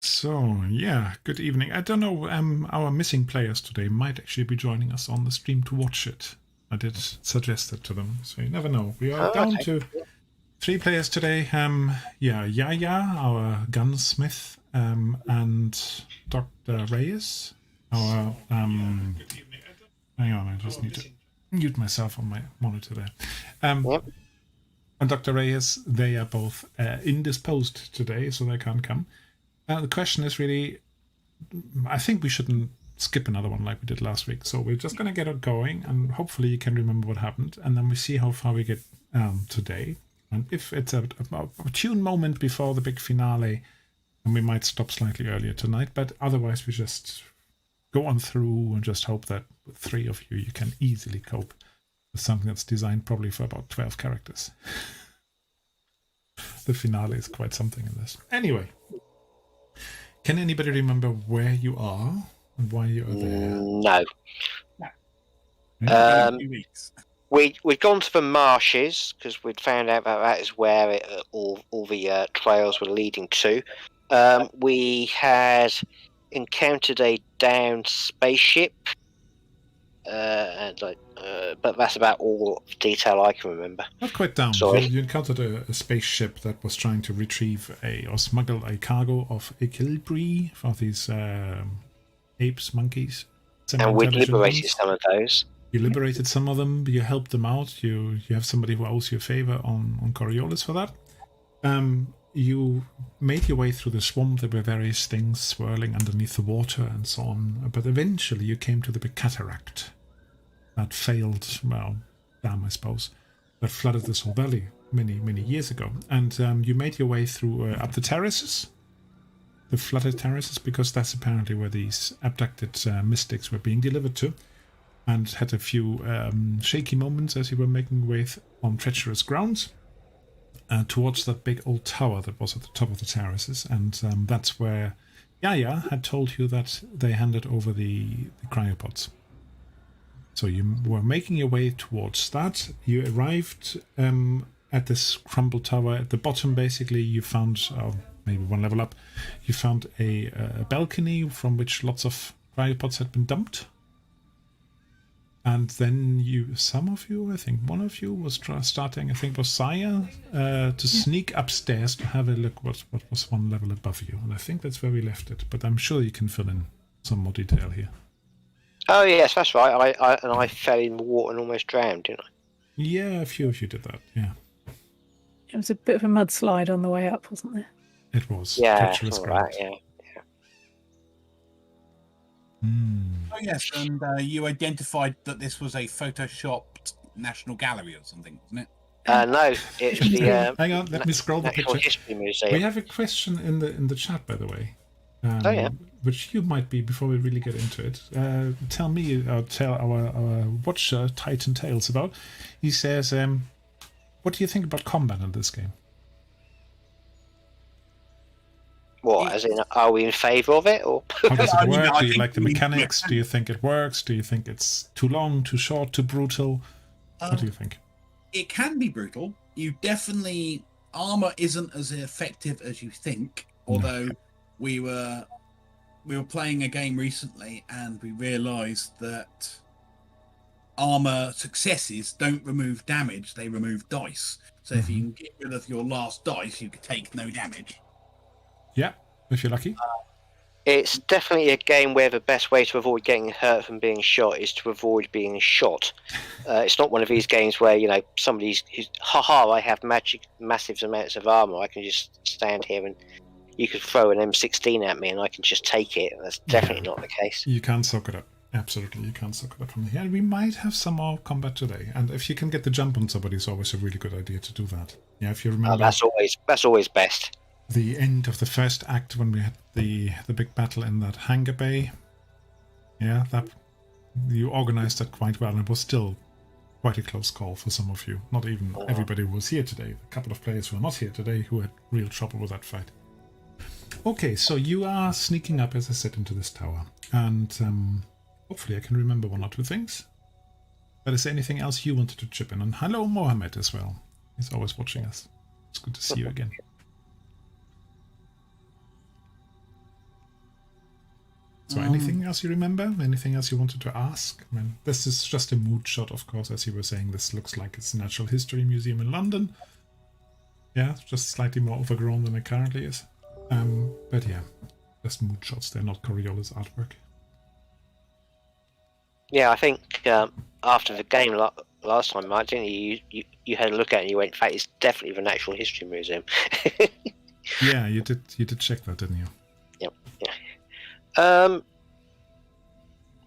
So, yeah, good evening. I don't know, our missing players today might actually be joining us on the stream to watch it. I did suggest it to them, so you never know. We are down to 3 players today. Yaya, our gunsmith, and Dr. Reyes, our... hang on, I just need to mute myself on my monitor there. And Dr. Reyes, they are both indisposed today, so they can't come. The question is really, I think we shouldn't skip another one like we did last week. So we're just going to get it going, and hopefully you can remember what happened. And then we see how far we get today. And if it's a opportune moment before the big finale, then we might stop slightly earlier tonight. But otherwise, we just go on through and just hope that with 3 of you, you can easily cope with something that's designed probably for about 12 characters. The finale is quite something in this. Anyway. Can anybody remember where you are and why you are there? No. We'd gone to the marshes because we'd found out that is where all the trails were leading to. We had encountered a downed spaceship, but that's about all detail I can remember. Not quite down. You encountered a spaceship that was trying to retrieve or smuggle a cargo of equilibri for these apes, monkeys. And we liberated some of those. You liberated some of them. You helped them out. You have somebody who owes you a favor on Coriolis for that. You made your way through the swamp. There were various things swirling underneath the water and so on. But eventually you came to the big cataract that failed, dam, I suppose, that flooded this whole valley many, many years ago. And you made your way through up the terraces, the flooded terraces, because that's apparently where these abducted mystics were being delivered to, and had a few shaky moments as you were making your way on treacherous grounds towards that big old tower that was at the top of the terraces. And that's where Yaya had told you that they handed over the cryopods. So you were making your way towards that. You arrived at this crumbled tower. At the bottom, basically, you found, maybe one level up, you found a balcony from which lots of cryopods had been dumped. And then some of you, I think one of you was starting, I think it was Saya, to sneak upstairs to have a look what was one level above you. And I think that's where we left it. But I'm sure you can fill in some more detail here. Oh yes, that's right. I fell in the water and almost drowned, didn't I? Yeah, a few of you did that. Yeah. It was a bit of a mudslide on the way up, wasn't there? It was. Yeah, right. Yeah. Oh yes, and you identified that this was a photoshopped National Gallery or something, wasn't it? No, it's the. Hang on, let me scroll the Natural picture. History Museum. We have a question in the chat, by the way. Yeah. Which you might be before we really get into it. Tell me, tell our watcher Titan Tales about. He says, "What do you think about combat in this game?" What, as in, are we in favour of it, or? How does it work? Do you like the mechanics? Do you think it works? Do you think it's too long, too short, too brutal? What do you think? It can be brutal. You definitely armor isn't as effective as you think. Although we were playing a game recently and we realised that armor successes don't remove damage; they remove dice. So if you can get rid of your last dice, you can take no damage. Yeah, if you're lucky. It's definitely a game where the best way to avoid getting hurt from being shot is to avoid being shot. It's not one of these games where, somebody's, I have massive amounts of armor. I can just stand here and you could throw an M16 at me and I can just take it. That's definitely not the case. You can't soak it up. Absolutely, you can't soak it up from here. And we might have some more combat today. And if you can get the jump on somebody, it's always a really good idea to do that. Yeah, if you remember. That's always best. The end of the first act when we had the big battle in that hangar bay. Yeah, that you organized that quite well, and it was still quite a close call for some of you. Not even everybody who was here today. A couple of players who are not here today who had real trouble with that fight. Okay, so you are sneaking up, as I said, into this tower, and hopefully I can remember one or two things. But is there anything else you wanted to chip in? And hello, Mohammed, as well. He's always watching us. It's good to see you again. So anything else you remember? Anything else you wanted to ask? I mean, this is just a mood shot, of course, as you were saying. This looks like it's a Natural History Museum in London. Yeah, it's just slightly more overgrown than it currently is. But yeah, just mood shots. They're not Coriolis artwork. Yeah, I think after the game last time, Mike, didn't you? You had a look at it and you went, in fact, it's definitely the Natural History Museum. Yeah, you did check that, didn't you? Yep. Yeah.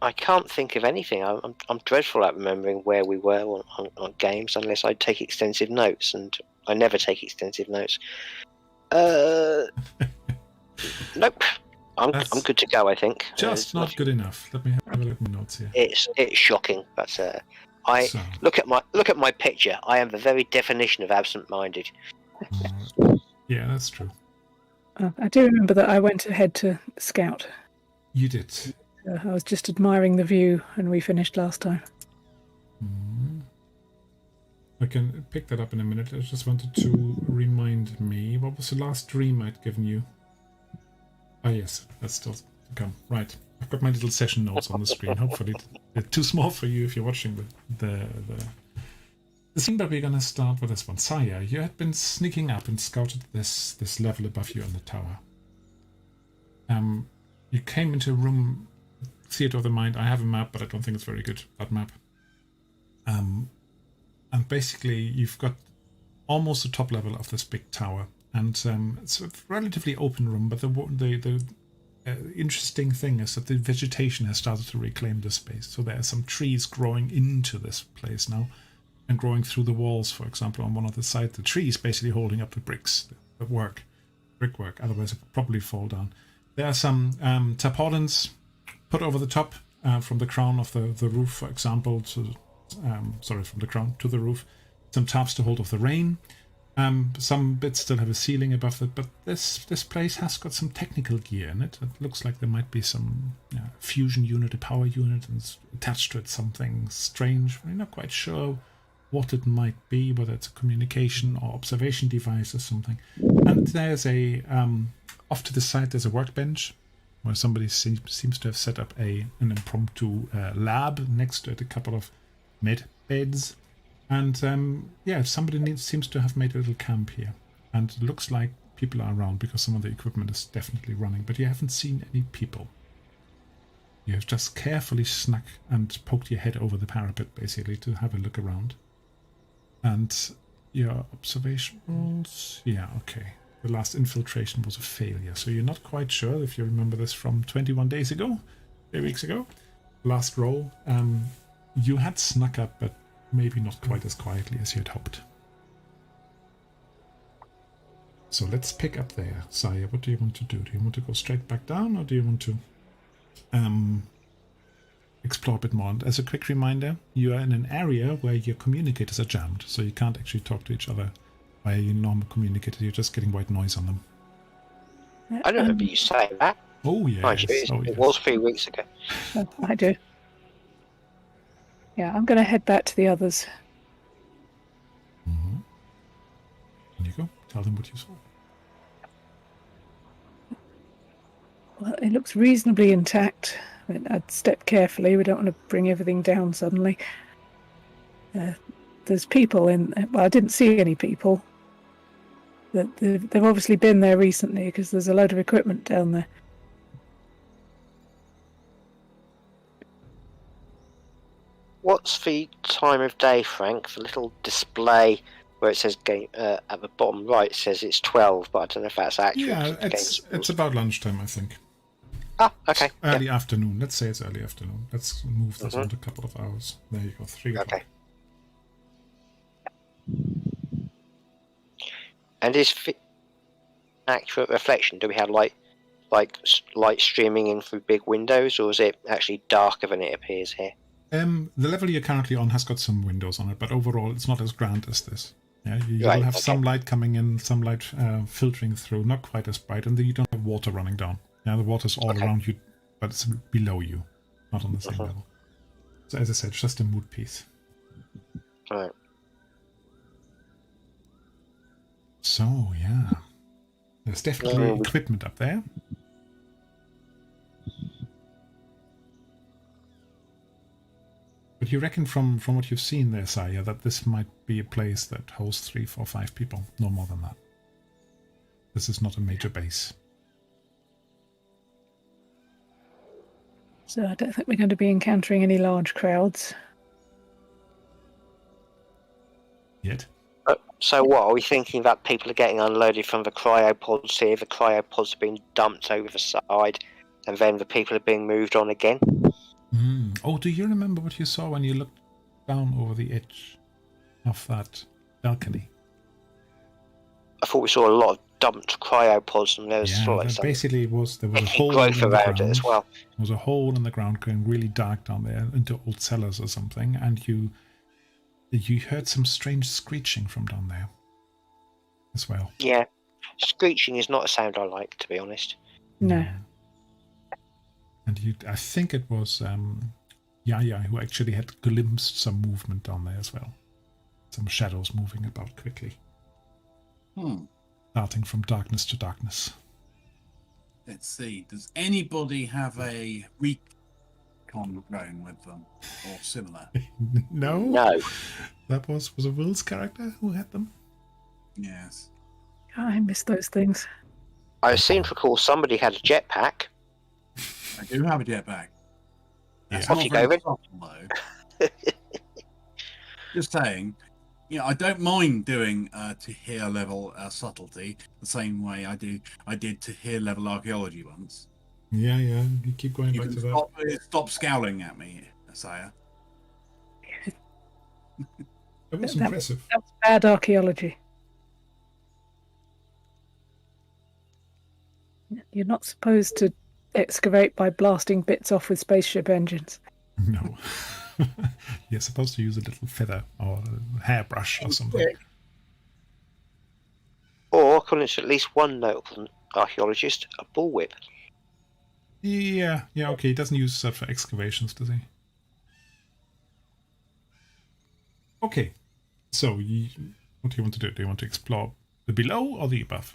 I can't think of anything. I'm dreadful at remembering where we were on games unless I take extensive notes, and I never take extensive notes. Nope. I'm good to go, I think. Just not good enough. Let me have a look at my notes here. It's shocking, but look at my picture. I am the very definition of absent-minded. Yeah, that's true. I do remember that I went ahead to scout. You did. I was just admiring the view, and we finished last time. I can pick that up in a minute. I just wanted to remind me, what was the last dream I'd given you? Ah, yes, that's still to come. Right, I've got my little session notes on the screen. Hopefully they're too small for you if you're watching the scene, but we're going to start with this one. Saya, you had been sneaking up and scouted this level above you on the tower. You came into a room, Theatre of the Mind. I have a map, but I don't think it's very good, that map. And basically, you've got almost the top level of this big tower. And it's a relatively open room, but the interesting thing is that the vegetation has started to reclaim the space. So there are some trees growing into this place now, and growing through the walls, for example, on one of the sides. The trees basically holding up the bricks, the brickwork, otherwise it would probably fall down. There are some tarpaulins put over the top from the crown of the roof, for example, from the crown to the roof. Some tarps to hold off the rain. Some bits still have a ceiling above it, but this place has got some technical gear in it. It looks like there might be some fusion unit, a power unit, and attached to it something strange. We're not quite sure what it might be, whether it's a communication or observation device or something. And there's off to the side, there's a workbench where somebody seems to have set up an impromptu lab next to it, a couple of med beds. And somebody seems to have made a little camp here. And it looks like people are around because some of the equipment is definitely running, but you haven't seen any people. You have just carefully snuck and poked your head over the parapet, basically, to have a look around. And your observation rolls... Yeah, okay. The last infiltration was a failure, so you're not quite sure if you remember this from 21 days ago, 3 weeks ago. Last roll, you had snuck up, but maybe not quite as quietly as you had hoped. So let's pick up there. Saya, what do you want to do? Do you want to go straight back down, or do you want to explore a bit more? And as a quick reminder, you are in an area where your communicators are jammed, so you can't actually talk to each other via your normal communicator. You're just getting white noise on them. I don't remember you saying that. Oh, yes. It was 3 weeks ago. I do. Yeah, I'm going to head back to the others. Mm-hmm. There you go. Tell them what you saw. Well, it looks reasonably intact. I'd step carefully. We don't want to bring everything down suddenly. There's people in... Well, I didn't see any people. They've obviously been there recently because there's a load of equipment down there. What's the time of day, Frank? The little display where it says game at the bottom right says it's 12, but I don't know if that's accurate. Yeah, it's about lunchtime, I think. Ah, okay. Early afternoon. Let's say it's early afternoon. Let's move this on a couple of hours. There you go. 3 o'clock. Okay. And is accurate reflection? Do we have like light streaming in through big windows, or is it actually darker than it appears here? The level you're currently on has got some windows on it, but overall it's not as grand as this. Yeah, you will have some light coming in, some light filtering through, not quite as bright, and then you don't have water running down. Yeah, the water's all around you, but it's below you, not on the same level. So as I said, it's just a mood piece. Right. So, yeah. There's definitely equipment up there. But you reckon from what you've seen there, Saya, that this might be a place that holds 3, 4, 5 people, no more than that. This is not a major base. So I don't think we're going to be encountering any large crowds. Yet. So what, are we thinking that people are getting unloaded from the cryopods here, the cryopods are being dumped over the side, and then the people are being moved on again? Oh, do you remember what you saw when you looked down over the edge of that balcony? I thought we saw a lot of dumped cryopods, and there was sort of like some basically there was a hole growth in the around ground. it as well. There was a hole in the ground going really dark down there into old cellars or something, and you heard some strange screeching from down there as well. Yeah, screeching is not a sound I like, to be honest. No. And I think it was Yaya who actually had glimpsed some movement down there as well. Some shadows moving about quickly. Darting from darkness to darkness. Let's see. Does anybody have a recon going with them or similar? No. No. That was a Will's character who had them. Yes. I miss those things. I seem to recall somebody had a jetpack. I do have a jetpack. That's Yeah. Off not you very go, Vin. subtle, though. Just saying, I don't mind doing Tahir level subtlety the same way I did Tahir level archaeology once. Yeah, you keep going You back can to that. stop scowling at me, Saya. It was impressive. That's bad archaeology. You're not supposed to excavate by blasting bits off with spaceship engines. No. You're supposed to use a little feather or a hairbrush or something. Or, according to at least one notable archaeologist, a bullwhip. Yeah, okay. He doesn't use that for excavations, does he? Okay. So, what do you want to do? Do you want to explore the below or the above?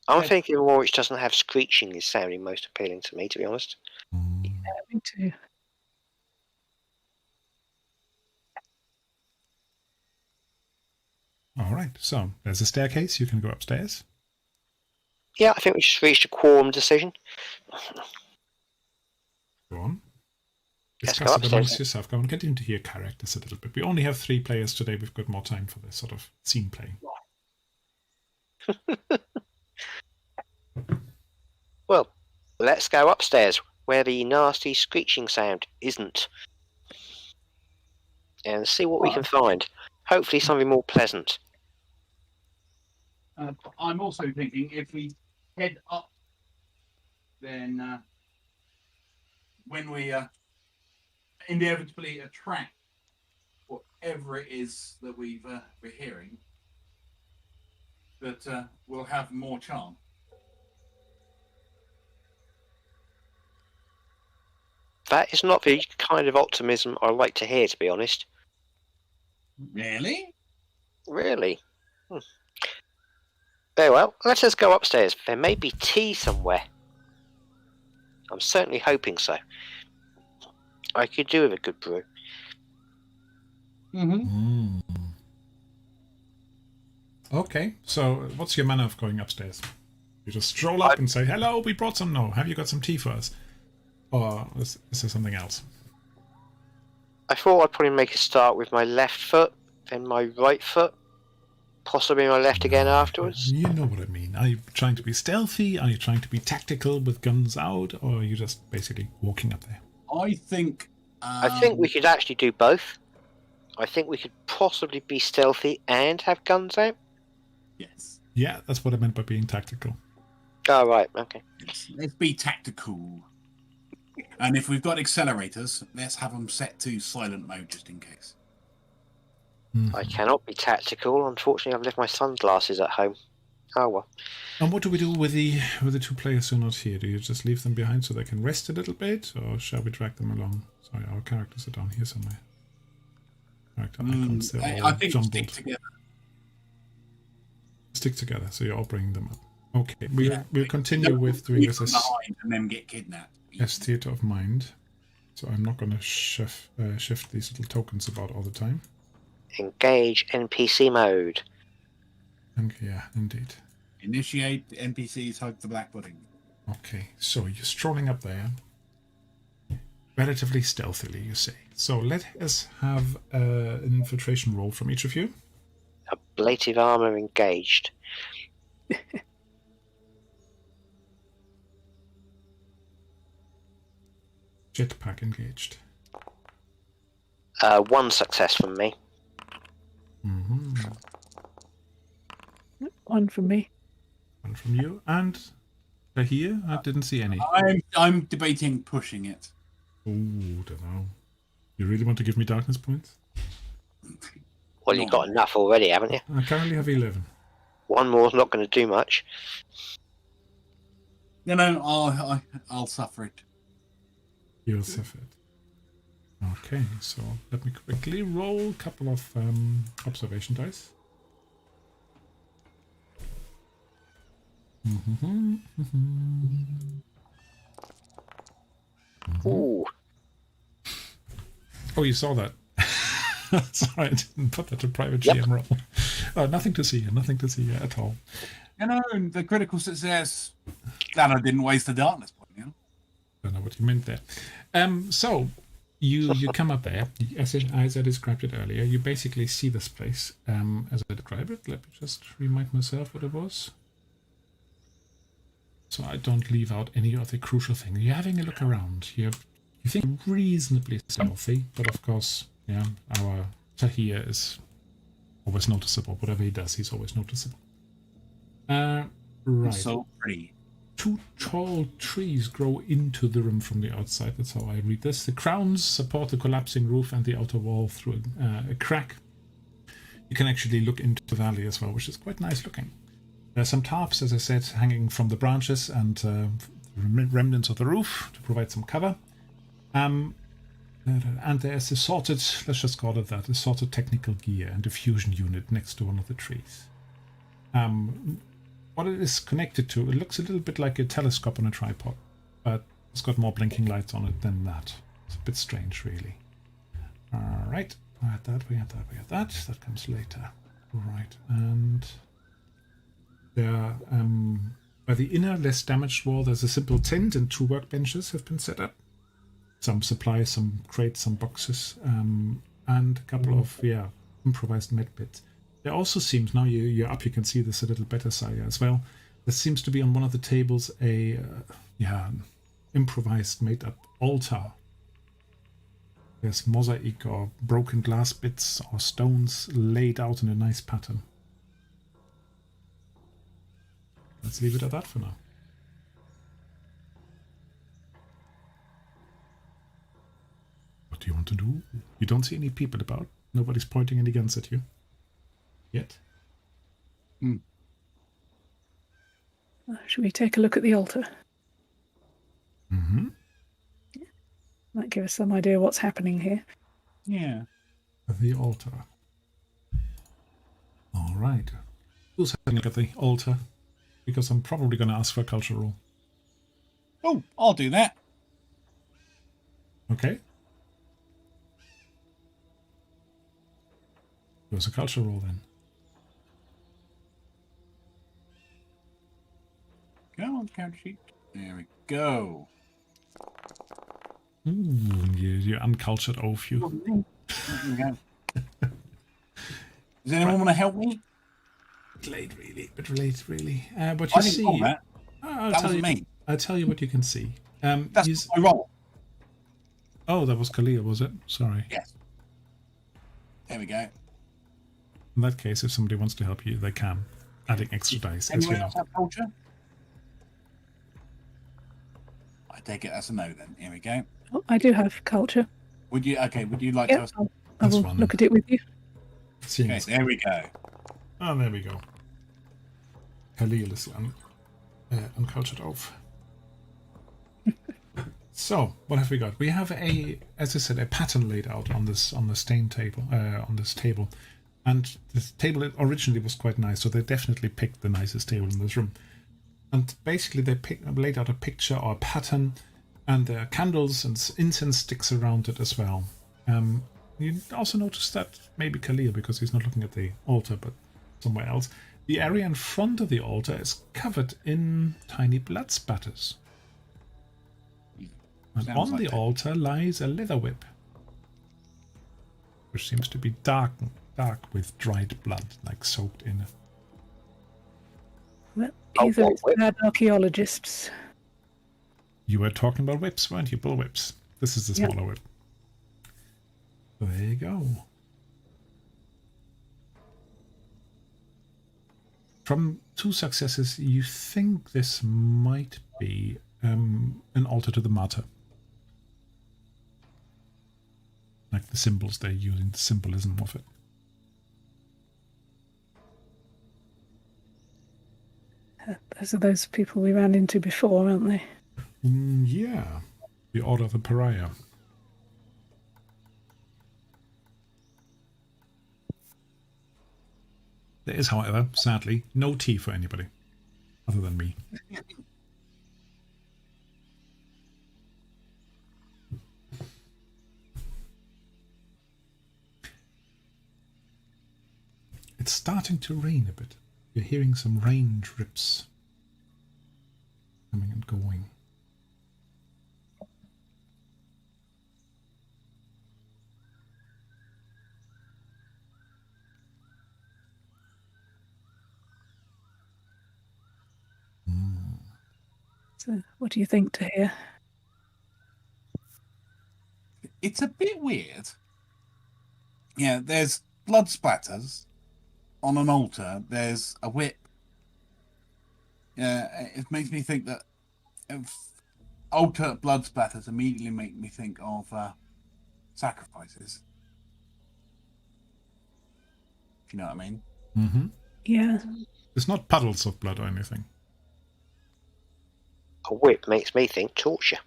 I'm thinking the one which doesn't have screeching is sounding most appealing to me, to be honest. Yeah, me too. All right. So, there's a staircase. You can go upstairs. Yeah, I think we just reached a quorum decision. Go on. Let's Discuss go it amongst upstairs. yourself. Go on, get into your characters a little bit. We only have 3 players today. We've got more time for this sort of scene play. Well, let's go upstairs, where the nasty screeching sound isn't. And see what we can find. Hopefully something more pleasant. I'm also thinking if we head up, then when we inevitably attract whatever it is that we're hearing, that we'll have more charm. That is not the kind of optimism I like to hear, to be honest. Really? Really? Very well, let us go upstairs. There may be tea somewhere. I'm certainly hoping so. I could do with a good brew. Mm-hmm. Okay, so what's your manner of going upstairs? You just stroll up and say, hello, we brought some. No, have you got some tea for us? Or is there something else? I thought I'd probably make a start with my left foot, then my right foot, possibly my left again afterwards. You know what I mean. Are you trying to be stealthy? Are you trying to be tactical with guns out? Or are you just basically walking up there? I think we could actually do both. I think we could possibly be stealthy and have guns out. yes. Yeah, that's what I meant by being tactical. Oh, right, okay. Let's be tactical. And if we've got accelerators, let's have them set to silent mode just in case. I cannot be tactical. Unfortunately, I've left my sunglasses at home. Oh well. And what do we do with the 2 players who are not here? Do you just leave them behind so they can rest a little bit, or shall we drag them along? Sorry, our characters are down here somewhere. Character icons, they're all I think jumbled. stick together. Stick together, so you're all bringing them up. Okay, we'll continue with doing this as behind and then get kidnapped. theatre of mind. So I'm not going to shift these little tokens about all the time. Engage NPC mode. And yeah, indeed. Initiate NPCs hug the black pudding. Okay, so you're strolling up there. Relatively stealthily, you say. So let us have an infiltration roll from each of you. Ablative armor engaged. Jetpack engaged. 1 success from me. Mm-hmm. 1 from me. 1 from you. And here, I didn't see any. I'm debating pushing it. Oh, don't know. You really want to give me darkness points? Well, you've got enough already, haven't you? I currently have 11. 1 more's not going to do much. No, I'll suffer it. You'll suffer it. Okay, so let me quickly roll a couple of observation dice. Ooh. Oh, you saw that. Sorry, I didn't put that to private Yep. GM roll. Oh, nothing to see here at all. The critical success. Glad I didn't waste the darkness point. Don't know what you meant there. So you come up there, as I described it earlier. You basically see this place as I described it. Let me just remind myself what it was, so I don't leave out any of the crucial things. You're having a look around. You think reasonably stealthy, but of course, yeah, our Tahir is always noticeable. Whatever he does, he's always noticeable. Right. So pretty. 2 tall trees grow into the room from the outside. That's how I read this. The crowns support the collapsing roof and the outer wall through a crack. You can actually look into the valley as well, which is quite nice looking. There are some tarps, as I said, hanging from the branches and remnants of the roof to provide some cover. And there's assorted, let's just call it that, assorted technical gear and a fusion unit next to one of the trees. What it is connected to, it looks a little bit like a telescope on a tripod, but it's got more blinking lights on it than that. It's a bit strange, really. All right, we had that. That comes later. All right, and there, by the inner, less damaged wall, there's a simple tent and 2 workbenches have been set up. Some supplies, some crates, some boxes, and a couple of improvised med bits. There also seems, now you're up, you can see this a little better, Saya, as well. There seems to be on one of the tables a improvised, made-up altar. There's mosaic or broken glass bits or stones laid out in a nice pattern. Let's leave it at that for now. What do you want to do? You don't see any people about. Nobody's pointing any guns at you. Yet. Should we take a look at the altar? Mm-hmm. Might give us some idea what's happening here. Yeah. The altar. All right. Who's having a look at the altar? Because I'm probably going to ask for a culture roll. Oh, I'll do that. Okay. There's a culture roll then. Go on, character sheet. There we go. You uncultured oaf, you. There we go. Does anyone want to help me? Bit late, really. But I you didn't see, call that. I'll That tell was you. me. I'll tell you what you can see. That's my roll. Oh, that was Kalia, was it? Sorry. Yes. There we go. In that case, if somebody wants to help you, they can. Adding extra dice, as you Anyone know. else have culture? I take it that's a no then. Here we go. Oh, I do have culture. Would you like Yeah, to... I That's will one. look at it with you. Seeing Okay, as- there we go. Oh, there we go. Khalil is uncultured oaf. So, what have we got? We have as I said, a pattern laid out on this table, and this table originally was quite nice. So they definitely picked the nicest table in this room, and basically they laid out a picture or a pattern And there are candles and incense sticks around it as well. You also notice that maybe Khalil, because he's not looking at the altar, but somewhere else, the area in front of the altar is covered in tiny blood spatters. And on the altar lies a leather whip, which seems to be dark with dried blood, like soaked in it. Well, either it's bad archaeologists. You were talking about whips, weren't you? Bull whips. This is the smaller whip. There you go. From 2 successes, you think this might be an altar to the martyr. Like the symbols they're using, the symbolism of it. Those are those people we ran into before, aren't they? Yeah. The Order of the Pariah. There is, however, sadly, no tea for anybody other than me. It's starting to rain a bit. You're hearing some rain drips coming and going. So, what do you think, Tahir? It's a bit weird. Yeah, there's blood splatters on an altar. There's a whip. It makes me think that altar blood splatters immediately make me think of sacrifices. If you know what I mean. Mm-hmm. Yeah. It's not puddles of blood or anything. A whip makes me think torture.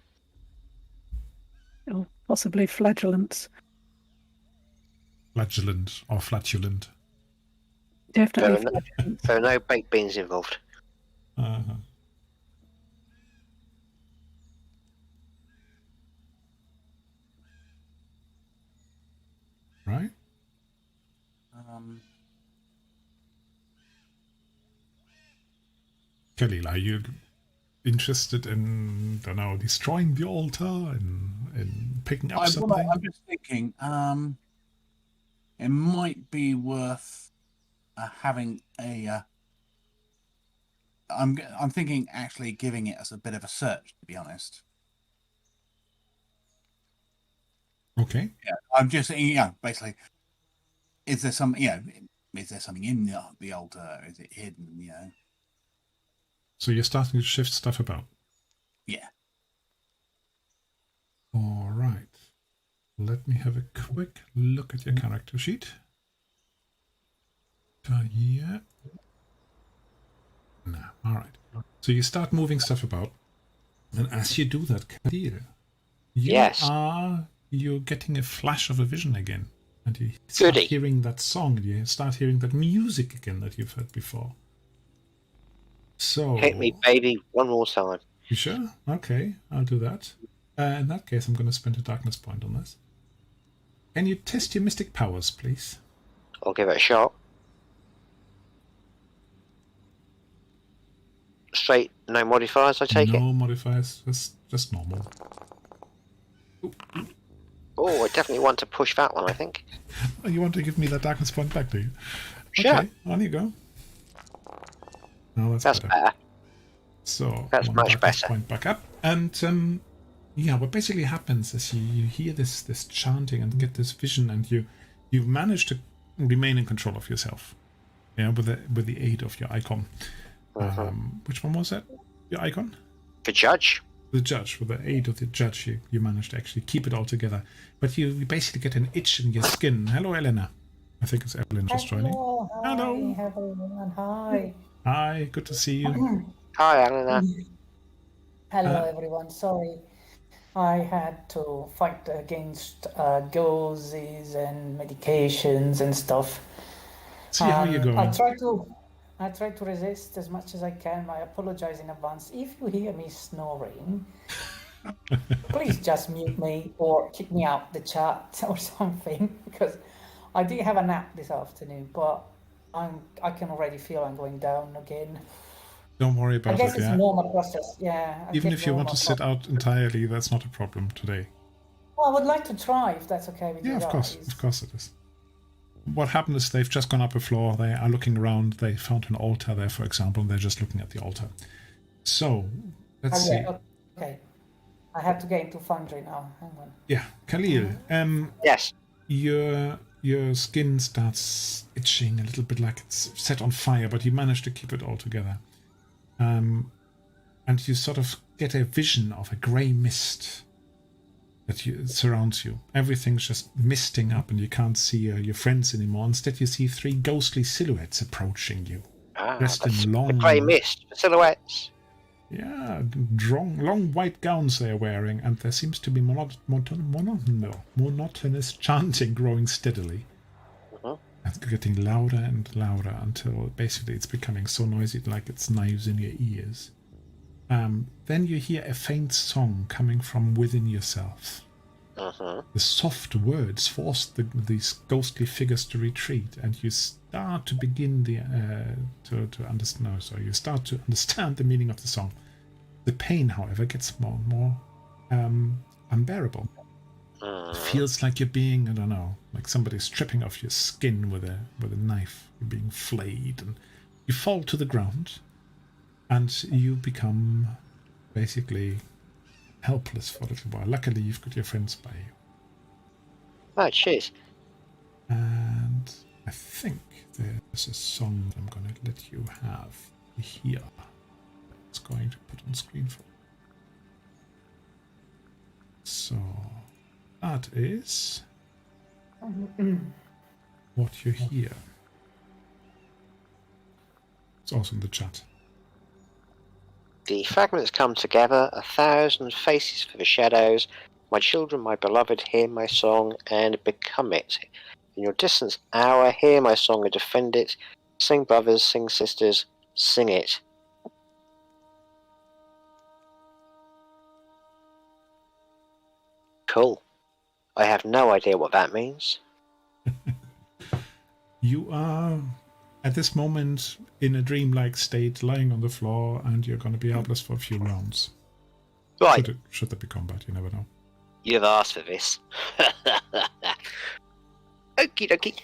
Or possibly flagellants. Flagellant or flatulent. Definitely There flagellants. are no baked beans involved. Uh-huh. Right? Khalil, are you interested in, I don't know, destroying the altar and picking up something? I'm just thinking, it might be worth having a. I'm thinking actually giving it as a bit of a search, to be honest. Okay. Yeah, I'm just basically, is there some is there something in the altar? Is it hidden? So you're starting to shift stuff about. Yeah. All right. Let me have a quick look at your character sheet. Yeah. No. All right. So you start moving stuff about, and as you do that, Kadir, you're getting a flash of a vision again, and you start hearing that song. You start hearing that music again that you've heard before. So Hit me, baby, one more time. You sure? Okay, I'll do that. In that case, I'm going to spend a darkness point on this. Can you test your mystic powers, please? I'll give it a shot. Straight, no modifiers, I take it? No modifiers, just normal. Oh, I definitely want to push that one, I think. Oh, you want to give me that darkness point back, do you? Sure. Okay, on you go. No, that's better. So that's much better. Point back up, and yeah, what basically happens is you hear this chanting and get this vision, and you manage to remain in control of yourself. Yeah, with the aid of your icon. Which one was that? Your icon? The judge. The judge. With the aid of the judge, you manage to actually keep it all together. But you basically get an itch in your skin. Hello, Elena. I think it's Evelyn just joining. Hello. Hi, everyone. Hi. Hi, good to see you. Hi, Elena. Hello, everyone. Sorry, I had to fight against doses and medications and stuff. See how you're going. I try to resist as much as I can. I apologize in advance if you hear me snoring. Please just mute me or kick me out the chat or something, because I did have a nap this afternoon, but I can already feel I'm going down again. Don't worry I about guess it, it's yeah? normal process. Yeah. I Even get if you want to normal sit process. out entirely, that's not a problem today. Well, I would like to try if that's okay with Yeah, you of guys. course it is. What happened is they've just gone up a floor, they are looking around, they found an altar there, for example, and they're just looking at the altar. So, let's see. Yeah, okay. I have to get into Foundry now. Hang on. Yeah, Khalil, Yes. your skin starts itching a little bit like it's set on fire, but you manage to keep it all together. And you sort of get a vision of a grey mist that surrounds you. Everything's just misting up and you can't see your friends anymore. Instead, you see three ghostly silhouettes approaching you. Dressed in long... the grey mist, the silhouettes. Yeah, long white gowns they are wearing, and there seems to be monotonous chanting growing steadily. And getting louder and louder until basically it's becoming so noisy like it's knives in your ears. Then you hear a faint song coming from within yourself. The soft words force these ghostly figures to retreat, and you start to begin you start to understand the meaning of the song. The pain, however, gets more and more unbearable. It feels like you're being, I don't know, like somebody stripping off your skin with a knife. You're being flayed, and you fall to the ground, and you become basically helpless for a little while. Luckily, you've got your friends by you. Oh, cheers. And I think there's a song that I'm going to let you have here. It's going to put on screen for you. So that is what you hear. It's also in the chat. The fragments come together, 1,000 faces for the shadows. My children, my beloved, hear my song and become it. In your distant hour, hear my song and defend it. Sing, brothers, sing, sisters, sing it. Cool. I have no idea what that means. You are, at this moment, in a dreamlike state, lying on the floor, and you're going to be helpless for a few rounds. Right. Should there be combat? You never know. You've asked for this. Okie dokie.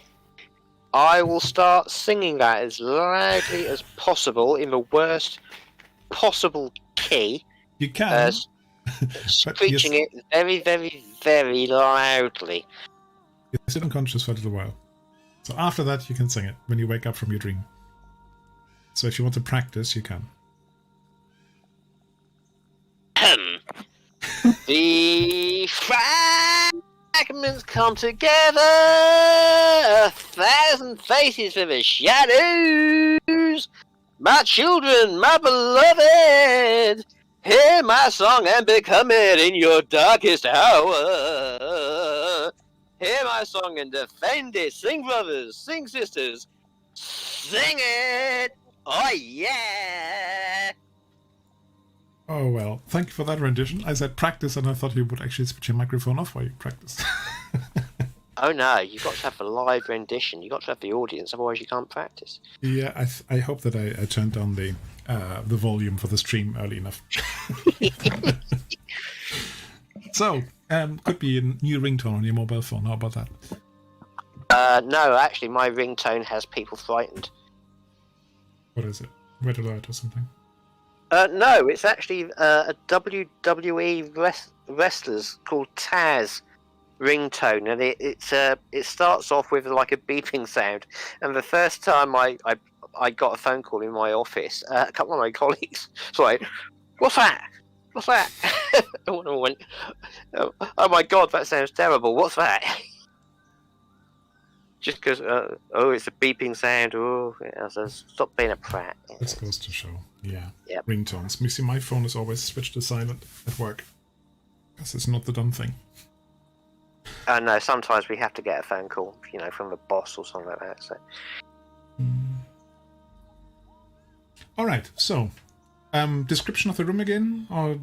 I will start singing that as loudly as possible in the worst possible key. You can. Screeching it very, very, very loudly. You're still unconscious for a little while. So after that, you can sing it when you wake up from your dream. So if you want to practice, you can. The fragments come together, 1,000 faces for the shadows. My children, my beloved, hear my song and become it in your darkest hour. Hear my song and defend it. Sing, brothers, sing, sisters, sing it. Oh, yeah. Oh, well, thank you for that rendition. I said practice, and I thought you would actually switch your microphone off while you practice. Oh, no, you've got to have a live rendition. You've got to have the audience, otherwise you can't practice. Yeah, I hope that I turned down the volume for the stream early enough. So, could be a new ringtone on your mobile phone. How about that? No, actually, my ringtone has people frightened. What is it? Red alert or something? No, it's actually a WWE wrestlers called Taz ringtone, and it starts off with like a beeping sound. And the first time I got a phone call in my office, a couple of my colleagues was like, "What's that? What's that?" And one of them went, "Oh my god, that sounds terrible. What's that?" Just because, it's a beeping sound. Oh, yeah, so stop being a prat. This goes to show. Yeah. Yep. Ringtones. You see, my phone is always switched to silent at work. Because it's not the done thing. No, sometimes we have to get a phone call, from the boss or something like that. So. All right. So, Description of the room again, or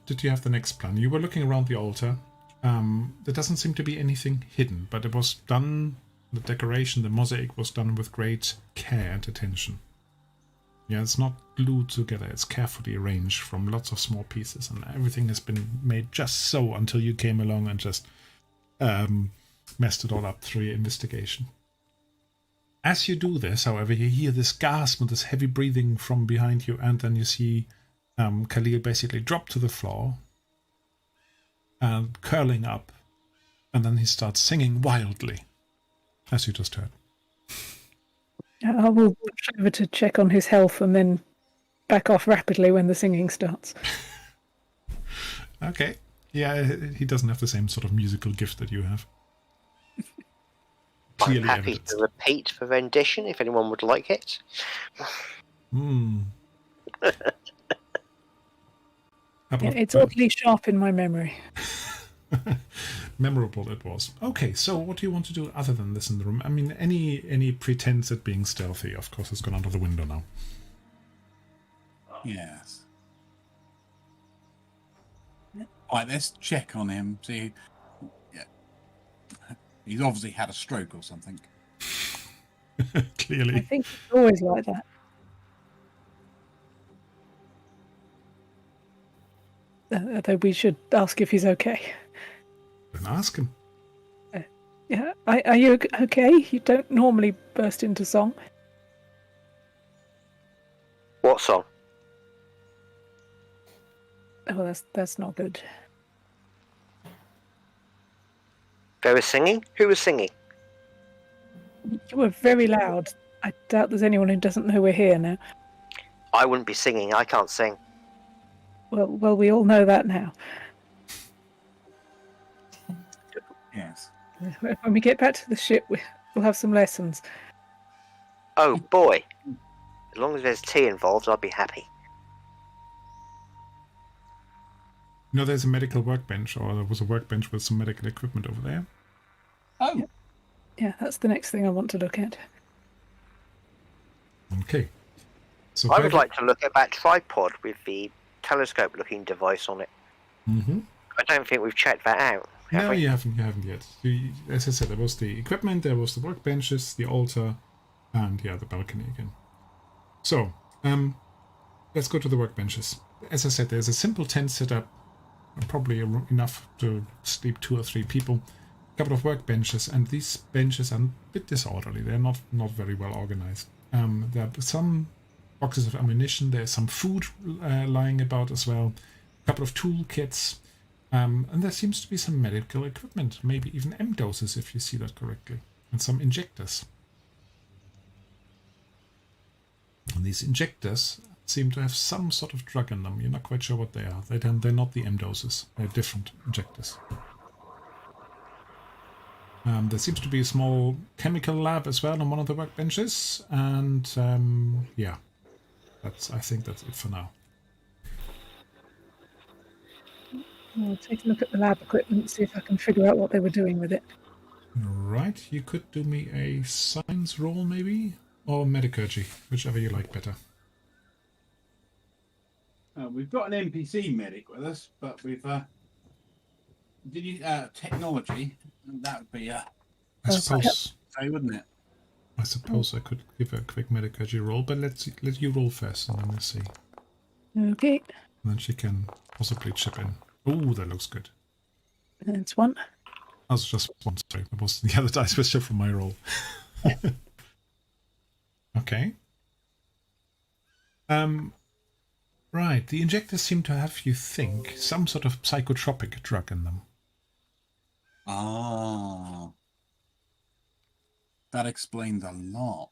did you have the next plan? You were looking around the altar. There doesn't seem to be anything hidden, but it was done, the decoration, the mosaic was done with great care and attention. Yeah, it's not glued together, it's carefully arranged from lots of small pieces, and everything has been made just so until you came along and just messed it all up through your investigation. As you do this, however, you hear this gasp and this heavy breathing from behind you, and then you see Khalil basically drop to the floor and curling up, and then he starts singing wildly, as you just heard. I will rush over to check on his health and then back off rapidly when the singing starts. Okay. Yeah, he doesn't have the same sort of musical gift that you have. I'm happy to repeat the rendition if anyone would like it. It's oddly sharp in my memory. Memorable it was. Okay, so what do you want to do other than this in the room? I mean, any pretense at being stealthy, of course, has gone out of the window now. Yes. Right, let's check on him. See, yeah. He's obviously had a stroke or something. Clearly. I think it's always like that. Though we should ask if he's okay. Then ask him. Yeah, are you okay? You don't normally burst into song. What song? Oh, that's not good. They were singing? Who was singing? You were very loud. I doubt there's anyone who doesn't know we're here now. I wouldn't be singing. I can't sing. Well, we all know that now. Yes. When we get back to the ship, we'll have some lessons. Oh boy. As long as there's tea involved, I'll be happy. No, there's a medical workbench, or there was a workbench with some medical equipment over there. Oh. Yeah, that's the next thing I want to look at. Okay. So I would like to look at that tripod with the telescope-looking device on it. Mm-hmm. I don't think we've checked that out. No, you haven't yet. As I said, there was the equipment, there was the workbenches, the altar, and yeah, the balcony again. So, let's go to the workbenches. As I said, there's a simple tent set up, probably enough to sleep 2 or 3 people. A couple of workbenches, and these benches are a bit disorderly. They're not very well organized. There are some boxes of ammunition. There's some food lying about as well. A couple of tool kits. And there seems to be some medical equipment, maybe even M doses if you see that correctly, and some injectors. And these injectors seem to have some sort of drug in them. You're not quite sure what they are. They're not the M doses. They're different injectors. There seems to be a small chemical lab as well on one of the workbenches, and yeah, I think that's it for now. I'll take a look at the lab equipment, see if I can figure out what they were doing with it. Right, you could do me a science roll maybe, or metallurgy, whichever you like better. We've got an NPC medic with us, but we've technology. That would be I suppose. say, wouldn't it? I suppose I could give a quick metallurgy roll, but let you roll first, and then we'll see. Okay. And then she can possibly chip in. Oh, that looks good. That's one. That was just one, sorry. It was the other dice was just from my roll. Okay. Right, the injectors seem to have, you think, some sort of psychotropic drug in them. Ah. That explains a lot.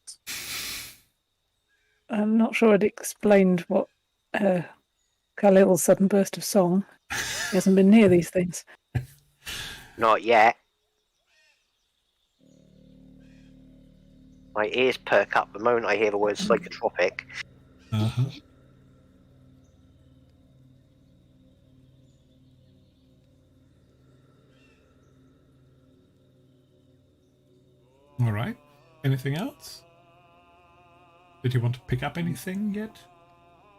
I'm not sure it explained what Khalil's sudden burst of song. He hasn't been near these things. Not yet. My ears perk up the moment I hear the word psychotropic. Uh-huh. All right. Anything else? Did you want to pick up anything yet?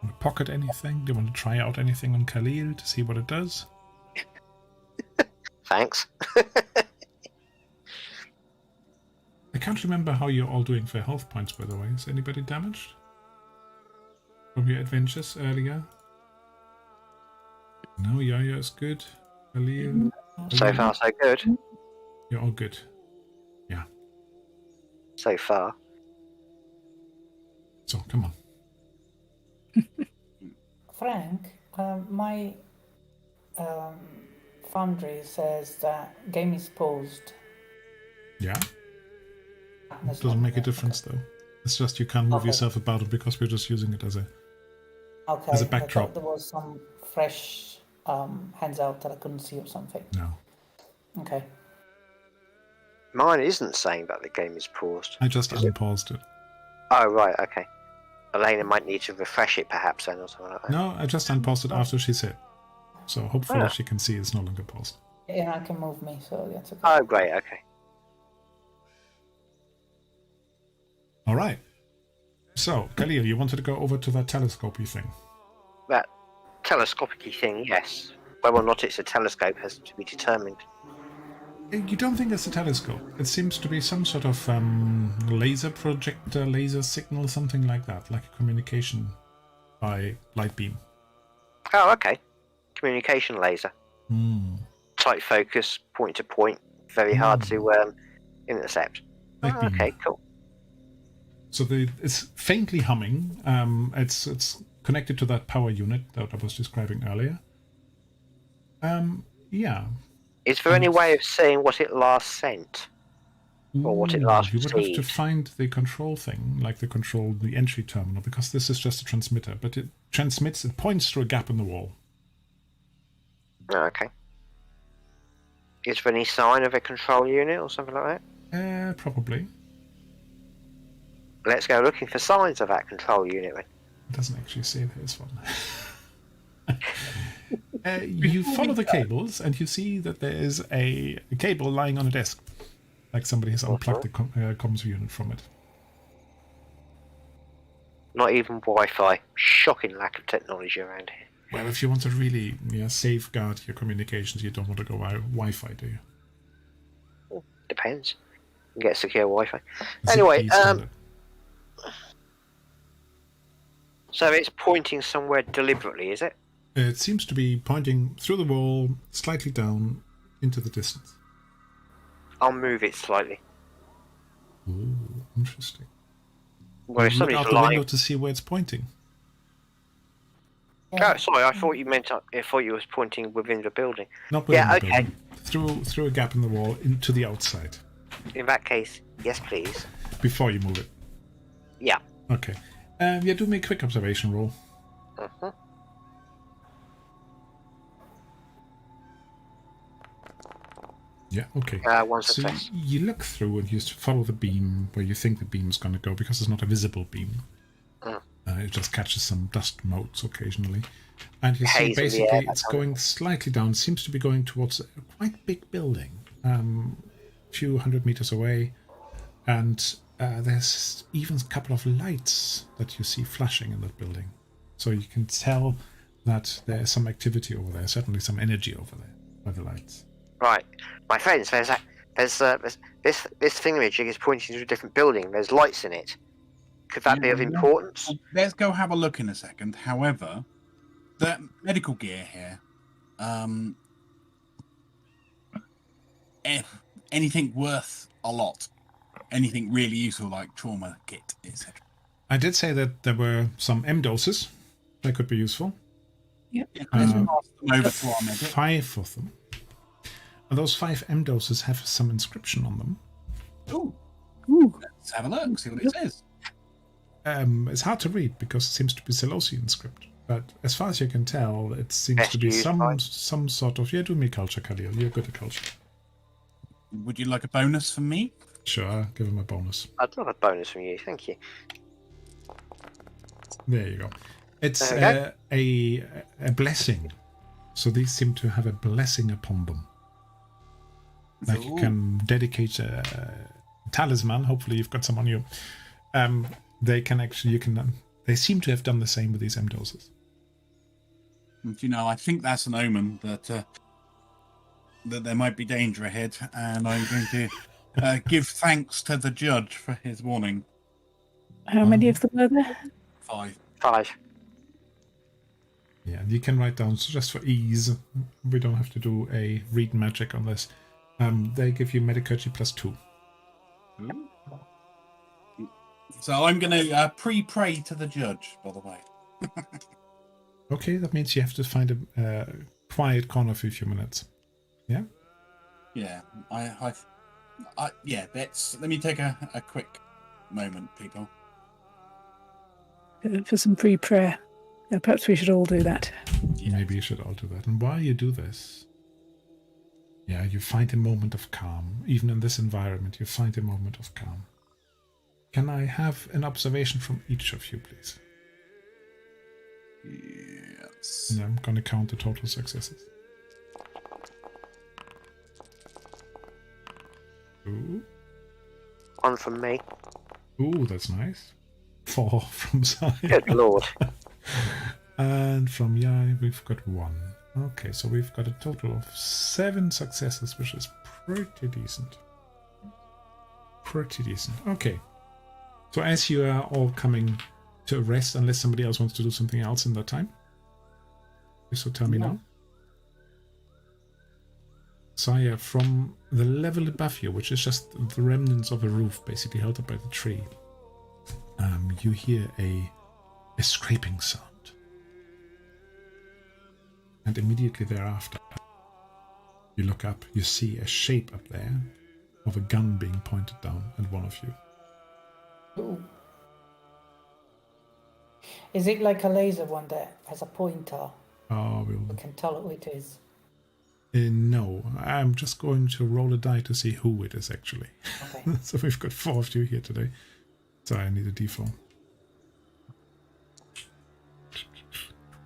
Want to pocket anything? Do you want to try out anything on Khalil to see what it does? Thanks. I can't remember how you're all doing for health points, by the way. Is anybody damaged from your adventures earlier? No, Yaya is good. Khalil, So far, so good. you're all good. Yeah. So far. So, come on. Frank, my foundry says that game is paused. Yeah. That's Doesn't not- make a difference, though. It's just you can't move Okay. yourself about it because we're just using it as a... Okay, as a I thought backdrop. there was some fresh hands out that I couldn't see or something. No. Okay. Mine isn't saying that the game is paused. I just Is it? unpaused it. Oh, right, okay. Elena might need to refresh it perhaps then or something like that. No, I just unpaused it after she said. So hopefully Ah. she can see it's no longer paused. Yeah, I can move me, so that's okay. Oh, great, okay. All right. So, Khalil, you wanted to go over to that telescopy thing. That telescopic thing, yes. Whether or not it's a telescope has to be determined. You don't think it's a telescope. It seems to be some sort of laser projector, laser signal, something like that, like a communication by light beam. Oh, okay. Communication laser. Hmm. Tight focus, point to point. Very hard to intercept. Light Oh, beam. okay, cool. So it's faintly humming. It's connected to that power unit that I was describing earlier. Yeah. Is there any way of seeing what it last sent? Or what it last You would have to received? find the control thing, like the entry terminal, because this is just a transmitter. But it transmits, it points through a gap in the wall. Oh, okay. Is there any sign of a control unit or something like that? Probably. Let's go looking for signs of that control unit then. It doesn't actually say there's one. You follow the cables and you see that there is a cable lying on a desk. Like somebody has unplugged the comms unit from it. Not even Wi-Fi. Shocking lack of technology around here. Well, if you want to really safeguard your communications, you don't want to go Wi-Fi, do you? Depends. You can get secure Wi-Fi. Zigbee Anyway, standard. so it's pointing somewhere deliberately, is it? It seems to be pointing through the wall, slightly down, into the distance. I'll move it slightly. Ooh, interesting. Well, if Look out somebody's the window lying... to see where it's pointing. Oh, sorry, I thought you meant... I thought you was pointing within the building. Not within Yeah, the okay. building. Through a gap in the wall, into the outside. In that case, yes, please. Before you move it. Yeah. Okay. Yeah, do me a quick observation roll. Uh-huh. Yeah, okay. One So success. you look through and you follow the beam where you think the beam is going to go because it's not a visible beam. It just catches some dust motes occasionally. And you see Haze in the basically air, it's that's going slightly down, seems to be going towards a quite big building, a few 100 meters away. And there's even a couple of lights that you see flashing in that building. So you can tell that there is some activity over there, certainly some energy over there by the lights. Right, my friends. There's this thingamajig is pointing to a different building. There's lights in it. Could that be of importance? Let's go have a look in a second. However, the medical gear here, if anything worth a lot, anything really useful like trauma kit, etc. I did say that there were some M doses that could be useful. Yeah, let's pass them over to our medic. 5 of them. And those 5 M doses have some inscription on them. Ooh, Ooh. let's have a look, see what it says. It's hard to read because it seems to be Selosian script. But as far as you can tell, it seems Best to be used by- some sort of... Yeah, do me culture, Khalil. You're good at culture. Would you like a bonus from me? Sure, give him a bonus. I'd love a bonus from you. Thank you. There you go. It's There a blessing. So these seem to have a blessing upon them. Like you Ooh. can dedicate a talisman. Hopefully you've got some on you. They They seem to have done the same with these M-doses. And, I think that's an omen that that there might be danger ahead, and I'm going to give thanks to the judge for his warning. How many of them are there? 5. 5. Yeah, and you can write down, so just for ease, we don't have to do a read magic on this. They give you Medicurgy +2. So I'm going to pre-pray to the judge, by the way. Okay, that means you have to find a quiet corner for a few minutes. Yeah? Yeah, let me take a quick moment, people. For some pre-prayer. Perhaps we should all do that. Yeah. Maybe you should all do that. And while you do this, you find a moment of calm. Even in this environment, you find a moment of calm. Can I have an observation from each of you, please? Yes. And I'm going to count the total successes. 2. 1 from me. Ooh, that's nice. 4 from Sai. Good lord. And from Yai, we've got 1. Okay, so we've got a total of 7 successes, which is pretty decent. Pretty decent. Okay. So as you are all coming to a rest, unless somebody else wants to do something else in that time. So tell me now. Saya, from the level above you, which is just the remnants of a roof basically held up by the tree, you hear a scraping sound. And immediately thereafter, you look up, you see a shape up there of a gun being pointed down at one of you. Ooh. Is it like a laser one that has a pointer? Oh, We can tell who it is. No, I'm just going to roll a die to see who it is actually. Okay. So we've got 4 of you here today. So I need a d4.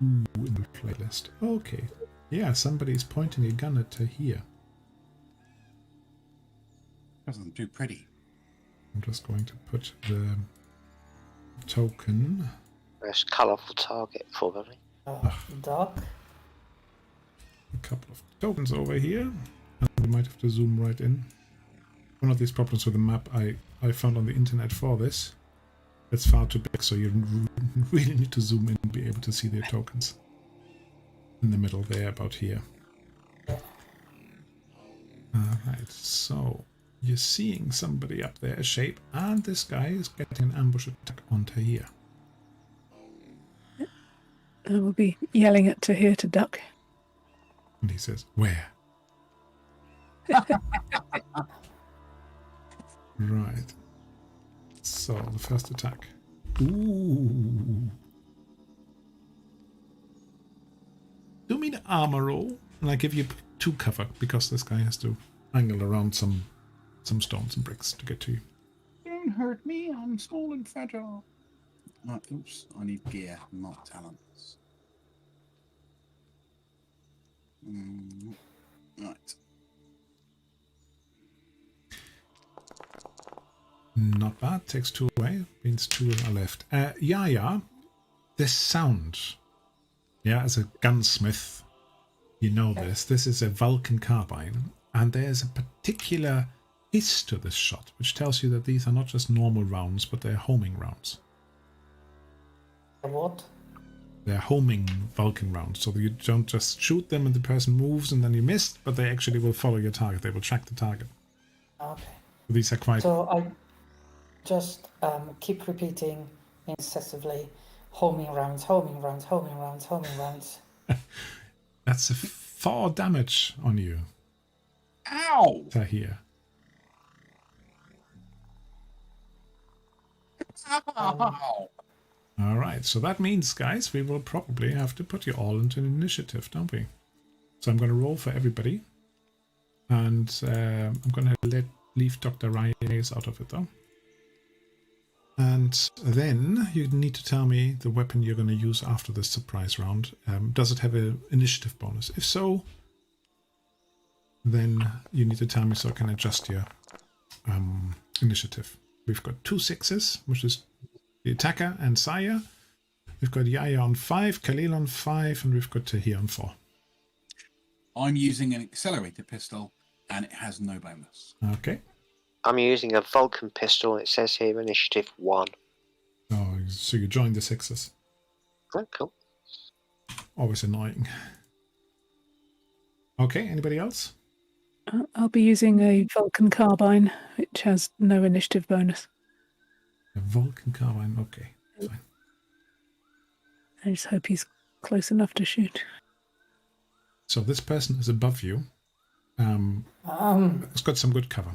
2 in the playlist. Okay. Yeah, somebody's pointing a gun at here. Doesn't do pretty. I'm just going to put the token. There's colourful target, probably. Dark. A couple of tokens over here. And we might have to zoom right in. One of these problems with the map I found on the internet for this. It's far too big, so you really need to zoom in and be able to see the tokens. In the middle there, about here. Alright, so you're seeing somebody up there, a shape, and this guy is getting an ambush attack onto here. I will be yelling at Tahir to duck. And he says, "Where?" Right. So, the first attack. Ooh. Do me an armor roll, and I give you 2 cover, because this guy has to angle around some stones and bricks to get to you. Don't hurt me, I'm small and fragile. Oops, I need gear, not talents. Right. Not bad. Takes 2 away. Means 2 are left. This sound. Yeah, as a gunsmith, you know this. This is a Vulcan carbine. And there's a particular hiss to this shot, which tells you that these are not just normal rounds, but they're homing rounds. What? They're homing Vulcan rounds. So you don't just shoot them and the person moves and then you missed, but they actually will follow your target. They will track the target. Okay. These are quite... So I just keep repeating incessantly, homing rounds, homing rounds, homing rounds, homing rounds. That's a 4 damage on you. Ow! Tahir. Ow! Alright, so that means, guys, we will probably have to put you all into an initiative, don't we? So I'm going to roll for everybody. And I'm going to leave Dr. Reyes out of it, though. And then you need to tell me the weapon you're going to use after this surprise round. Does it have an initiative bonus? If so, then you need to tell me so I can adjust your initiative. We've got 2 6s, which is the attacker and Saya. We've got Yaya on 5, Khalil on 5, and we've got Tahir on 4. I'm using an accelerated pistol, and it has no bonus. Okay. I'm using a Vulcan pistol, and it says here initiative 1. Oh, so you join the 6s. Oh, cool. Always annoying. Okay, anybody else? I'll be using a Vulcan carbine, which has no initiative bonus. A Vulcan carbine, okay. Fine. I just hope he's close enough to shoot. So this person is above you. It's got some good cover.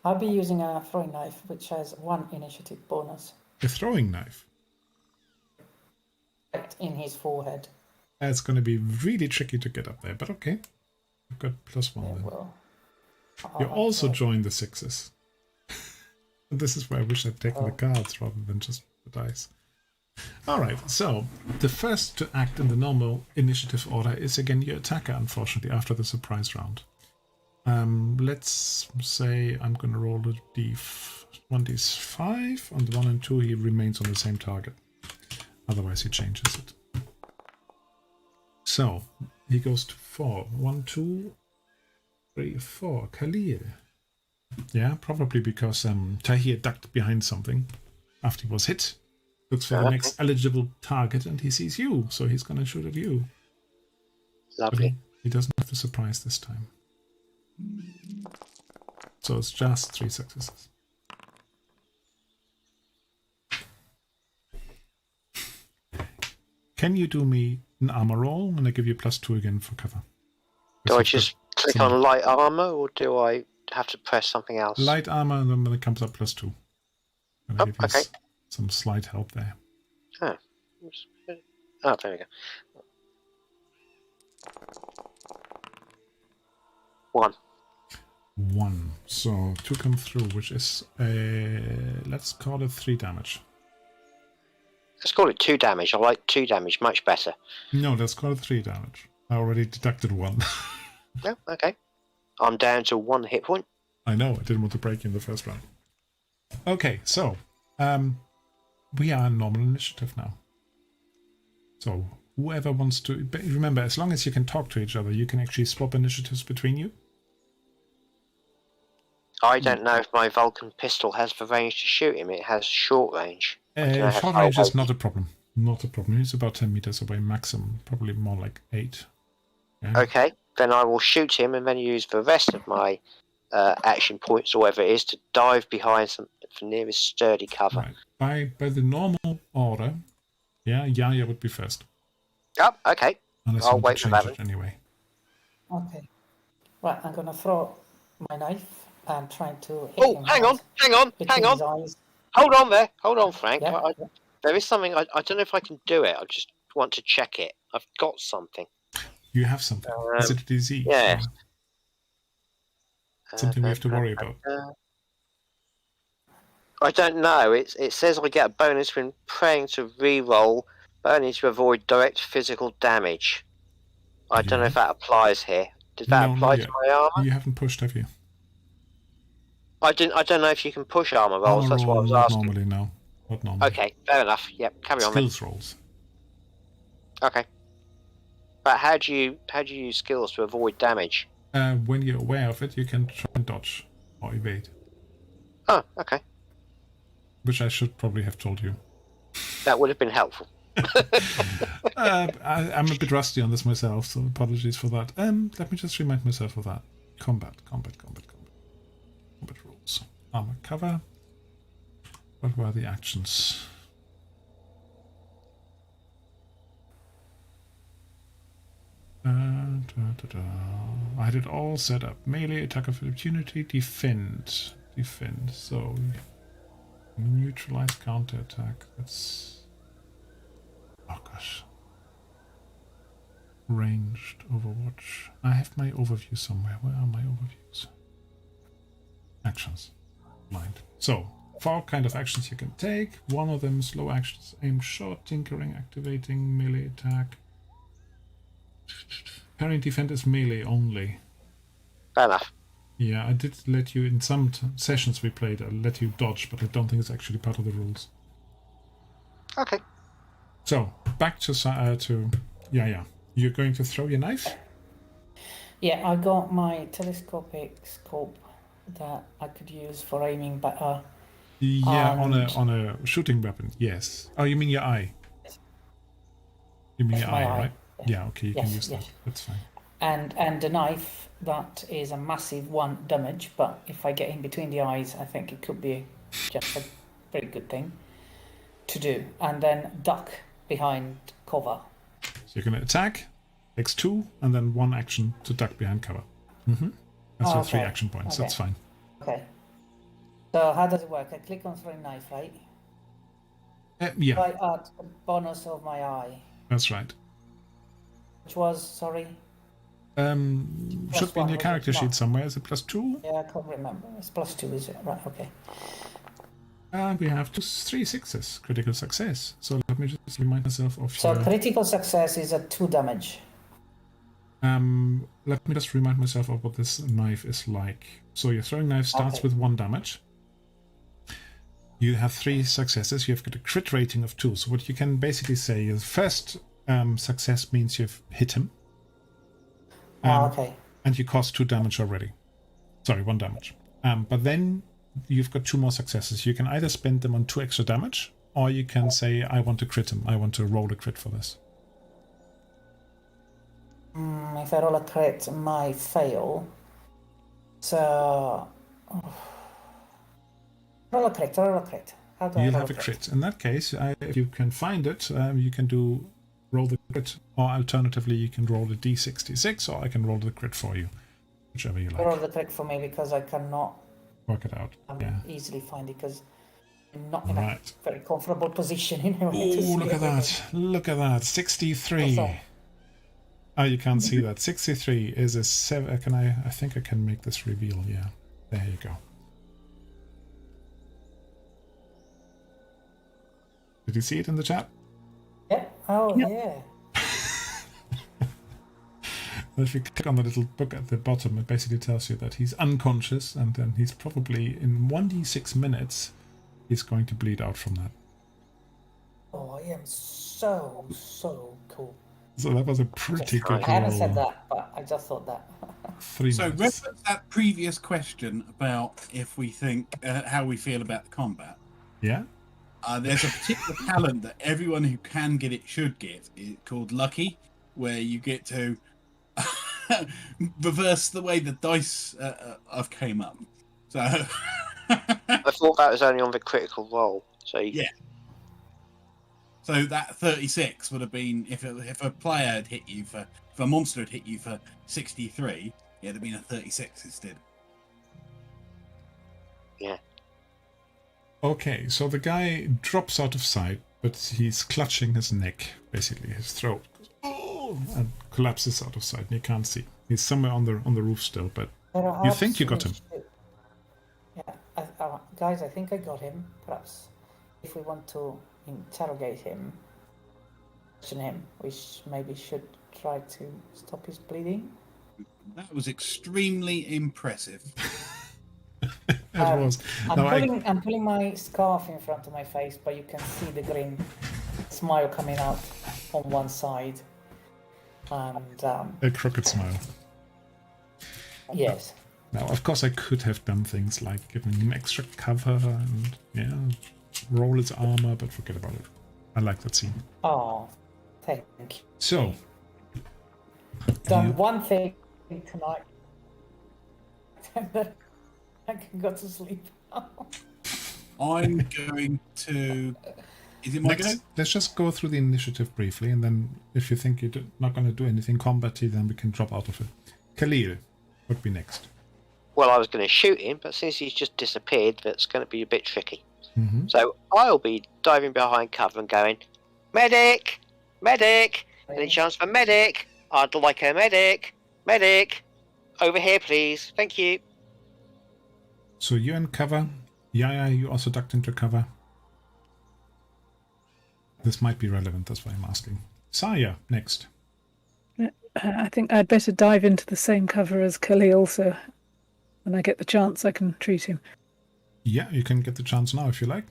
I'll be using a throwing knife, which has 1 initiative bonus. A throwing knife. Right in his forehead. It's going to be really tricky to get up there, but okay. You've got +1 Yeah, then. well, You also join the 6s. And this is where I wish I'd taken the cards rather than just the dice. Alright, so the first to act in the normal initiative order is again your attacker, unfortunately, after the surprise round. Let's say I'm going to roll a d5. On the 1 and 2 he remains on the same target. Otherwise he changes it. So, he goes to 4. 1, 2, 3, 4. Khalil. Yeah, probably because Tahir ducked behind something after he was hit. Looks for the next eligible target and he sees you, so he's going to shoot at you. Lovely. He doesn't have the surprise this time. So it's just 3 successes. Can you do me an armor roll and I give you +2 again for cover? Do I just click on light armor, or do I have to press something else? Light armor, and then it comes up +2. And I give you okay. some slight help there. Oh, there we go. 1. 1. So 2 come through, which is let's call it 3 damage. Let's call it 2 damage. I like 2 damage much better. No, let's call it 3 damage. I already deducted 1. No, okay. I'm down to 1 hit point. I know, I didn't want to break you in the first round. Okay, so we are in normal initiative now. So whoever wants to, but remember, as long as you can talk to each other, you can actually swap initiatives between you. I don't know if my Vulcan pistol has the range to shoot him. It has short range. Short range is not a problem. Not a problem. He's about 10 meters away maximum. Probably more like 8. Yeah. Okay, then I will shoot him and then use the rest of my action points or whatever it is to dive behind the nearest sturdy cover. Right. By the normal order, yeah, Yaya would be first. Oh, okay. Unless I'll you want wait to for change that it anyway. Okay. Right, I'm gonna throw my knife and trying to hit him. Oh, hang on. Between his eyes. Hold on, Frank. Yeah. There is something, I don't know if I can do it. I just want to check it. I've got something. You have something. Is it a disease? Yeah. Something we have to worry about. I don't know. It says I get a bonus when praying to re-roll, but only to avoid direct physical damage. I don't know if that applies here. Did that apply to my armor? You haven't pushed, have you? I don't know if you can push armor rolls. Armor That's what I was roll, asking. Normally, no. Not normally. Okay, fair enough. Yep, carry on. Skills rolls. Okay. But how do you use skills to avoid damage? When you're aware of it, you can try and dodge or evade. Oh, okay. Which I should probably have told you. That would have been helpful. I'm a bit rusty on this myself, so apologies for that. Let me just remind myself of that. Combat rules. Armor cover. What were the actions? I had it all set up. Melee, attack of opportunity, defend. So neutralize, counter attack. That's... oh gosh. Ranged, Overwatch. I have my overview somewhere. Where are my overviews? Actions. Blind. So, 4 kind of actions you can take. One of them, slow actions, aim shot, tinkering, activating, melee attack. Parrying defend is melee only. Fair enough. Yeah, I did let you, in some sessions we played, I let you dodge, but I don't think it's actually part of the rules. Okay. So back to yeah. You're going to throw your knife? Yeah, I got my telescopic scope that I could use for aiming better. Yeah, on And- a shooting weapon. Yes. Oh, you mean your eye? You mean Yes, your my eye, eye. right? Yeah. Okay, you can Yes, use yes. that. That's fine. And the knife, that is a massive 1 damage, but if I get in between the eyes, I think it could be just a very good thing to do. And then duck behind cover. So you're going to attack, takes 2, and then 1 action to duck behind cover. That's your 3 Okay, action points. okay. That's fine. Okay. So how does it work? I click on throwing knife, right? Yeah, I add a bonus of my eye, that's right. which was, sorry, Should be in one, your was character it sheet not? somewhere. Is it +2? Yeah, I can't remember. It's +2, is it? Right, okay. We have 3 6s, critical success. So let me just remind myself of So your... critical success is a 2 damage. Let me just remind myself of what this knife is like. So your throwing knife starts Okay. with 1 damage. You have 3 successes. You've got a crit rating of 2. So what you can basically say is first success means you've hit him. Okay. And you cost 2 damage already. Sorry, 1 damage. But then you've got 2 more successes. You can either spend them on 2 extra damage, or you can say, I want to crit him. I want to roll a crit for this. If I roll a crit, I might fail. So... roll a crit. How do I You'll roll have a crit. In that case, if you can find it, you can roll the crit, or alternatively, you can roll the D66, or I can roll the crit for you, whichever you like. Roll the crit for me because I cannot Work it out. Yeah. easily find it because I'm not in a Right. very comfortable position in order to Oh, see look at everything. that. Look at that. 63. What's that? Oh, you can't see that. 63 is a 7. I think I can make this reveal. Yeah. There you go. Did you see it in the chat? Yeah. Oh, Yep. yeah. If you click on the little book at the bottom, it basically tells you that he's unconscious, and then he's probably in 1d6 minutes, he's going to bleed out from that. Oh, I am so cool. So that was a pretty good I haven't said roll. that, but I just thought that. 3 So minutes. reference that previous question about if we think how we feel about the combat. Yeah? There's a particular talent that everyone who can get it should get. It's called Lucky, where you get to reverse the way the dice have came up. So I thought that was only on the critical roll. So Yeah. So that 36 would have been if a player had hit you if a monster had hit you for 63, it'd have been a 36 instead. Okay, so the guy drops out of sight, but he's clutching his neck, basically his throat, and collapses out of sight, and you can't see. He's somewhere on the roof still, but There are you think you got him. absolute- Yeah, guys, I think I got him. Perhaps if we want to interrogate him, question him, we maybe should try to stop his bleeding. That was extremely impressive. It was. I'm, No, I'm pulling my scarf in front of my face, but you can see the grin smile coming out on one side. And a crooked smile. yes, Now, of course, I could have done things like giving him extra cover and roll his armor, but forget about it. I like that scene. oh, thank you. So, Done you- one thing tonight, and then I can go to sleep. I'm going to. Is it my go? let's just go through the initiative briefly, and then if you think you're not going to do anything combat-y, then we can drop out of it. Khalil, what'd be next? Well, I was going to shoot him, but since he's just disappeared, that's going to be a bit tricky. Mm-hmm. So I'll be diving behind cover and going, medic, medic, any chance for medic? I'd like a medic, medic, over here, please. Thank you. So you're in cover. Yaya, you also ducked into cover. This might be relevant, that's why I'm asking. Saya, next. I think I'd better dive into the same cover as Khalil, so when I get the chance, I can treat him. Yeah, you can get the chance now if you like.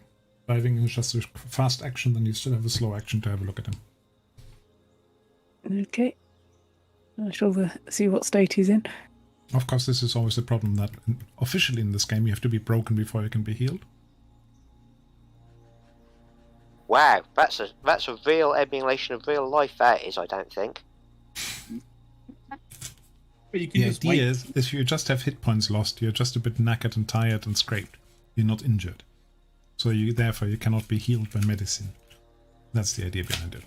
Diving is just a fast action, then you still have a slow action to have a look at him. Okay. I shall see what state he's in. Of course, this is always the problem that officially in this game you have to be broken before you can be healed. Wow, that's a real emulation of real life. That is, I don't think. But you can The just idea wait. is if you just have hit points lost, you're just a bit knackered and tired and scraped. You're not injured. So therefore you cannot be healed by medicine. That's the idea behind it.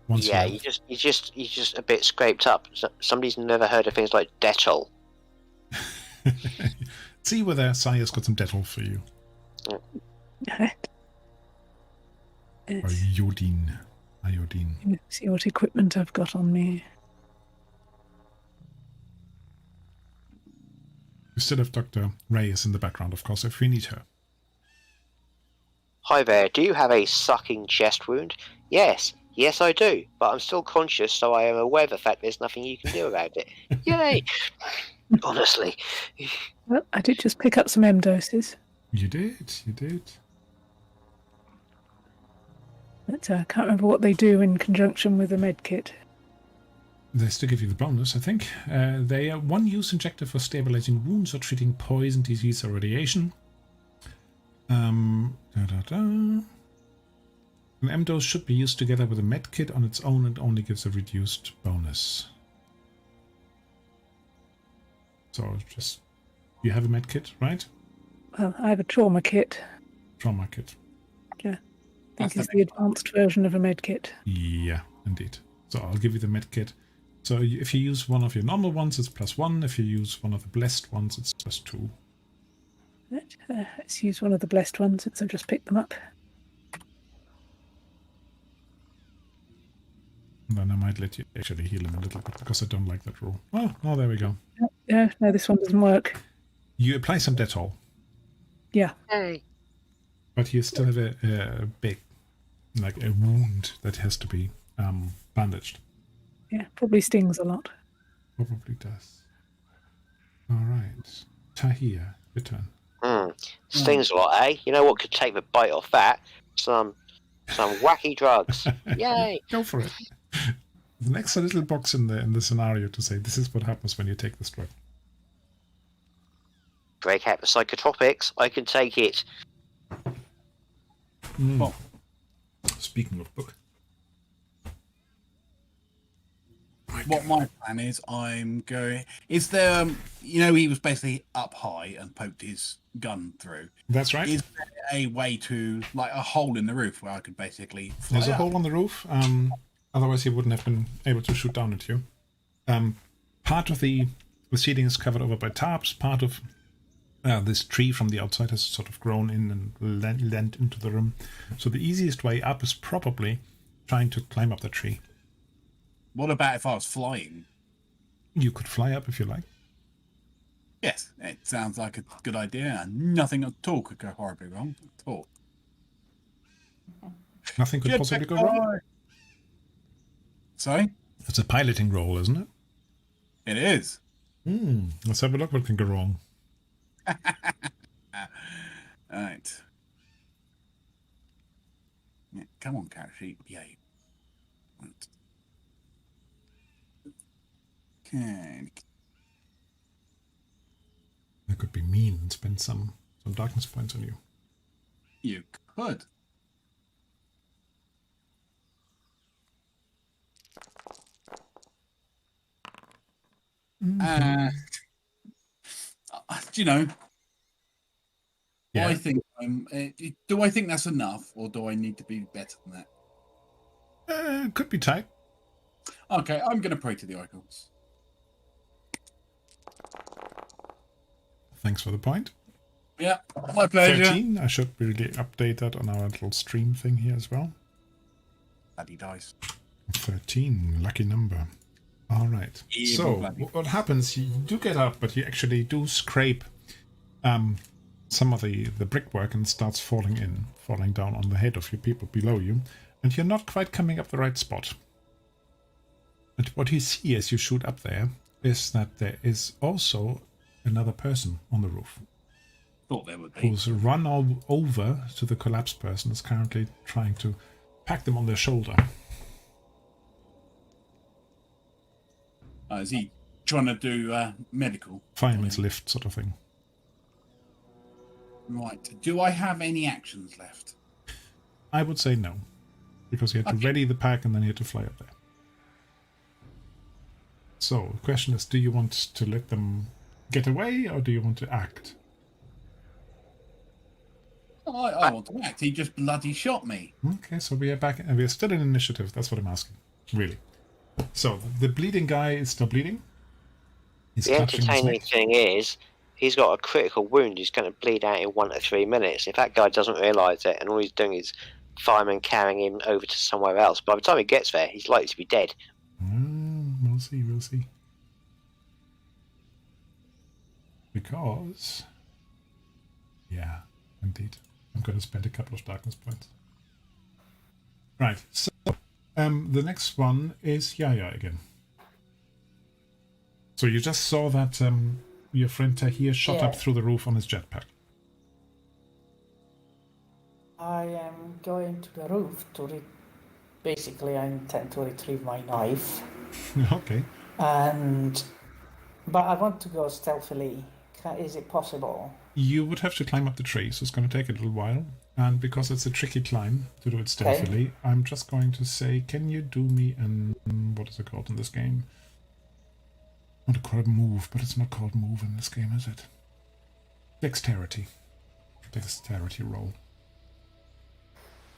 Once Yeah, you you're just a bit scraped up. Somebody's never heard of things like Dettol. see whether Saya's got some Dettol for you. Or iodine. Iodine. See what equipment I've got on me. You still have Dr. Reyes in the background, of course, if we need her. Hi there, do you have a sucking chest wound? Yes, I do, but I'm still conscious, so I am aware of the fact there's nothing you can do about it. Yay! Honestly. Well, I did just pick up some M doses. You did. But I can't remember what they do in conjunction with the med kit. They still give you the bonus, I think. They are one-use injector for stabilizing wounds or treating poison, disease, or radiation. An M-dose should be used together with a med kit on its own and only gives a reduced bonus. So just... You have a med kit, right? Well, I have a trauma kit. Trauma kit. Yeah. I think it's the advanced version of a med kit. Yeah, indeed. So I'll give you the med kit. So if you use one of your normal ones, it's +1. If you use one of the blessed ones, it's +2. Right, let's use one of the blessed ones since I've just picked them up. And then I might let you actually heal him a little bit because I don't like that rule. Oh, there we go. Yeah, no, this one doesn't work. You apply some Dettol, Yeah. Hey. but you still have a big, like a wound that has to be bandaged. Yeah, probably stings a lot. Probably does. All right. Tahir, your turn. Stings a lot, eh? You know what could take the bite off that? Some wacky drugs. Yay! Go for it. There's an extra little box in the scenario to say this is what happens when you take this drug. Break out the psychotropics. I can take it. Well, Speaking of book. what my plan is, I'm going. Is there? He was basically up high and poked his gun through. That's right. Is there a way to, like, a hole in the roof where I could basically fly There's a up? hole on the roof. Otherwise, he wouldn't have been able to shoot down at you. Part of the ceiling is covered over by tarps. Part of this tree from the outside has sort of grown in and lent into the room. So the easiest way up is probably trying to climb up the tree. What about if I was flying? You could fly up if you like. Yes, it sounds like a good idea, and nothing at all could go horribly wrong at all. Nothing could possibly go wrong. Sorry? It's a piloting role, isn't it? It is. Let's have a look what can go wrong. Right. Yeah, come on, character sheet. Yay. Right. Okay. I could be mean and spend some darkness points on you. You could. Do you know? Yeah. I think do I think that's enough, or do I need to be better than that? Could be tight. Okay, I'm going to pray to the icons. Thanks for the point. Yeah, my pleasure. 13. I should really update that on our little stream thing here as well. Bloody dice. 13, lucky number. All right. Evil So bloody. what happens? You do get up, but you actually do scrape some of the brickwork and starts falling down on the head of your people below you, and you're not quite coming up the right spot. But what you see as you shoot up there is that there is also another person on the roof. Thought there would be. who's run over to the collapsed person, is currently trying to pack them on their shoulder. Is he trying to do medical? Fireman's lift sort of thing. Right. Do I have any actions left? I would say no, because you had to ready the pack and then you had to fly up there. So the question is, do you want to let them get away or do you want to act? I want to act. He just bloody shot me. Okay, so we are back. And we are still in initiative. That's what I'm asking. Really. So the bleeding guy is still bleeding. He's The clutching his entertaining neck. thing is, he's got a critical wound. He's going to bleed out in 1 to 3 minutes. If that guy doesn't realise it, and all he's doing is fireman carrying him over to somewhere else, by the time he gets there, he's likely to be dead. We'll see. We'll see. Because, yeah, indeed, I'm going to spend a couple of darkness points. Right. So the next one is Yaya again. So you just saw that your friend Tahir shot up through the roof on his jetpack. I am going to the roof to basically I intend to retrieve my knife. Okay. But I want to go stealthily. Is it possible? You would have to climb up the tree, so it's going to take a little while. And because it's a tricky climb to do it stealthily, I'm just going to say, can you do me an, what is it called in this game? I want to call it move, but it's not called move in this game, is it? Dexterity. Dexterity roll.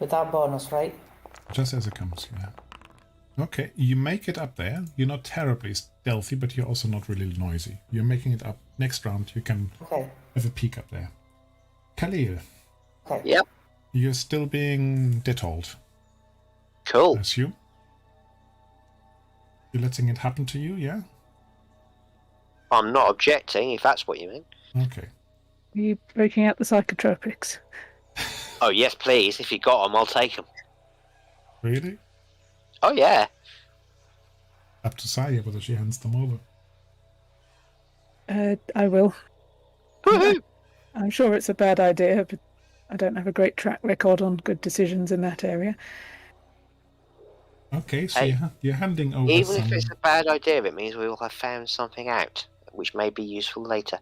Without bonus, right? Just as it comes, yeah. Okay, you make it up there. You're not terribly stealthy, but you're also not really noisy. You're making it up. Next round, you can have a peek up there. Khalil. Okay. Yep. You're still being detoled. Cool. I assume. You're letting it happen to you, yeah? I'm not objecting, if that's what you mean. Okay. Are you breaking out the psychotropics? Oh, yes, please. If you got them, I'll take them. Really? Oh, yeah. Up to Saya whether she hands them over. I will. Woohoo! I'm sure it's a bad idea, but I don't have a great track record on good decisions in that area. Okay, so Hey, you're handing over Even some... if it's a bad idea, it means we will have found something out, which may be useful later.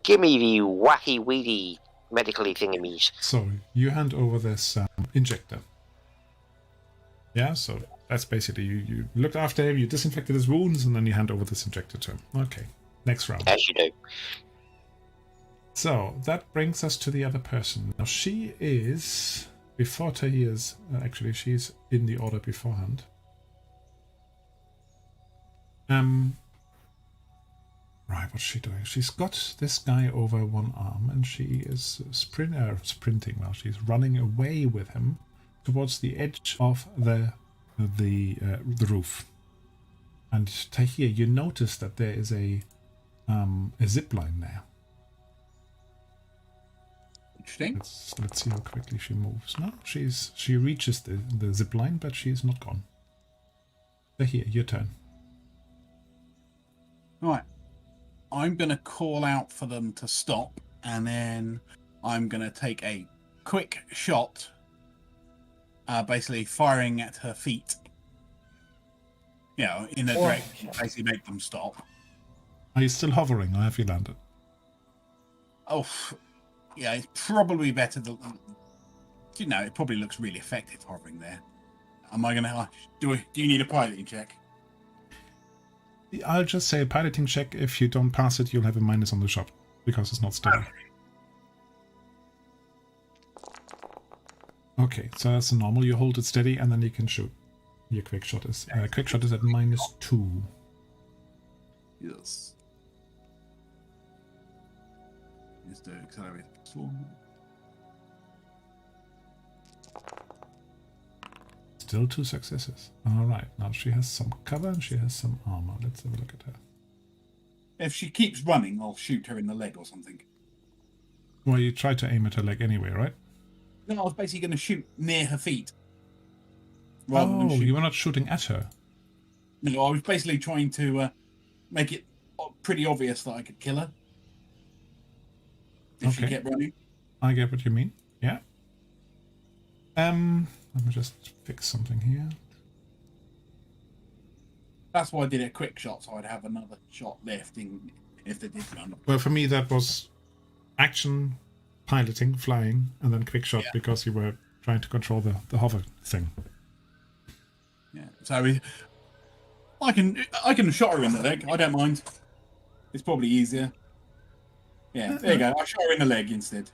Give me the wacky weedy medically thingamies. So, you hand over this injector. Yeah, so that's basically you looked after him, you disinfected his wounds, and then you hand over this injector to him. Okay, next round. As you do. So, that brings us to the other person. Now, she is... Before Tahir's... actually, she's in the order beforehand. Right, what's she doing? She's got this guy over one arm, and she is sprinting. Well, she's running away with him towards the edge of the roof. And Tahir, you notice that there is a zip line there. Interesting. Let's see how quickly she moves. No, she reaches the zip line, but she's not gone. Tahir, your turn. Right. I'm going to call out for them to stop, and then I'm going to take a quick shot, basically firing at her feet. You know, in the direction, basically make them stop. Are you still hovering, or have you landed? Oh, yeah, it's probably better than... You know, it probably looks really effective hovering there. Am I going to... Do you need a piloting check? I'll just say a piloting check. If you don't pass it, you'll have a minus on the shot, because it's not steady. Okay, so that's normal. You hold it steady, and then you can shoot. Your quick shot is at -2. Yes. Is the accelerator +4? Still 2 successes. All right, now she has some cover and she has some armor. Let's have a look at her. If she keeps running, I'll shoot her in the leg or something. Well, you try to aim at her leg anyway, right? No, I was basically going to shoot near her feet. Oh, you were not shooting at her. No, I was basically trying to make it pretty obvious that I could kill her. if you Okay. get running. I get what you mean. Yeah. Let me just fix something here. That's why I did a quick shot, so I'd have another shot left if they did run. Well, for me, that was action, piloting, flying, and then quick shot because you were trying to control the hover thing. Yeah. So I can shot her in the leg. I don't mind. It's probably easier. Yeah, there you go. I shot her in the leg instead.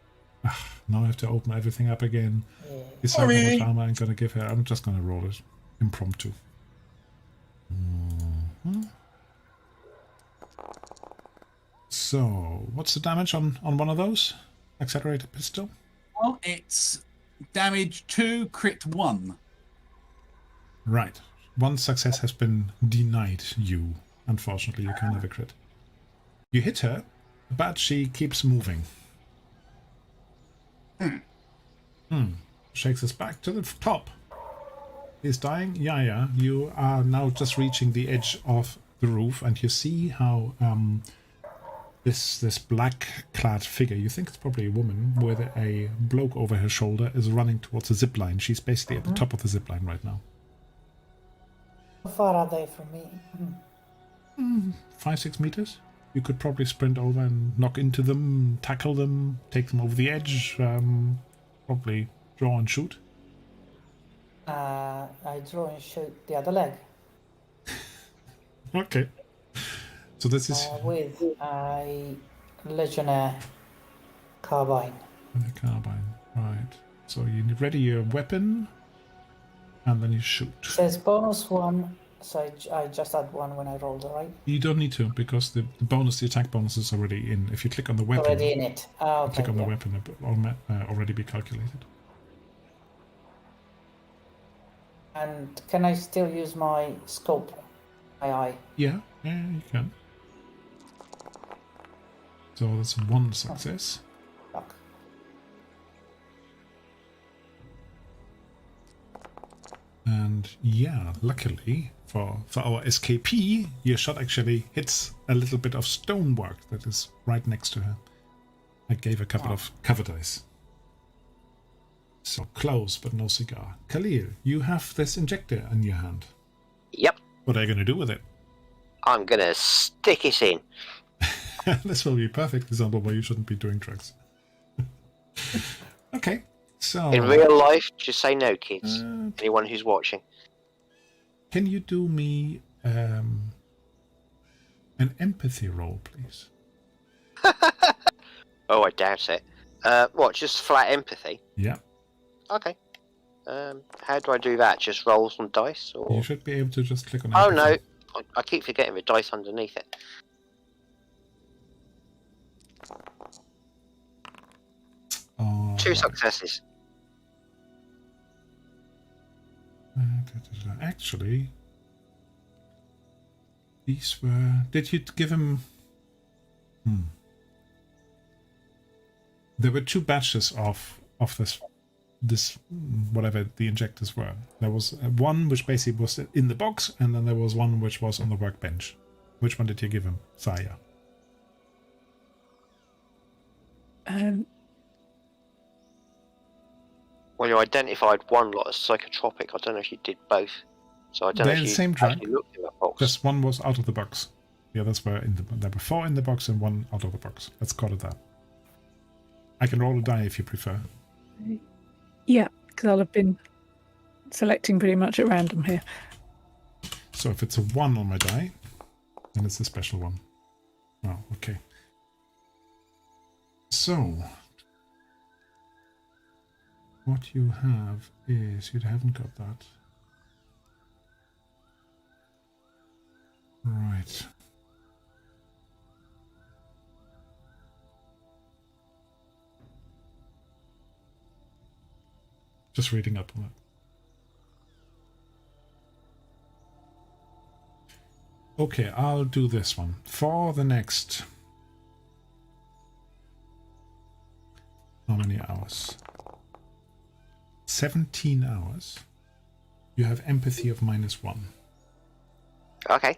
Now I have to open everything up again. Yeah. Decide how much Sorry. armor I'm gonna give her. I'm just gonna roll it impromptu. So, what's the damage on one of those? Accelerated pistol? Well, it's damage 2, crit 1. Right. One success has been denied you. Unfortunately, you can't have a crit. You hit her, but she keeps moving. Shakes us back to the top. He's dying. Yeah. You are now just reaching the edge of the roof, and you see how this black-clad figure, you think it's probably a woman, with a bloke over her shoulder, is running towards a zip line. She's basically at the top of the zip line right now. How far are they from me? 5-6 meters. You could probably sprint over and knock into them, tackle them, take them over the edge, probably draw and shoot. I draw and shoot the other leg Okay. So this is with a Legionnaire carbine. the carbine. Right. So you ready your weapon, and then you shoot. It says bonus 1, so I just add 1 when I rolled, right? You don't need to, because the attack bonus is already in. If you click on the weapon, Already in it. Ah, okay, click on the yeah. weapon, it will already be calculated. And can I still use my scope, my eye? Yeah, you can. So that's one success. Fuck. And yeah, luckily for our escapee, your shot actually hits a little bit of stonework that is right next to her. I gave a couple of cover dice. So close, but no cigar. Khalil, you have this injector in your hand. Yep, What are you going to do with it? I'm gonna stick it in. This will be a perfect example why you shouldn't be doing drugs. Okay, so In real life, just say no, kids. uh, Anyone who's watching. can you do me an empathy roll, please? Oh, I doubt it. What? Just flat empathy? Yeah, Okay. How do I do that? Just roll some dice, or? you should be able to just click on Oh empathy. no, I keep forgetting the dice underneath it. Oh, 2 successes. Actually, these were. Did you give him? There were 2 batches of this whatever the injectors were. There was one which basically was in the box, and then there was one which was on the workbench. Which one did you give him, Saya? Well, you identified one lot as psychotropic. I don't know if you did both. So I don't know They're if the you same drug. actually looked in that box. Just one was out of the box. The others were in the. There were 4 in the box and 1 out of the box. Let's call it that. I can roll a die if you prefer. Yeah, because I'll have been selecting pretty much at random here. So if it's a 1 on my die, then it's a special one. Oh, okay. So, what you have is, you haven't got that. Right. Just reading up on it. Okay, I'll do this one. For the next... How many hours? 17 hours. You have empathy of -1. Okay.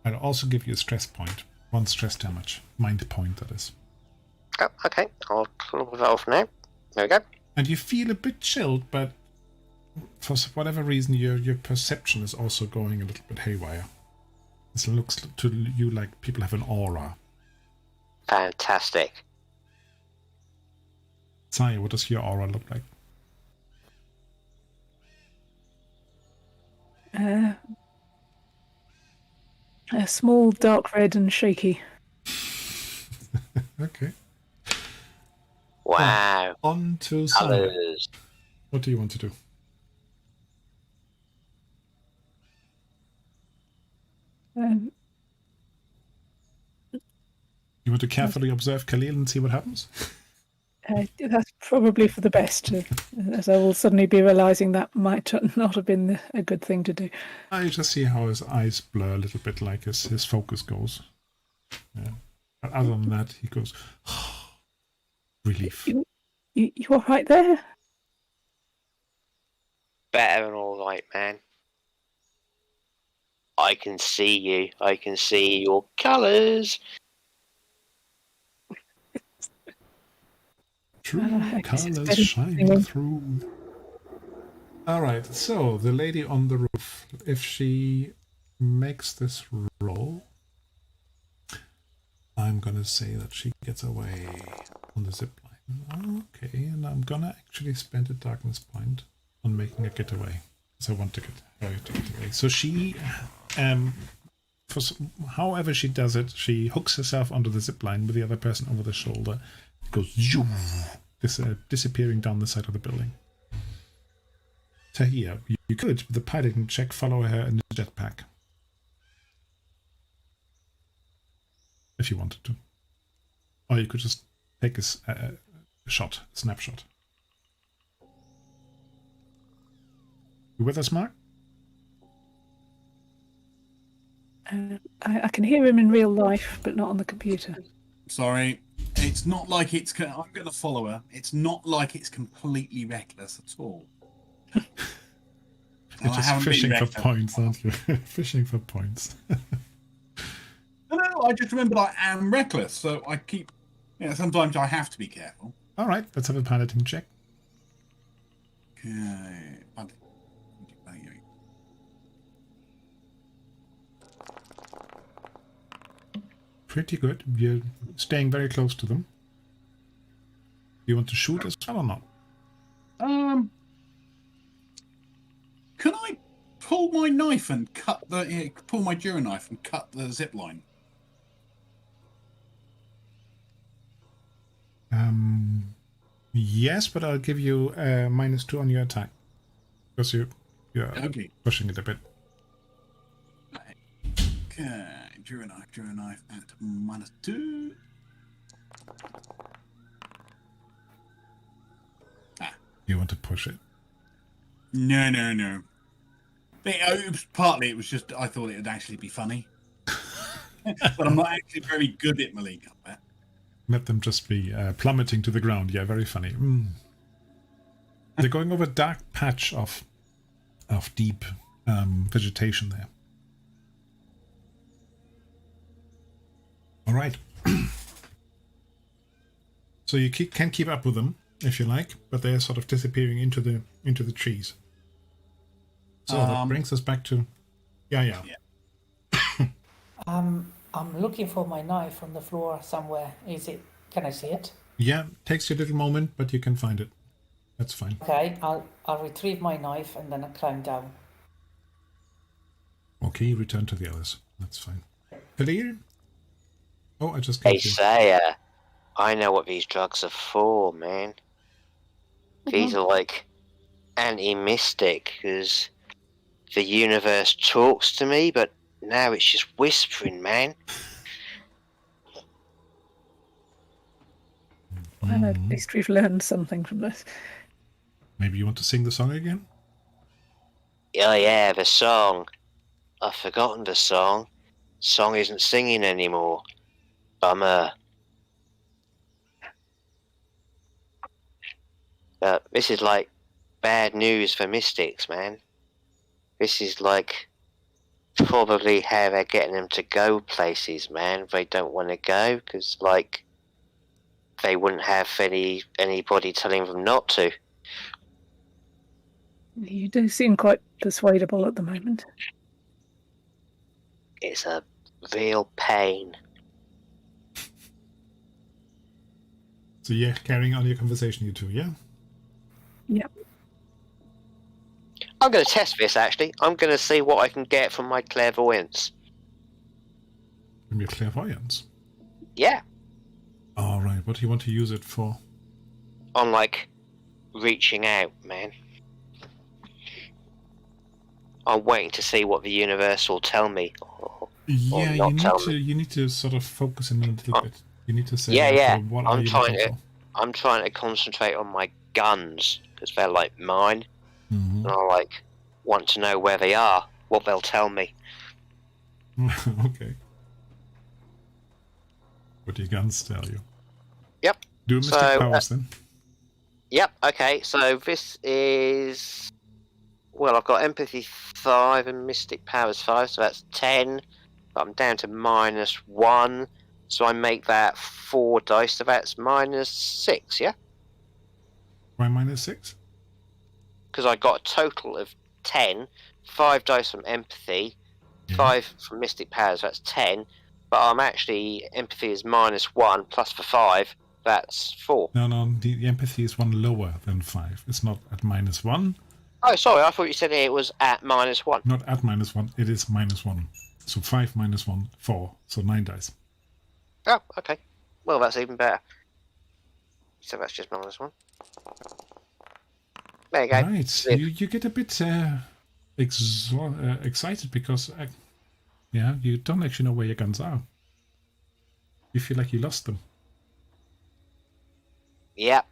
I'll also give you a stress point. 1 stress damage. Mind point, that is. Oh, okay. I'll close that off now. There we go. And you feel a bit chilled, but for whatever reason, your perception is also going a little bit haywire. It looks to you like people have an aura. Fantastic. Sai, what does your aura look like? A small, dark red and shaky. Okay. Wow. On to Sai. Colours. What do you want to do? Um, You want to carefully observe Khalil and see what happens? that's probably for the best, as I will suddenly be realising that might not have been a good thing to do. I just see how his eyes blur a little bit, like his focus goes. Yeah. But other than that, he goes, relief. You all right there? Better than all right, man. I can see you. I can see your colours. True I guess it's colors better shine singing. through. Alright, so the lady on the roof, if she makes this roll, I'm gonna say that she gets away on the zip line. Okay, and I'm gonna actually spend a darkness point on making her get away. Because I want to get her to get away. So she, however she does it, she hooks herself onto the zip line with the other person over the shoulder. It goes zoom, disappearing down the side of the building. Tahir, you could, with the piloting check, follow her in the jetpack. If you wanted to. Or you could just take a snapshot. You with us, Mark? I can hear him in real life, but not on the computer. Sorry. It's not like it's... I'm going to follow her. It's not like it's completely reckless at all. You're just fishing for points, aren't you? Fishing for points. No, I just remembered I am reckless, so I keep... sometimes I have to be careful. All right, let's have a piloting check. Okay. Pretty good. You're staying very close to them. Do you want to shoot as well or not? Can I pull my knife and cut pull my Dura knife and cut the zip line? Yes, but I'll give you -2 on your attack because you're Okay. pushing it a bit. Okay, Dura knife at -2. You want to push it? No. Partly it was just I thought it would actually be funny. But I'm not actually very good at melee combat. Let them just be plummeting to the ground. Yeah, very funny. They're going over a dark patch of deep vegetation there. All right. So you can keep up with them if you like, but they're sort of disappearing into the trees. So that brings us back to yeah. I'm looking for my knife on the floor somewhere. Can I see it? Yeah, takes you a little moment, but you can find it. That's fine. Okay, I'll retrieve my knife and then I'll climb down. Okay, return to the others. That's fine. Khalil? Oh, I just Hey, got you. Saya, I know what these drugs are for, man. These are like anti-mystic, because the universe talks to me, but now it's just whispering, man. Well, at least we've learned something from this. Maybe you want to sing the song again? Oh yeah, the song. I've forgotten the song. Song isn't singing anymore. Bummer. This is like bad news for mystics, man. This is like probably how they're getting them to go places, man. They don't want to go because, like, they wouldn't have anybody telling them not to. You do seem quite persuadable at the moment. It's a real pain. So you're carrying on your conversation, you two, yeah? Yep. I'm going to test this, actually. I'm going to see what I can get from my clairvoyance. From your clairvoyance? Yeah. All right, what do you want to use it for? I'm, like, reaching out, man. I'm waiting to see what the universe will tell me. Yeah, you need to sort of focus in a little bit. You need to say, okay, what are you looking for? I'm trying to concentrate on my guns, because they're like mine. Mm-hmm. And I like want to know where they are, what they'll tell me. Okay. What do your guns tell you? Yep. Do mystic powers then. Yep, okay, so this is... Well, I've got empathy 5 and mystic powers 5, so that's 10. But I'm down to -1, so I make that 4 dice, so that's -6, yeah? Why -6? Because I got a total of 10, 5 dice from empathy, 5 from mystic powers, that's 10. But I'm actually, empathy is -1, plus the 5, that's 4. No, the empathy is 1 lower than 5. It's not at -1. Oh, sorry, I thought you said it was at -1. Not at -1, it is -1. So 5 -1, 4. So 9 dice. Oh, okay. Well, that's even better. So that's just -1. There you go. Right, you get a bit excited because, you don't actually know where your guns are. You feel like you lost them. Yeah.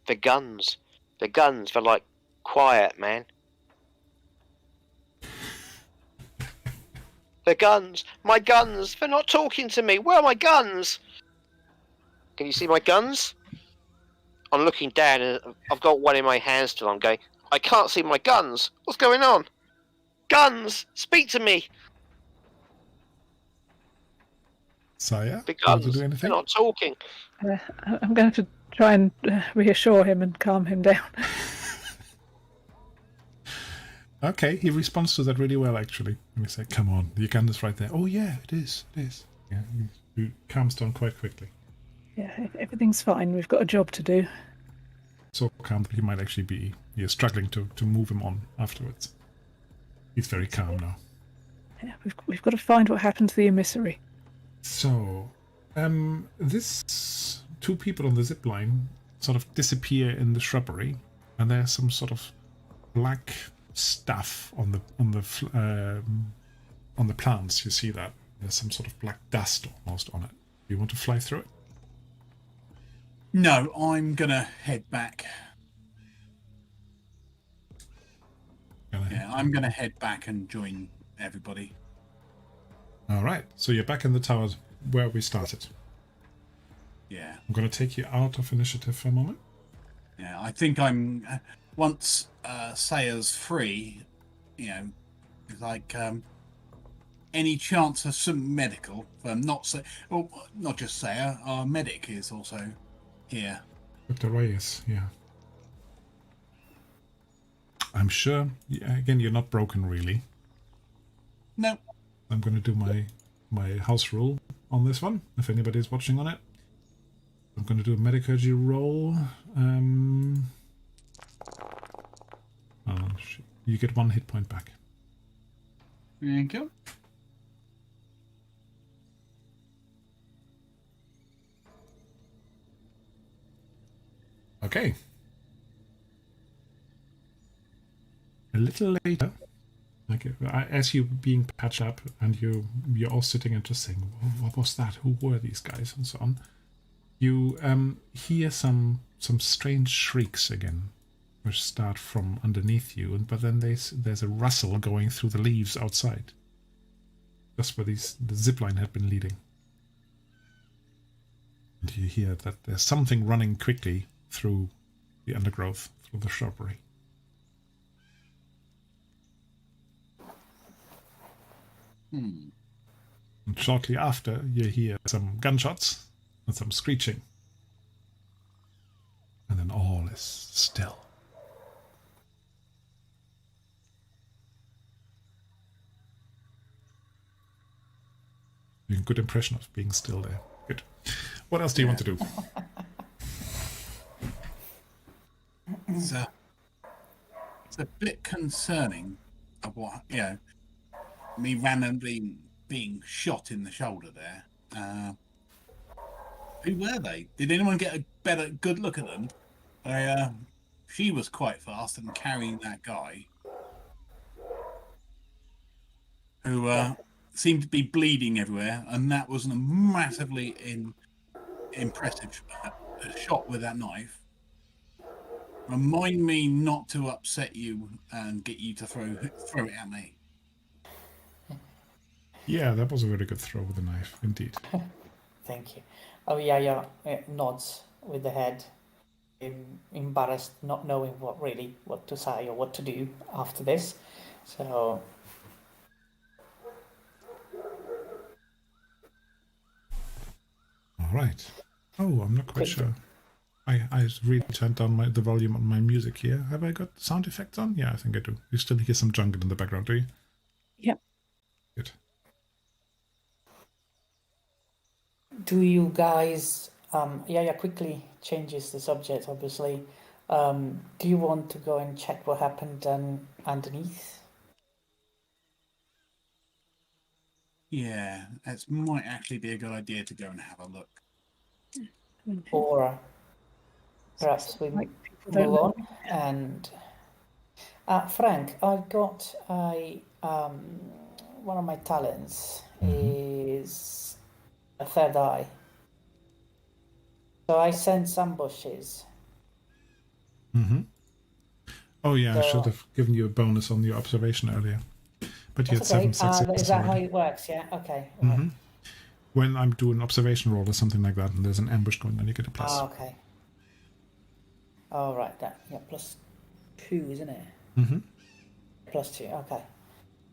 The guns. The guns, they're like quiet, man. The guns! My guns! They're not talking to me! Where are my guns? Can you see my guns? I'm looking down and I've got one in my hand still. I'm going, I can't see my guns! What's going on? Guns! Speak to me! Saya, The do you want guns! to do anything? They're not talking. I'm going to have to try and reassure him and calm him down. Okay, he responds to that really well, actually. And we say, come on, your gun is right there. Oh, yeah, it is. Yeah, he calms down quite quickly. Yeah, everything's fine. We've got a job to do. So calm that he might actually be struggling to move him on afterwards. He's very calm now. Yeah, we've got to find what happened to the emissary. So, this 2 people on the zip line sort of disappear in the shrubbery, and there's some sort of black stuff on the plants. You see that there's some sort of black dust almost on it. Do you want to fly through it? No, I'm gonna head back. I'm gonna head back and join everybody. All right, so you're back in the tower where we started. Yeah. I'm going to take you out of initiative for a moment. Yeah, I think I'm... Once Saya's free, like, any chance of some medical... not just Saya, our medic is also here. Dr. Reyes, yeah. I'm sure, again, you're not broken, really. No. I'm going to do my house rule on this one, if anybody's watching on it. I'm going to do a medicurgy roll. You get 1 hit point back. Thank you. Okay. A little later, as you being patched up and you're all sitting and just saying, what was that? Who were these guys? And so on. You hear some strange shrieks again, which start from underneath you, but then there's a rustle going through the leaves outside, just where the zipline had been leading. And you hear that there's something running quickly through the undergrowth, through the shrubbery. Hmm. And shortly after, you hear some gunshots and some screeching. And then all is still. Good impression of being still there. Good. What else do you want to do? It's a bit concerning of what, me randomly being shot in the shoulder there. Who were they? Did anyone get a good look at them? She was quite fast and carrying that guy who seemed to be bleeding everywhere, and that wasn't a massively impressive shot with that knife. Remind me not to upset you and get you to throw it at me. Yeah, that was a very good throw with the knife, indeed. Thank you. Oh yeah, nods with the head, embarrassed, not knowing what to say or what to do after this. So All right. Oh, I'm not quite sure. I really turned down the volume on my music here. Have I got sound effects on? Yeah, I think I do. You still hear some jungle in the background, do you? Yep. Good. do you guys, quickly changes the subject, obviously. Do you want to go and check what happened underneath? Yeah, that might actually be a good idea to go and have a look. Or perhaps we Like, move people don't know. on and Frank, I've got one of my talents is a third eye. So I sense ambushes. Oh yeah, I So- should have given you a bonus on your observation earlier. But you had That's okay. 7 successes Is that how already. it works? Yeah. Okay. Right. When I'm doing an observation roll or something like that, and there's an ambush going on, you get a plus. Okay. All right. That +2, isn't it? +2. Okay.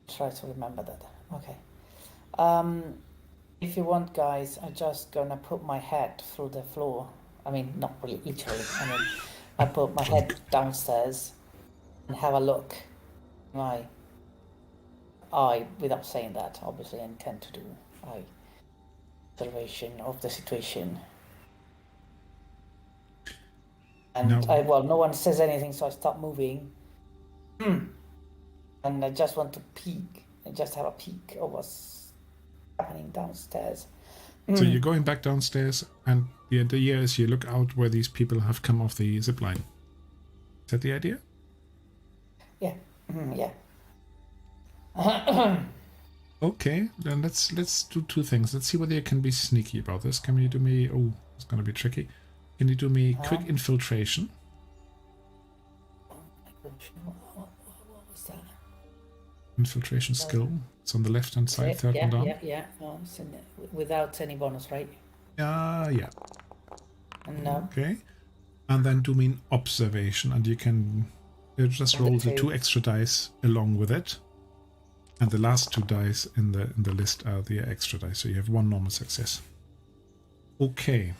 Try to remember that. Okay. If you want, guys, I'm just gonna put my head through the floor. I mean, not really literally. I mean, I put my head downstairs and have a look. Without saying that, obviously, I intend to do observation of the situation. And No. no one says anything, so I start moving. And I just want to peek, and just have a peek of what's happening downstairs. So you're going back downstairs, and the idea is you look out where these people have come off the zip line. Is that the idea? Yeah. Yeah. Okay, then let's do 2 things. Let's see whether you can be sneaky about this. Can you do me... Oh, it's going to be tricky. Can you do me quick infiltration? Oh my gosh, what was that? Infiltration skill. It's on the left-hand side, third one down. Yeah. Oh, it's without any bonus, right? Yeah. No. Okay. And then do me an observation, and you just roll the 2 extra dice along with it. And the last 2 dice in the list are the extra dice, so you have 1 normal success. Okay.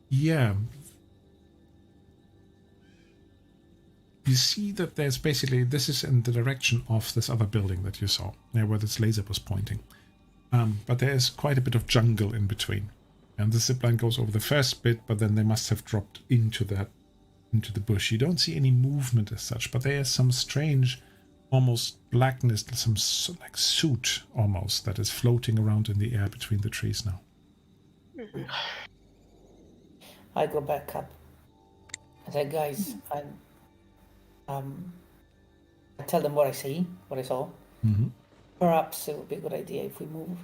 Yeah. You see that there's basically, this is in the direction of this other building that you saw, where this laser was pointing. But there's quite a bit of jungle in between. And the zipline goes over the first bit, but then they must have dropped into the bush. You don't see any movement as such, but there is some strange, almost blackness, some like soot almost, that is floating around in the air between the trees now. I go back up. I say, guys, I tell them what I see, what I saw. Perhaps it would be a good idea if we move.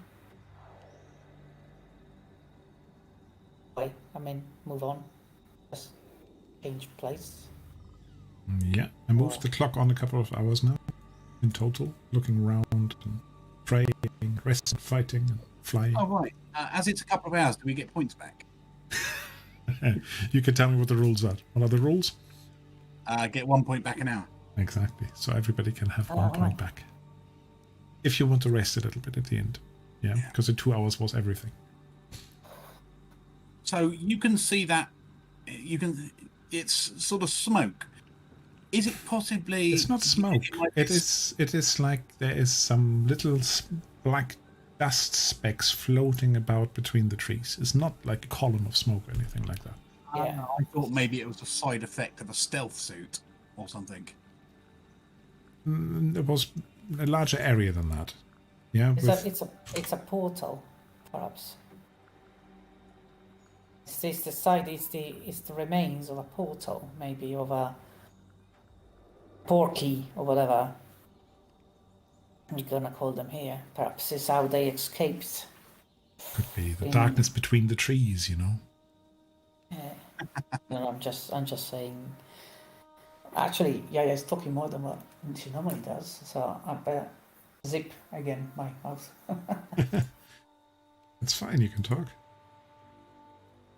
Move on. Just change place. Yeah, I moved the clock on a couple of hours now in total, looking around and praying, resting, fighting, and flying. Oh, right. As it's a couple of hours, do we get points back? You can tell me what the rules are. What are the rules? Get 1 point back an hour. Exactly. So everybody can have 1 point back. if you want to rest a little bit at the end. Yeah, because the 2 hours was everything. So you can see that it's sort of smoke. Is it possibly? It's not smoke. It is like there is some little black dust specks floating about between the trees. It's not like a column of smoke or anything like that. Yeah. I thought maybe it was a side effect of a stealth suit or something. It was a larger area than that. Yeah, It's a portal, perhaps. It's the side. It's the remains of a portal, maybe of a porky or whatever you're gonna call them here. Perhaps it's how they escaped. could be the darkness between the trees, you know. Yeah. No, I'm just saying. Actually, Yaya's talking more than what she normally does, so I better zip again my house. It's fine, you can talk.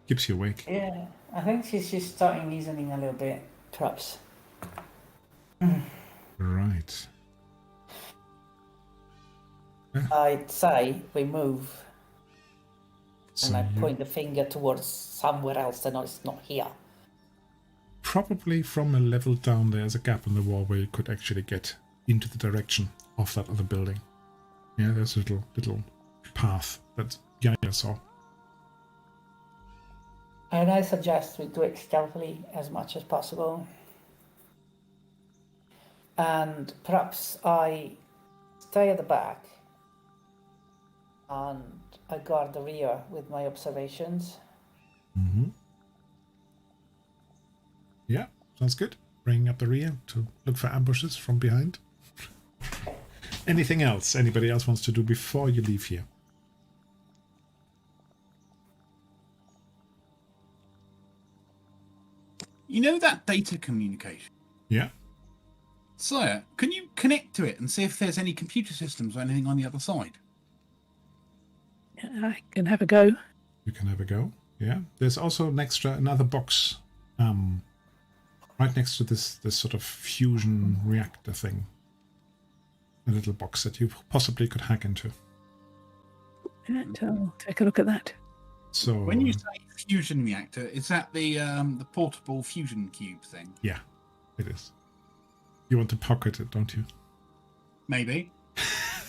Keeps you awake. Yeah, I think she's starting reasoning a little bit, perhaps. Right. I'd say we move, So and I you point the finger towards somewhere else, and it's not here. probably from a level down there's a gap in the wall where you could actually get into the direction of that other building. Yeah, there's a little path that Yaya saw. And I suggest we do it stealthily as much as possible. And perhaps I stay at the back and I guard the rear with my observations. Mm-hmm. Yeah, sounds good. Bringing up the rear to look for ambushes from behind. Anything else anybody else wants to do before you leave here? You know that data communication? Yeah. Sire, can you connect to it and see if there's any computer systems or anything on the other side? I can have a go. You can have a go. Yeah. There's also another box right next to this sort of fusion reactor thing. A little box that you possibly could hack into. And I'll take a look at that. So When you say fusion reactor, is that the portable fusion cube thing? yeah, it is. You want to pocket it, don't you? Maybe.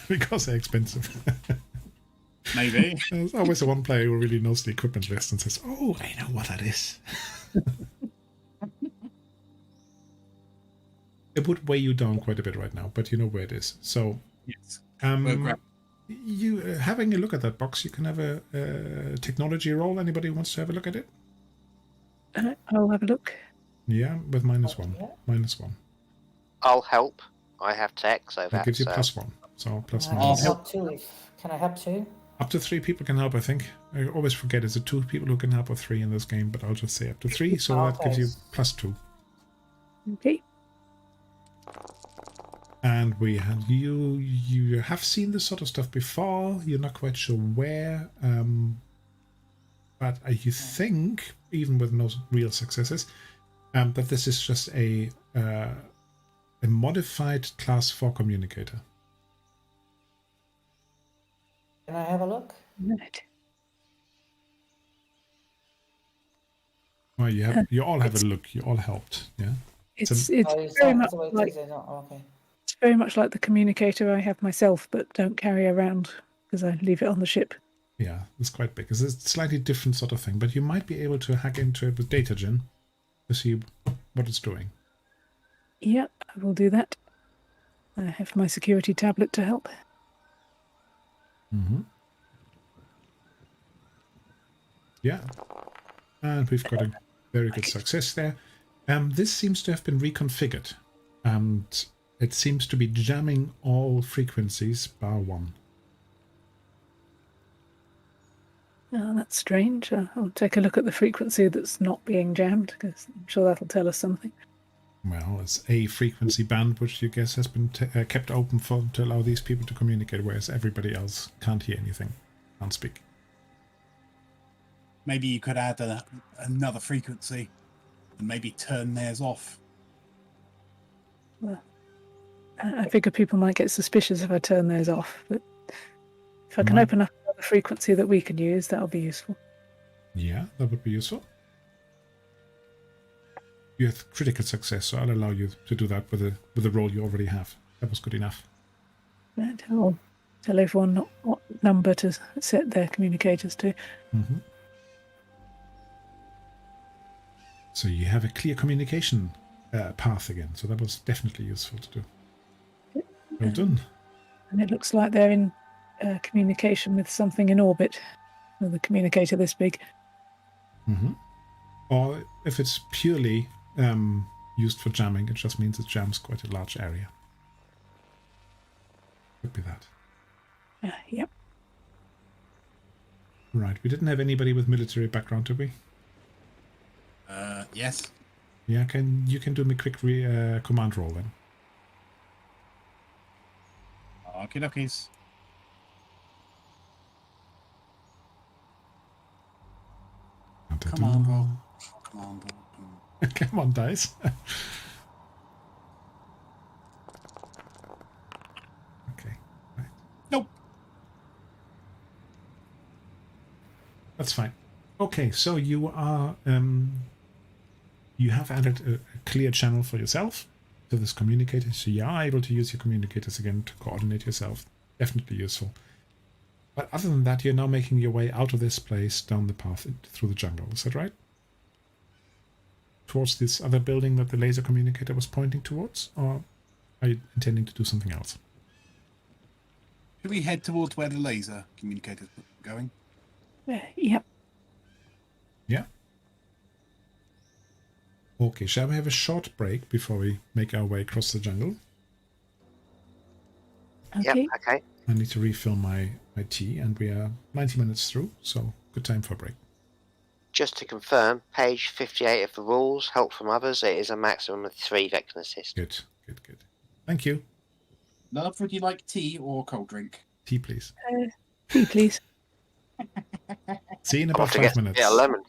Because they're expensive. Maybe. There's always the one player who really knows the equipment list and says, "Oh, I know what that is." It would weigh you down quite a bit right now, but you know where it is. So, Yes. We'll grab- you having a look at that box, you can have a technology roll. Anybody who wants to have a look at it? I'll have a look. Yeah, with -1. Yeah. -1. I'll help. I have tech, so That that's gives you +1. So plus Can I minus. help too? Can I help too? Up to 3 people can help, I think. I always forget it's 2 people who can help or 3 in this game, but I'll just say up to 3, so that gives you +2. Okay. And we have you have seen this sort of stuff before. You're not quite sure where, but you think, even with no real successes, that this is just a modified class 4 communicator. Can I have a look? Right. Well, you all have a look. You all helped, yeah. It's Oh, is very that much the way it like is? Oh, okay. it's very much like the communicator I have myself, but don't carry around because I leave it on the ship. Yeah, it's quite big. It's a slightly different sort of thing, but you might be able to hack into it with data gen to see what it's doing. Yeah, I will do that. I have my security tablet to help. Mm-hmm. Yeah, and we've got a very good success there. This seems to have been reconfigured, and it seems to be jamming all frequencies bar 1. Oh, that's strange. I'll take a look at the frequency that's not being jammed, because I'm sure that'll tell us something. Well, it's a frequency band which you guess has been kept open to allow these people to communicate, whereas everybody else can't hear anything, can't speak. Maybe you could add another frequency and maybe turn theirs off. Well, I figure people might get suspicious if I turn those off. But if I can Right. open up another frequency that we can use, that'll be useful. Yeah, that would be useful. You have critical success, so I'll allow you to do that with the role you already have. That was good enough. And I'll tell everyone what number to set their communicators to. Mm-hmm. So you have a clear communication path again. So that was definitely useful to do. Well done. And it looks like they're in communication with something in orbit, with a communicator this big. Mm-hmm. Or if it's purely used for jamming, it just means it jams quite a large area. Could be that. Yep. Right. We didn't have anybody with military background, did we? Yes. Yeah. You can do me a quick command roll then. Okie dokies. Command roll. Command roll. Come on, dice. Okay. Right. Nope. That's fine. Okay, so you are you have added a clear channel for yourself to this communicator, so you are able to use your communicators again to coordinate yourself. Definitely useful. But other than that, you're now making your way out of this place down the path through the jungle. Is that right? Towards this other building that the laser communicator was pointing towards, or are you intending to do something else? Should we head towards where the laser communicator's going? Yep. Yeah. Okay, shall we have a short break before we make our way across the jungle? Okay. Yep, okay. I need to refill my tea, and we are 90 minutes through, so good time for a break. Just to confirm, page 58 of the rules, help from others, it is a maximum of 3 Vector assist. Good, good, good. Thank you. Love, would you like tea or cold drink? Tea, please. Tea, please. See you in I'll about have to 5 get minutes. a lemon.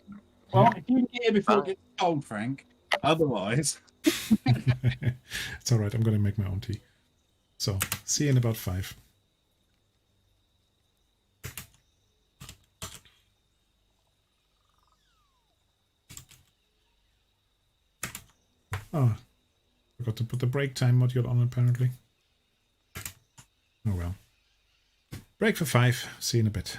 Well, Yeah. if you can get here before it gets cold, Frank. Otherwise. It's all right. I'm going to make my own tea. So, see you in about 5. Oh, forgot to put the break time module on, apparently. Oh well. Break for 5. See you in a bit.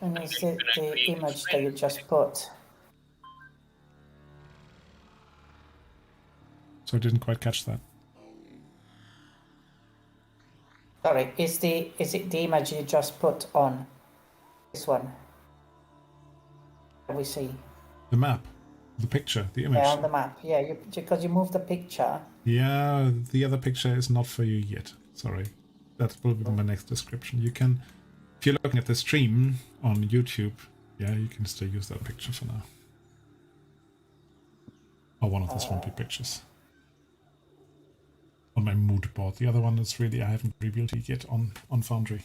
And is it the image that you just put? So I didn't quite catch that. Sorry, is it the image you just put on this one? We see. The map, the picture, the image. Yeah, on the map. Yeah, because you moved the picture. Yeah, the other picture is not for you yet. Sorry. That will be my next description. You can, if you're looking at the stream on YouTube, yeah, you can still use that picture for now. Or one of the swampy pictures. On my mood board. The other one is really, I haven't revealed it yet on Foundry.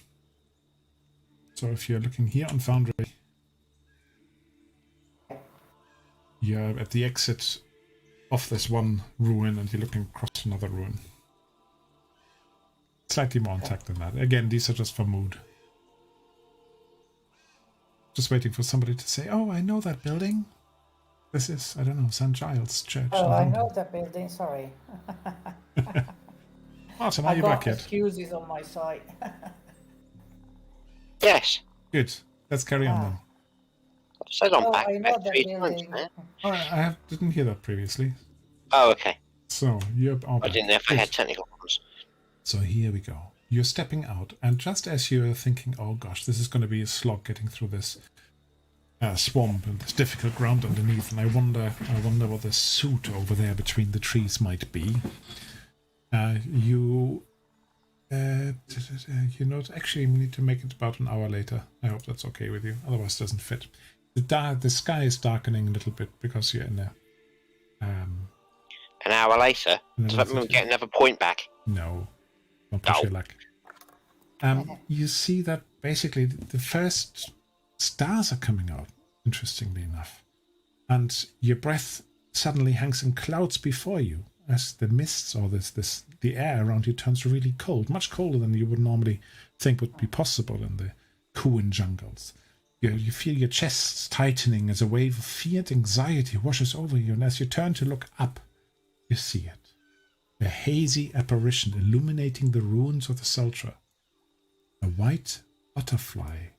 So if you're looking here on Foundry, you're at the exit of this one ruin and you're looking across another ruin. Slightly more intact than that. Again, these are just for mood. Just waiting for somebody to say, oh, I know that building. This is, I don't know, St. Giles Church. Oh, I know that building, sorry. Martin, are you back yet? Excuses on my side. Yes. Good. Let's carry on then. So I'm back I know about that 3 times, building. man. Oh, I didn't hear that previously. Oh, okay. So you're all I back. didn't know if I Good. had technical problems. So here we go. You're stepping out, and just as you're thinking, oh gosh, this is going to be a slog getting through this swamp and this difficult ground underneath, and I wonder what the suit over there between the trees might be. You know, actually we need to make it about an hour later. I hope that's okay with you. Otherwise, it doesn't fit. The sky is darkening a little bit because you're in a. An hour later? Does that mean we get another point back? No, don't push your luck. You see that basically the first stars are coming out, interestingly enough. And your breath suddenly hangs in clouds before you as the mists or the air around you turns really cold, much colder than you would normally think would be possible in the Kuan jungles. You feel your chest tightening as a wave of fear and anxiety washes over you, and as you turn to look up, you see it. A hazy apparition illuminating the ruins of the Sultra. A white butterfly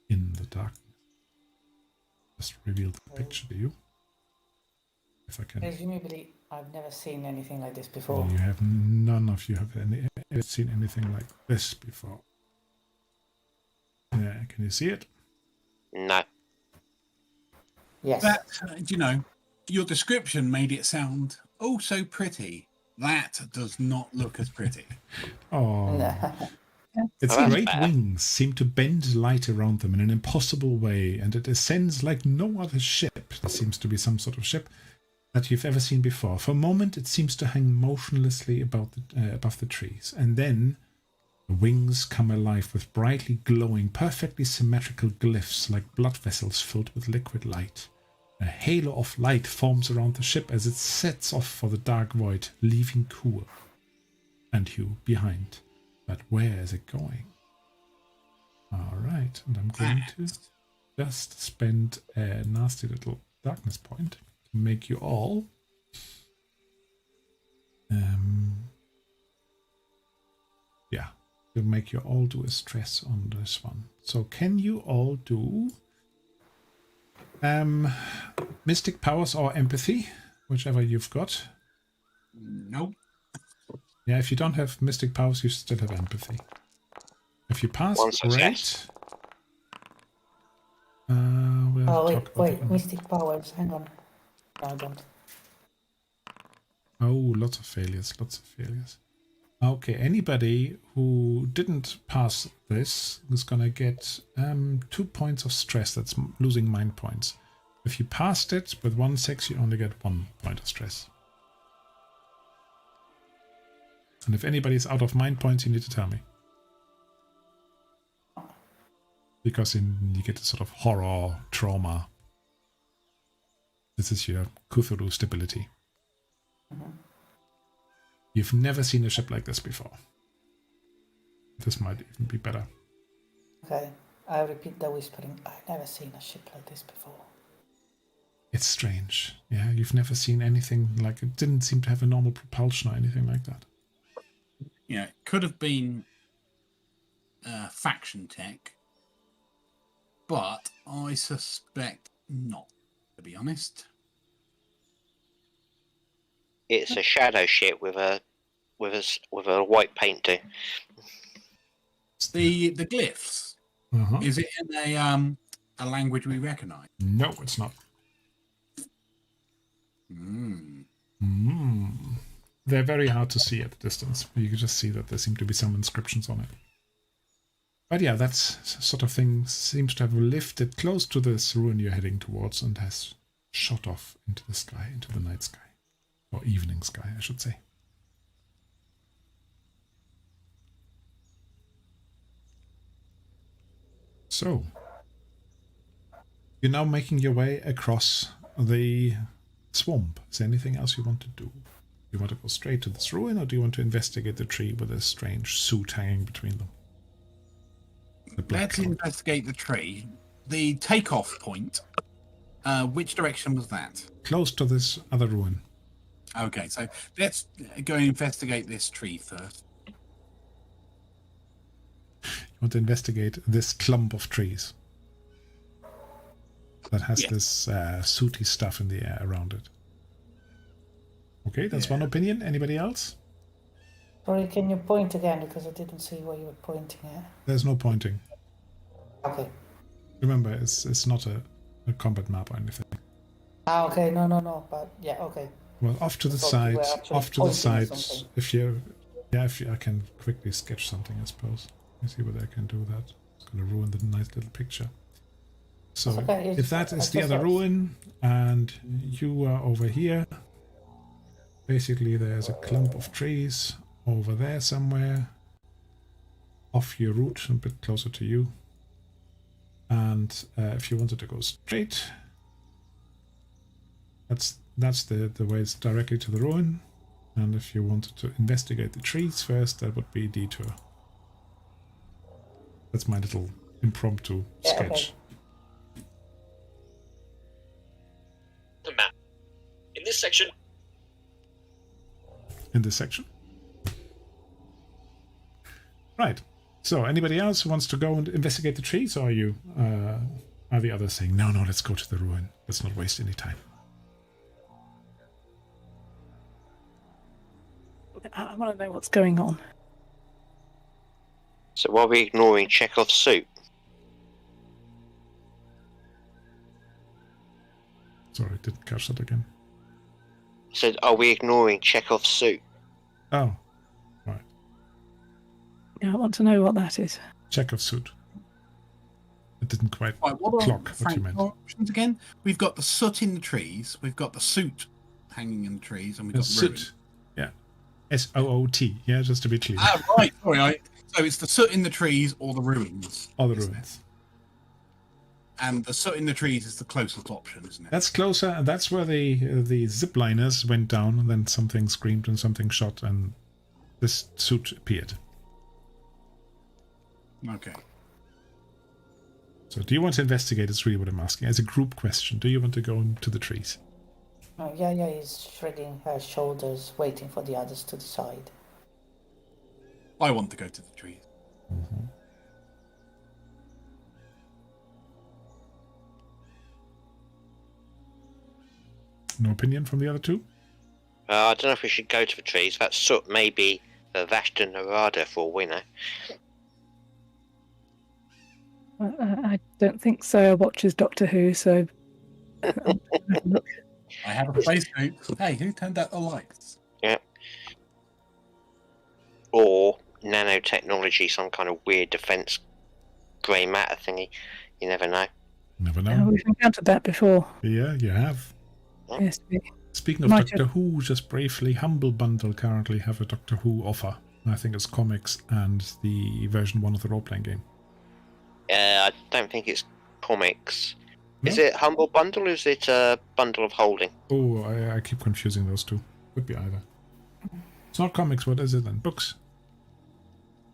in the darkness. Just revealed the picture to you. If I can. Presumably, I've never seen anything like this before. Well, you have none of you have ever seen anything like this before. Yeah, can you see it? No. Yes. That, your description made it sound oh so pretty. That does not look as pretty. Oh. Its Oh, that's great bad. wings seem to bend light around them in an impossible way, and it ascends like no other ship. There seems to be some sort of ship that you've ever seen before. For a moment, it seems to hang motionlessly above the trees, and then the wings come alive with brightly glowing, perfectly symmetrical glyphs like blood vessels filled with liquid light. A halo of light forms around the ship as it sets off for the dark void, leaving Kuan and you behind. But where is it going? All right, and I'm going to just spend a nasty little darkness point to make you all to make you all do a stress on this one. So can you all do mystic powers or empathy, whichever you've got? Nope. Yeah, if you don't have mystic powers, you still have empathy. If you pass, One great. success. We'll Oh, talk about wait, that. mystic powers. Hang on. No, I don't. Oh, lots of failures, lots of failures. Okay, anybody who didn't pass this is gonna get 2 points of stress. That's losing mind points. If you passed it with 1 6, you only get 1 point of stress. And if anybody's out of mind points, you need to tell me. Because then you get a sort of horror, trauma. This is your Cthulhu stability. You've never seen a ship like this before. This might even be better. Okay, I repeat the whispering. I've never seen a ship like this before. It's strange. Yeah, you've never seen anything like it. Didn't seem to have a normal propulsion or anything like that. Yeah, it could have been faction tech. but I suspect not, to be honest. It's a shadow ship with a white paint too. The glyphs, Uh-huh. is it in a language we recognise? No, it's not. They're very hard to see at a distance. You can just see that there seem to be some inscriptions on it. But yeah, that sort of thing seems to have lifted close to this ruin you're heading towards and has shot off into the sky, into the night sky. Or evening sky, I should say. So, you're now making your way across the swamp. Is there anything else you want to do? Do you want to go straight to this ruin, or do you want to investigate the tree with a strange suit hanging between them? Let's investigate the tree. The takeoff point, which direction was that? Close to this other ruin. Okay, so let's go and investigate this tree first. You want to investigate this clump of trees that has this sooty stuff in the air around it. Okay, that's one opinion. Anybody else? Sorry, can you point again, because I didn't see what you were pointing at. There's no pointing. Okay. Remember, it's not a combat map or anything. Ah, okay, no, but yeah, okay. Well, off to the thought you side, were actually pointing at something. if I can quickly sketch something, I suppose. Let me see whether I can do that. It's going to ruin the nice little picture. So, okay, if that is the just other helps. ruin, and you are over here, basically there's a clump of trees over there somewhere, off your route, a bit closer to you. And if you wanted to go straight, that's the way it's directly to the ruin. And if you wanted to investigate the trees first, that would be detour. That's my little impromptu sketch. Okay. The map. In this section. In this section. Right. So, anybody else who wants to go and investigate the trees, or are the others saying, no, let's go to the ruin. Let's not waste any time. I want to know what's going on. So are we ignoring Chekhov's suit? Sorry, didn't catch that again. I said, are we ignoring Chekhov's suit? Oh, right. Yeah, I want to know what that is. Chekhov's suit. It didn't quite Right, what are clock what you meant. our options again? We've got the soot in the trees, we've got the suit hanging in the trees, and we've got the ruin. Soot. Yeah. SOOT. Yeah, just to be clear. Ah, right. Sorry. So it's the soot in the trees or the ruins. All the isn't ruins. it? And the soot in the trees is the closest option, isn't it? That's closer, and that's where the zip liners went down, and then something screamed and something shot, and this suit appeared. Okay. So, do you want to investigate? It's really what I'm asking. As a group question, do you want to go into the trees? Oh, yeah, he's shrugging her shoulders, waiting for the others to decide. I want to go to the trees. Mm-hmm. No opinion from the other two? I don't know if we should go to the trees. That soot may be the Vashta Narada for all we know. I don't think Sarah watches Doctor Who, so look. I have a spacesuit. Hey, who turned out the lights? Yeah. Or nanotechnology, some kind of weird defense grey matter thingy. You never know. Never know. We've encountered that before. Yeah, you have. Yes, Speaking of Might Doctor Who, just briefly, Humble Bundle currently have a Doctor Who offer. I think it's comics and the version 1 of the role-playing game. I don't think it's comics. No? Is it Humble Bundle or is it a Bundle of Holding? Oh, I keep confusing those two. Could be either. It's not comics, what is it then? Books?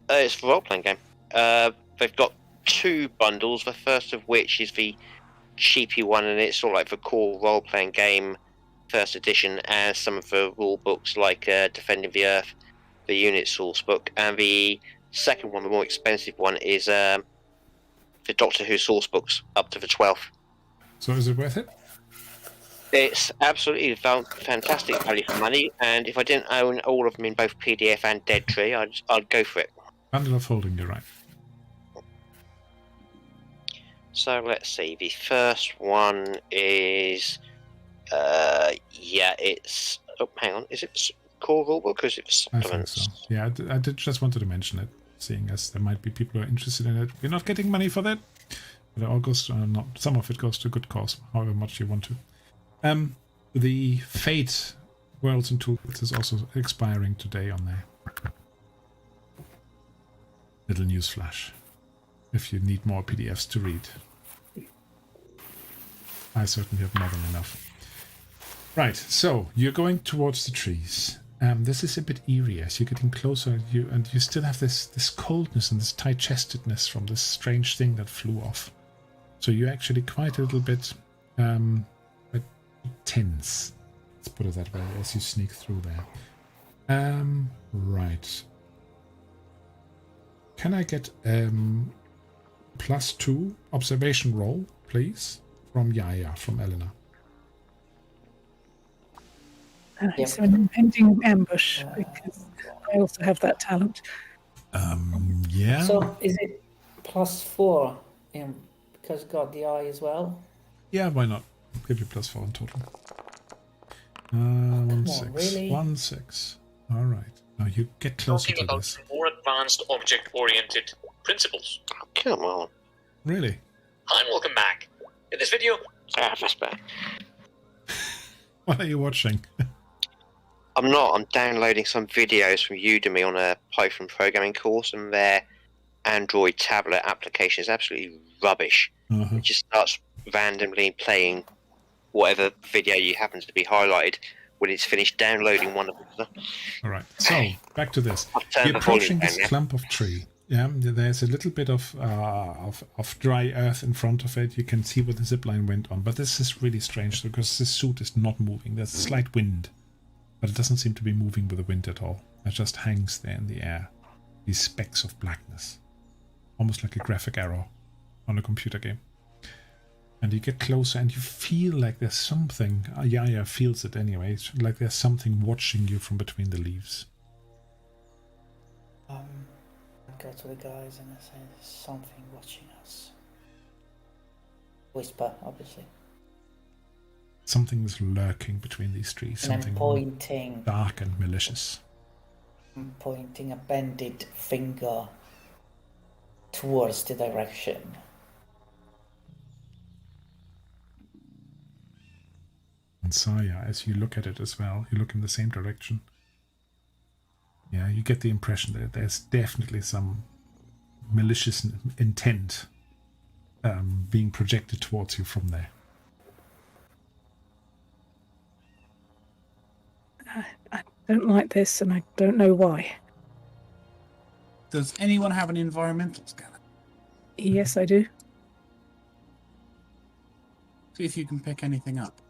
It's a role-playing game. They've got 2 bundles, the first of which is the cheapy one, and it's sort of like the core role-playing game first edition, and some of the rule books like Defending the Earth, the unit source book, and the second one, the more expensive one, is the Doctor Who source books up to the 12th. So is it worth it? It's absolutely fantastic value for money, and if I didn't own all of them in both PDF and Dead Tree, I'd go for it. Bundle of Holding, you're right. So let's see. The first one is, it's. Oh, hang on. Is it the core rulebook or is it the I think supplements? so. Yeah, I did just wanted to mention it, seeing as there might be people who are interested in it. We're not getting money for that, but it all goes to, not some of it goes to a good cause, however much you want to. The Fate Worlds and Toolkits is also expiring today on there. Little news flash. If you need more PDFs to read. I certainly have more than enough. Right, so you're going towards the trees. This is a bit eerie as you're getting closer, and you still have this coldness and this tight-chestedness from this strange thing that flew off. So you're actually quite a little bit tense. Let's put it that way as you sneak through there. Right. Can I get +2 observation roll, please? From Yaya, from Eleanor. It's an impending ambush, because I also have that talent. Yeah. So is it +4 because got the eye as well? Yeah, why not? I'll give you +4 in total. 1 6. Really? 1 6. All right. Now you get closer Talking to about this. more advanced object-oriented principles. Oh, come on. Really? Hi and welcome back. In this video, That's bad. What are you watching? I'm not. I'm downloading some videos from Udemy on a Python programming course, and their Android tablet application is absolutely rubbish. Uh-huh. It just starts randomly playing whatever video you happen to be highlighted when it's finished downloading one of them. All right. So back to this. I've turned You're the volume approaching down this now. clump of tree. Yeah, there's a little bit of dry earth in front of it. You can see where the zipline went on, but this is really strange because this suit is not moving. There's a slight wind, but it doesn't seem to be moving with the wind at all. It just hangs there in the air. These specks of blackness, almost like a graphic error on a computer game. And you get closer, and you feel like there's something. Yaya feels it anyway. It's like there's something watching you from between the leaves. I go to the guys and I say, there's something watching us. Whisper, obviously. Something is lurking between these trees. And I'm Something pointing. dark and malicious. I'm pointing a bended finger towards the direction. And Saya, as you look at it as well, you look in the same direction. Yeah, you get the impression that there's definitely some malicious intent being projected towards you from there. I don't like this, and I don't know why. Does anyone have an environmental scanner? Yes, I do. See if you can pick anything up.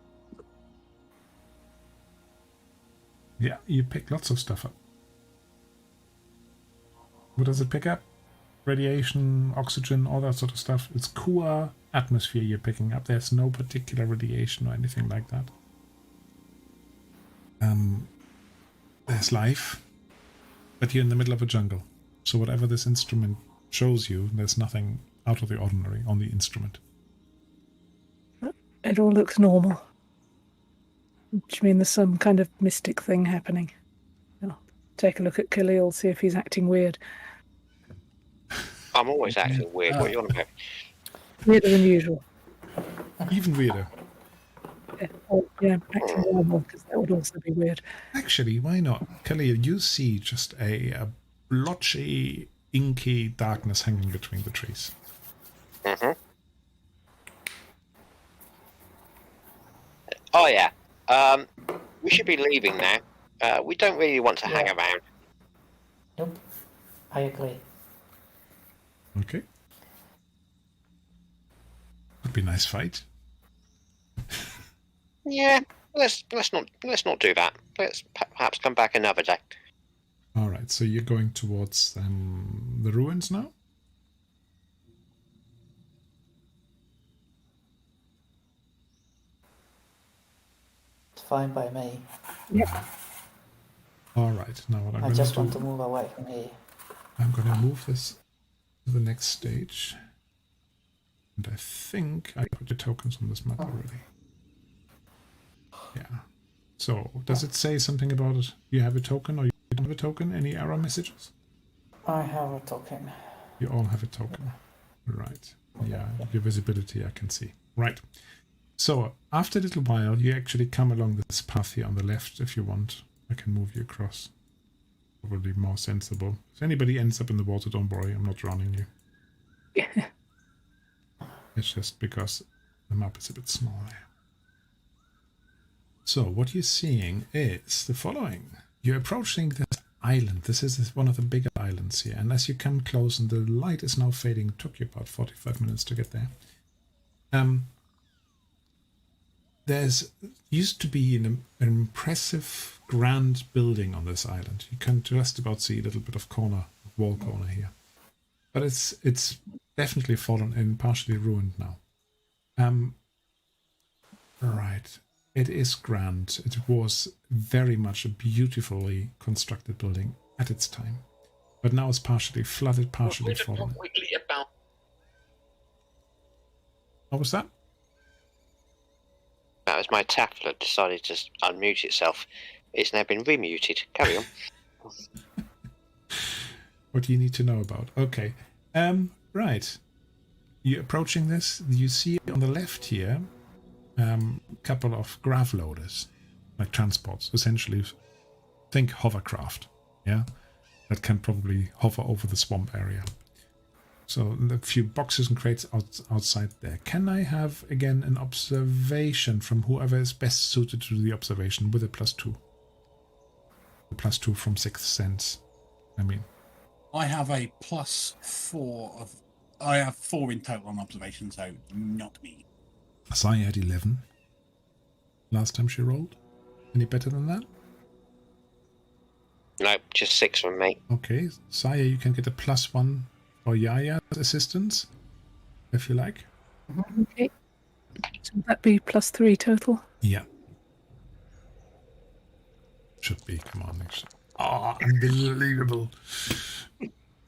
Yeah, you pick lots of stuff up. What does it pick up? Radiation, oxygen, all that sort of stuff. It's Kuan atmosphere you're picking up. There's no particular radiation or anything like that. There's life, but you're in the middle of a jungle. So whatever this instrument shows you, there's nothing out of the ordinary on the instrument. It all looks normal. Which means there's some kind of mystic thing happening. I'll take a look at Khalil, see if he's acting weird. I'm always acting weird. What are you on about? Weirder than usual. Even weirder. Yeah, or, yeah, acting normal, because that would also be weird. Actually, why not? Khalil, you see just a blotchy, inky darkness hanging between the trees. Mm-hmm. Oh, yeah. We should be leaving now. We don't really want to hang around. Nope. I agree. Okay. Would be a nice fight. Yeah, let's not do that. Let's perhaps come back another day. All right, so you're going towards the ruins now? fine by me. Yeah. All right. Now what I'm I going just to want do, to move away from here. I'm going to move this to the next stage. And I think I put the tokens on this map already. Yeah. So, does it say something about it? You have a token or you don't have a token? Any error messages? I have a token. You all have a token. Right. Yeah, your visibility I can see. Right. So, after a little while, you actually come along this path here on the left if you want. I can move you across. Probably more sensible. If anybody ends up in the water, don't worry, I'm not drowning you. Yeah. It's just because the map is a bit small here. So what you're seeing is the following. You're approaching this island. This is one of the bigger islands here. And as you come close and the light is now fading, it took you about 45 minutes to get there. There's used to be an impressive grand building on this island. You can just about see a little bit of wall corner here. But it's definitely fallen and partially ruined now. Right. It is grand. It was very much a beautifully constructed building at its time. But now it's partially flooded, partially fallen. Quickly about What was that? That was my tablet decided to unmute itself. It's now been remuted. Carry on. What do you need to know about? Okay. Right. You're approaching this. You see on the left here a couple of grav loaders, like transports. Essentially, think hovercraft. Yeah, that can probably hover over the swamp area. So a few boxes and crates outside there. Can I have again an observation from whoever is best suited to the observation with a +2? The +2 from Sixth Sense. I mean. I have a +4 of. I have 4 in total on observation, so not me. Saya had 11. Last time she rolled. Any better than that? No, just 6 from me. Okay, Saya, you can get a +1 for Yaya's assistance, if you like. Okay. So would that be +3 total? Yeah. Should be, come on. Oh, unbelievable.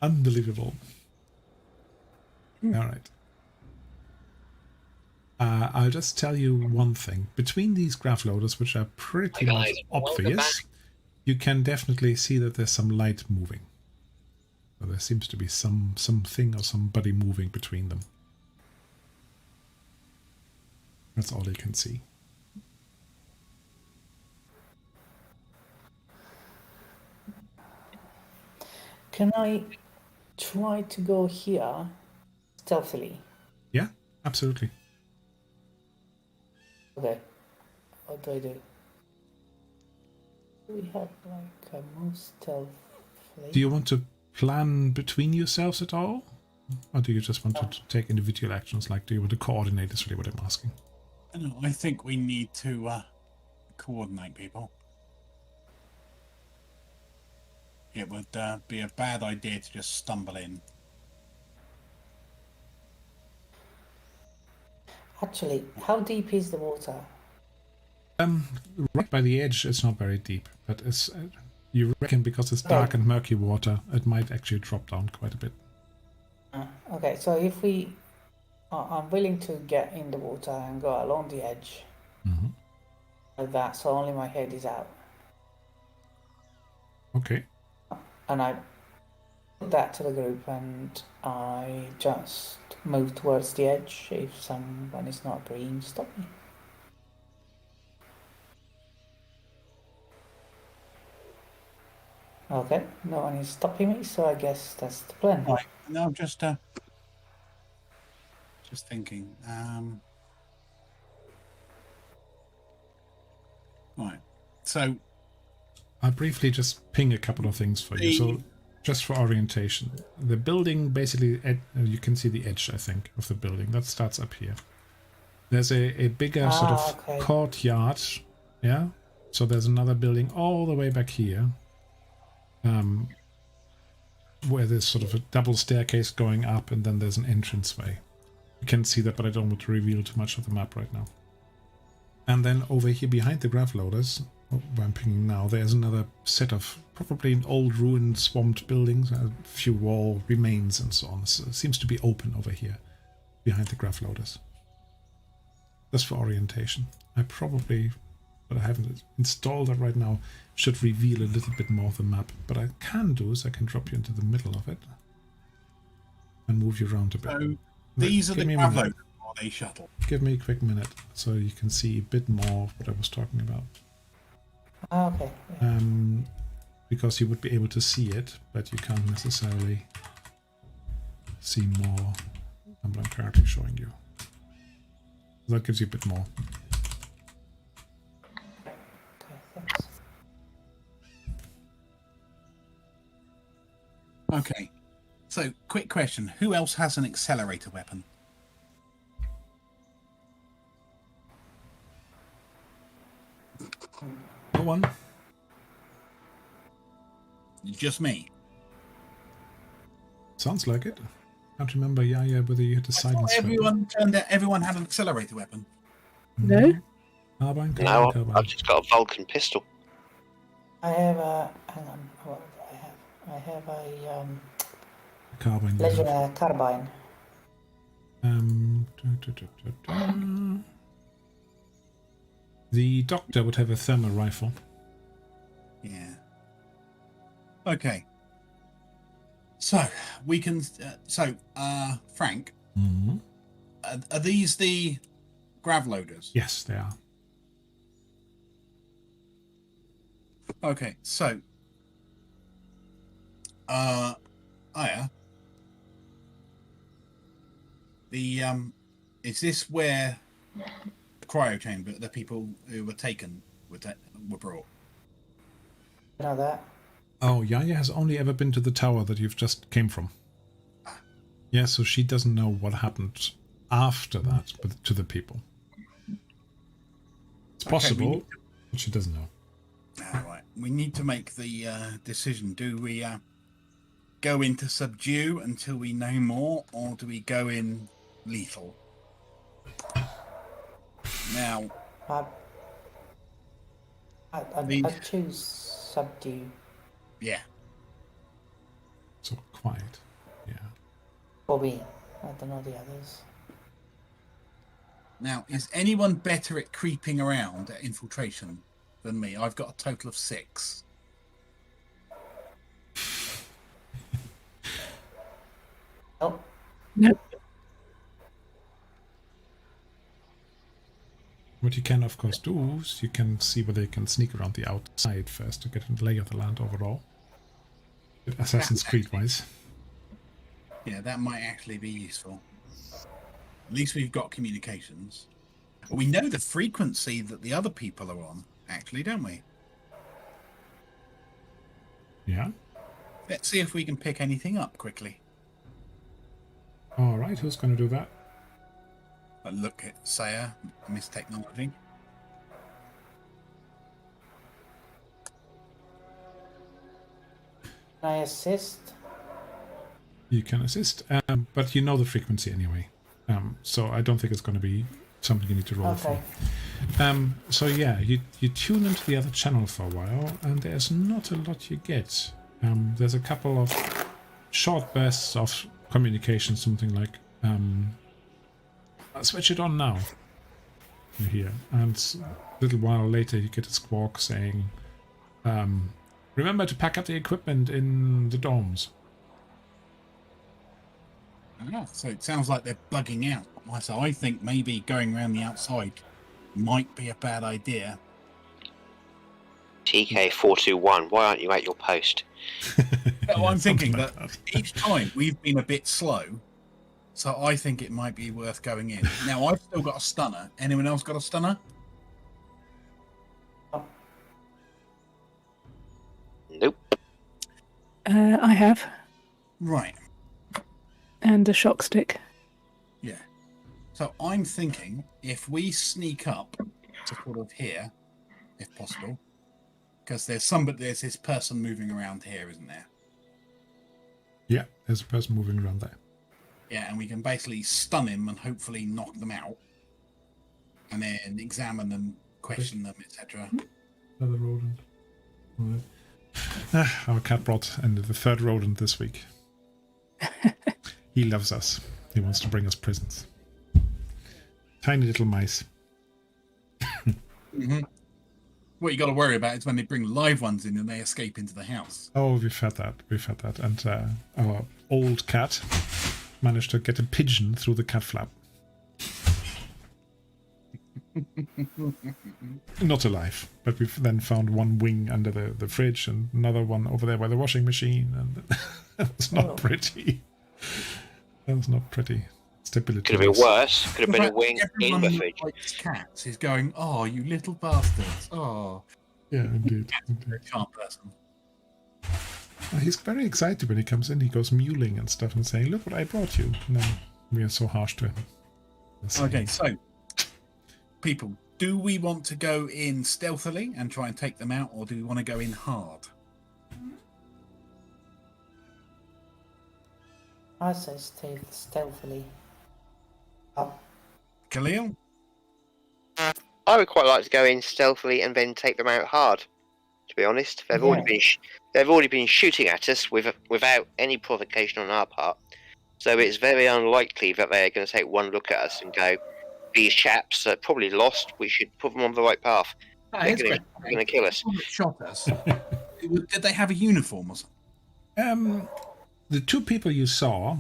Unbelievable. All right. I'll just tell you one thing. Between these graph loaders, which are pretty Hi much guys, welcome obvious, back. you can definitely see that there's some light moving. So there seems to be something or somebody moving between them. That's all you can see. Can I try to go here stealthily? Yeah, absolutely. Okay. What do I do? Do we have like a move stealthily? Do you want to plan between yourselves at all? Or do you just want to take individual actions? Like, do you want to coordinate is really what I'm asking. No, I think we need to coordinate people. It would be a bad idea to just stumble in. Actually, how deep is the water? Right by the edge, it's not very deep, but it's you reckon because it's dark and murky water, it might actually drop down quite a bit. Okay, so if we... I'm willing to get in the water and go along the edge. Mm-hmm. Like that, so only my head is out. Okay. And I put that to the group and I just move towards the edge. If someone is not agreeing, stop me. Okay, no one is stopping me, so I guess that's the plan. Right. No, just thinking. Right. So I'll briefly just ping a couple of things for you. So just for orientation, the building basically, you can see the edge, I think, of the building. That starts up here. There's a bigger sort of okay. courtyard. Yeah. So there's another building all the way back here. Where there's sort of a double staircase going up and then there's an entranceway. You can see that, but I don't want to reveal too much of the map right now. And then over here behind the grav loaders, where I'm pinging now, there's another set of probably old ruined swamped buildings, a few wall remains and so on. So it seems to be open over here behind the grav loaders. Just for orientation. I probably, but I haven't installed it right now, should reveal a little bit more of the map. But I can do is I can drop you into the middle of it and move you around a bit. So these are the grav loaders, or they shuttle? Give me a quick minute so you can see a bit more of what I was talking about. Okay. Yeah. Because you would be able to see it, but you can't necessarily see more than what I'm currently showing you. That gives you a bit more. Okay, thanks. Okay. So, quick question. Who else has an accelerator weapon? No one. Just me. Sounds like it. Can't remember, yeah, whether you had a silence. Everyone turned out everyone had an accelerator weapon. No? Carbine, No, carbine. I've just got a Vulcan pistol. I have a. Hang on. What do I have? I have a Carbine. Legionnaire carbine. The doctor would have a thermal rifle. Yeah. Okay. So we can. Frank, Mm-hmm. are these the grav loaders? Yes, they are. Okay. So, Aya, the is this where the cryo chamber, the people who were taken were brought? You know that? Oh, Yaya has only ever been to the tower that you've just came from. Yeah, so she doesn't know what happened after that but to the people. It's possible, but she doesn't know. All right. We need to make the decision. Do we go into subdue until we know more, or do we go in lethal? Now, I'd choose subdue. yeah. So quiet. Yeah. For me. I don't know the others. Now, is anyone better at creeping around at infiltration than me? I've got a total of 6. Oh, No. What you can, of course, do is you can see whether you can sneak around the outside first to get a lay of the land overall. Assassin's Creed-wise. Yeah, that might actually be useful. At least we've got communications. We know the frequency that the other people are on, actually, don't we? Yeah. Let's see if we can pick anything up quickly. All right, who's going to do that? Look at Saya, Miss Technology. can I assist? You can assist, but you know the frequency anyway. So I don't think it's going to be something you need to roll Okay. for. So yeah, you tune into the other channel for a while, and there's not a lot you get. There's a couple of short bursts of communication, something like, I'll switch it on now. You hear, and a little while later you get a squawk saying, remember to pack up the equipment in the dorms. Ah, so it sounds like they're bugging out. So I think maybe going around the outside might be a bad idea. TK421, why aren't you at your post? Well, I'm thinking something that like each time we've been a bit slow, so I think it might be worth going in. Now, I've still got a stunner. Anyone else got a stunner? Nope. I have. Right. And a shock stick. Yeah. So I'm thinking if we sneak up to sort of here, if possible, because there's this person moving around here, isn't there? Yeah, there's a person moving around there. Yeah, and we can basically stun him and hopefully knock them out. and then examine them, question them, etc. Another rodent. Our cat brought in the third rodent this week. He loves us. He wants to bring us presents. Tiny little mice. Mm-hmm. What you got to worry about is when they bring live ones in and they escape into the house. Oh, we've had that. And our old cat managed to get a pigeon through the cat flap. Not alive, but we've then found one wing under the fridge and another one over there by the washing machine, and that was not pretty. That was not pretty. Stability. Could have been worse. Could have been a wing in Everyone the who fridge. likes cats is going, "Oh, you little bastards! Oh, Yeah, indeed. you're a calm person." He's very excited when he comes in. He goes mewling and stuff and saying, "Look what I brought you." No, we are so harsh to him. Okay, so people, do we want to go in stealthily and try and take them out, or do we want to go in hard? I say stay stealthily. Khalil? I would quite like to go in stealthily and then take them out hard. To be honest, they've already been shooting at us without any provocation on our part. So it's very unlikely that they're going to take one look at us and go, "These chaps are probably lost. We should put them on the right path." They're going to kill us. Someone that shot us. Did they have a uniform or something? The two people you saw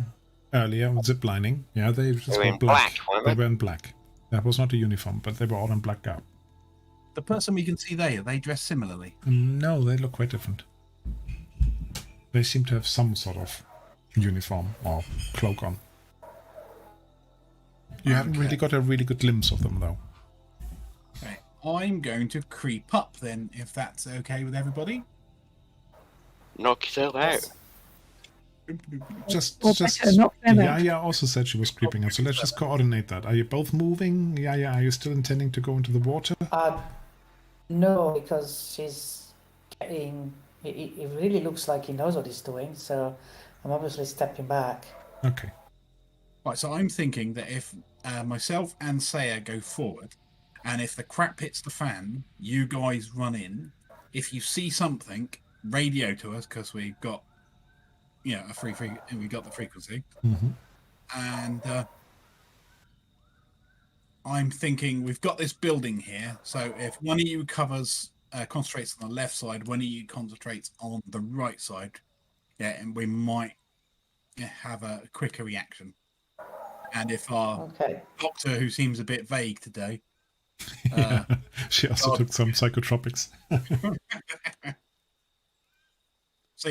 earlier ziplining, yeah, they just were were in black, weren't They were in black. That was not a uniform, but they were all in black garb. The person we can see there, are they dressed similarly? No, they look quite different. They seem to have some sort of uniform or cloak on. You haven't really got a really good glimpse of them, though. Okay. I'm going to creep up then, if that's okay with everybody. Knock yourself out. Just not them out. Yaya also said she was creeping up, so let's just coordinate that. Are you both moving? Yaya, are you still intending to go into the water? No, because she's getting. It really looks like he knows what he's doing, so I'm obviously stepping back. Okay. Right, so I'm thinking that if myself and Saya go forward, and if the crap hits the fan, you guys run in. If you see something, radio to us, because we've got, we got the frequency. Mm-hmm. And I'm thinking we've got this building here, so if one of you concentrates on the left side, one of you concentrates on the right side, and we might have a quicker reaction. And if our doctor, who seems a bit vague today, she also took some psychotropics. So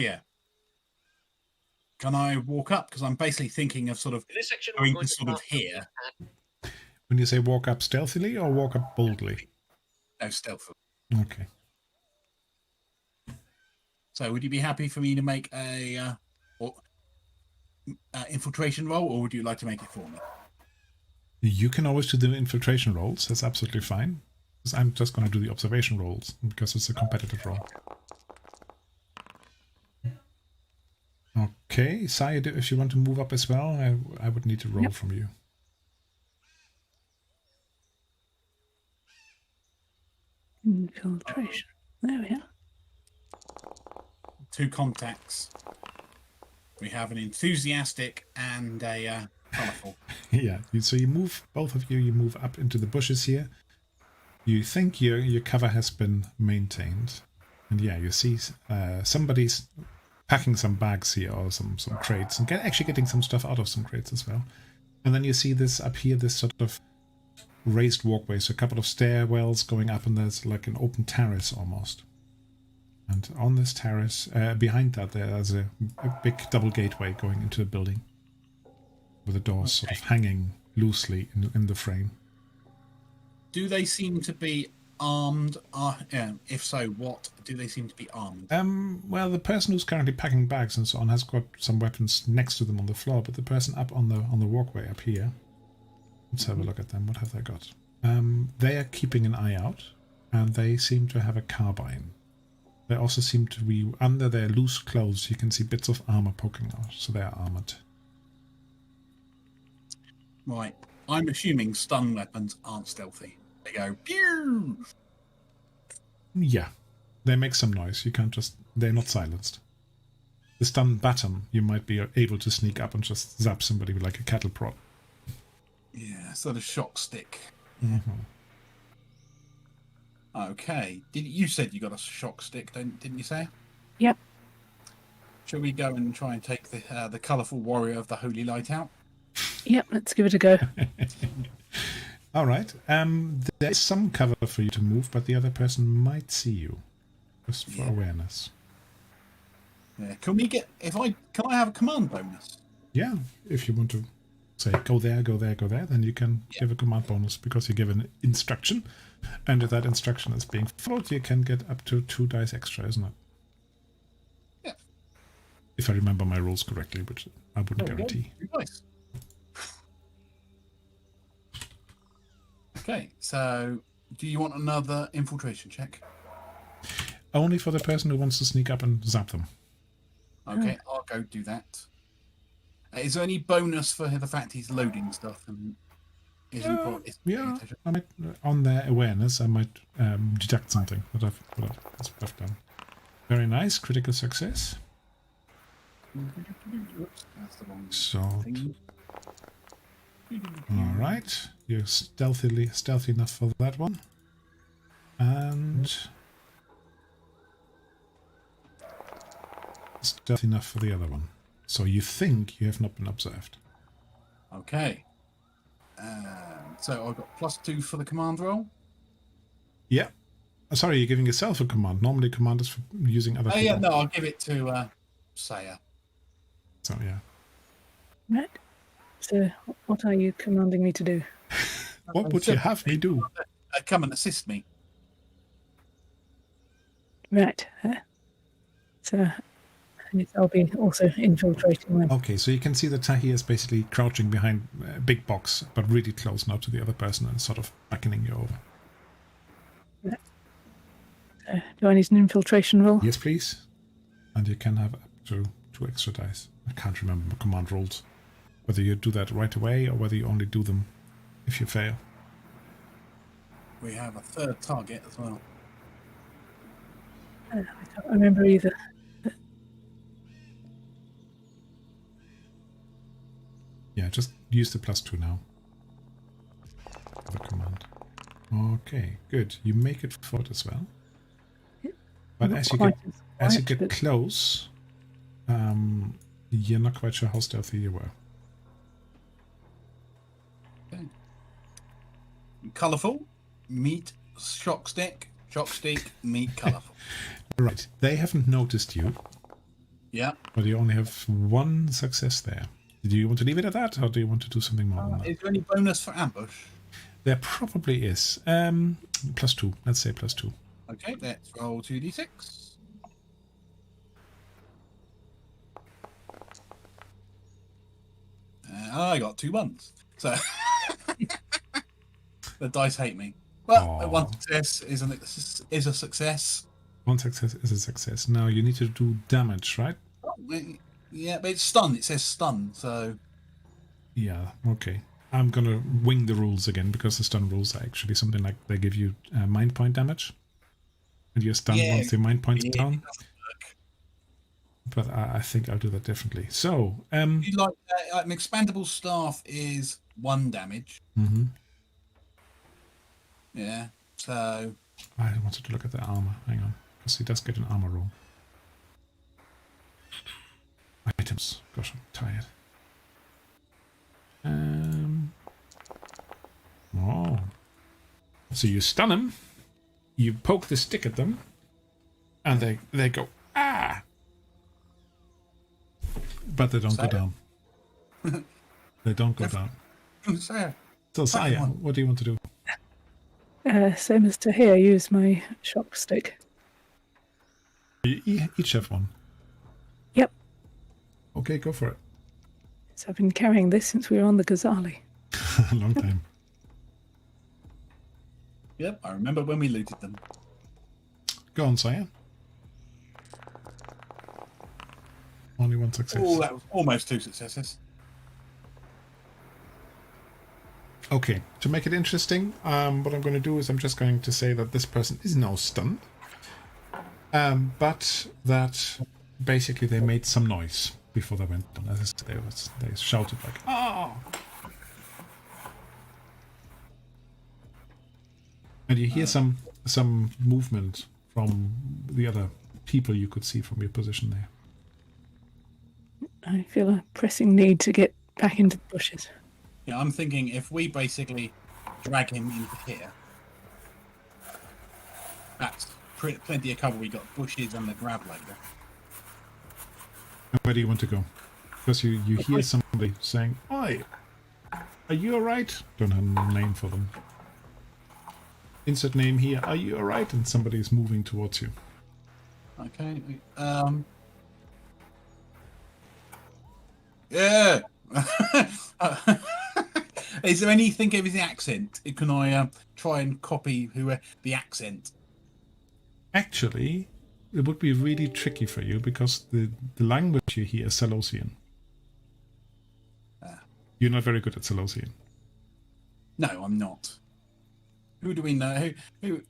can I walk up? Because I'm basically thinking of sort of going to sort of here. When you say walk up stealthily or walk up boldly? No, stealthily. Okay. So would you be happy for me to make a infiltration roll, or would you like to make it for me? You can always do the infiltration rolls. That's absolutely fine. Because I'm just going to do the observation rolls because it's a competitive roll. Okay, Saya, if you want to move up as well, I would need to roll from you. Infiltration. There we are. 2 contacts. We have an enthusiastic and a colourful. Yeah, so you move, both of you, you move up into the bushes here. You think your cover has been maintained. And you see somebody's packing some bags here or some crates and actually getting some stuff out of some crates as well. And then you see this up here, this sort of raised walkway, so a couple of stairwells going up, and there's like an open terrace almost. And on this terrace, behind that, there's a big double gateway going into the building with the doors sort of hanging loosely in the frame. Do they seem to be armed? If so, what do they seem to be armed? Well, the person who's currently packing bags and so on has got some weapons next to them on the floor, but the person up on the walkway up here, let's have a look at them. What have they got? They are keeping an eye out, and they seem to have a carbine. They also seem to be, under their loose clothes, you can see bits of armor poking out, so they are armored. Right. I'm assuming stun weapons aren't stealthy. They go pew. Yeah, they make some noise. You can't just... They're not silenced. The stun button, you might be able to sneak up and just zap somebody with like a cattle prod. Yeah, sort of shock stick. Mm-hmm. Okay. You said you got a shock stick, didn't you say? Yep. Shall we go and try and take the colourful warrior of the holy light out? Yep, let's give it a go. All right. There's some cover for you to move, but the other person might see you, just for awareness. Yeah. Can I have a command bonus? Yeah, if you want to say go there, go there, go there, then you can give a command bonus because you give an instruction, and if that instruction is being followed, you can get up to 2 dice extra, isn't it? Yeah. If I remember my rules correctly, which I wouldn't guarantee. Nice. Okay, so do you want another infiltration check? Only for the person who wants to sneak up and zap them. Okay, I'll go do that. Is there any bonus for the fact he's loading stuff and isn't Yeah, I might, on their awareness, I might deduct something that I've done. Very nice, critical success. That's the wrong So, thing. all right, you're stealthy enough for that one, and stealthy enough for the other one. So you think you have not been observed. Okay. So I've got +2 for the command roll. Yeah. Sorry, you're giving yourself a command. Normally, command is for using other people. Yeah, no, I'll give it to Saya. So yeah. Right. So, what are you commanding me to do? What would you have me do? Come and assist me. Right. So, I'll be also infiltrating them. Okay, so you can see that Tahi is basically crouching behind a big box, but really close now to the other person and sort of beckoning you over. Do I need an infiltration roll? Yes, please. And you can have up to 2 extra dice. I can't remember the command rules. Whether you do that right away or whether you only do them if you fail. We have a third target as well. I can't remember either. Yeah, just use the +2 now. The command. Okay, good. You make it forward as well. But Not as you quite get but close, you're not quite sure how stealthy you were. Okay. Colourful, meat, shock stick, meat, colourful. Right. They haven't noticed you, Yeah. but you only have 1 success there. Do you want to leave it at that, or do you want to do something more than that? Is there any bonus for ambush? There probably is. +2. Let's say +2. Okay, let's roll 2d6. I got 2 1s. So the dice hate me. But Aw. 1 success is a success. 1 success is a success. Now you need to do damage, right? Oh, yeah, but it's stun. It says stun, so Yeah, okay. I'm gonna wing the rules again because the stun rules are actually something like they give you mind point damage. And you're stunned once the mind point is down. But I think I'll do that differently. So, you like an expandable staff is 1 damage. mhm. Yeah, so I wanted to look at the armor. Hang on. Because he does get an armor roll. Items. Gosh, I'm tired. Oh. So you stun him, you poke the stick at them, and they go, ah! But they don't go down. They don't go down. Saya. So, Saya, what do you want to do? same as to here, use my shock stick. You each have 1. Yep. Okay, go for it. So I've been carrying this since we were on the Ghazali. A long time. Yep, I remember when we looted them. Go on, Saya. Only 1 success. Oh, that was almost 2 successes. Okay, to make it interesting, what I'm going to do is I'm just going to say that this person is now stunned, but that basically they made some noise before they went down. As I said, they shouted like, "Ah!" And you hear some movement from the other people you could see from your position there. I feel a pressing need to get back into the bushes. Yeah, I'm thinking if we basically drag him into here, that's plenty of cover. We got bushes and the grab later. Where do you want to go? Because you hear somebody saying, "Oi, are you alright?" Don't have a name for them. Insert name here. Are you alright? And somebody is moving towards you. Okay. Yeah. Is there anything of his accent? Can I try and copy the accent? Actually, it would be really tricky for you because the language you hear is Selosian. You're not very good at Selosian. No, I'm not. Who do we know? Who?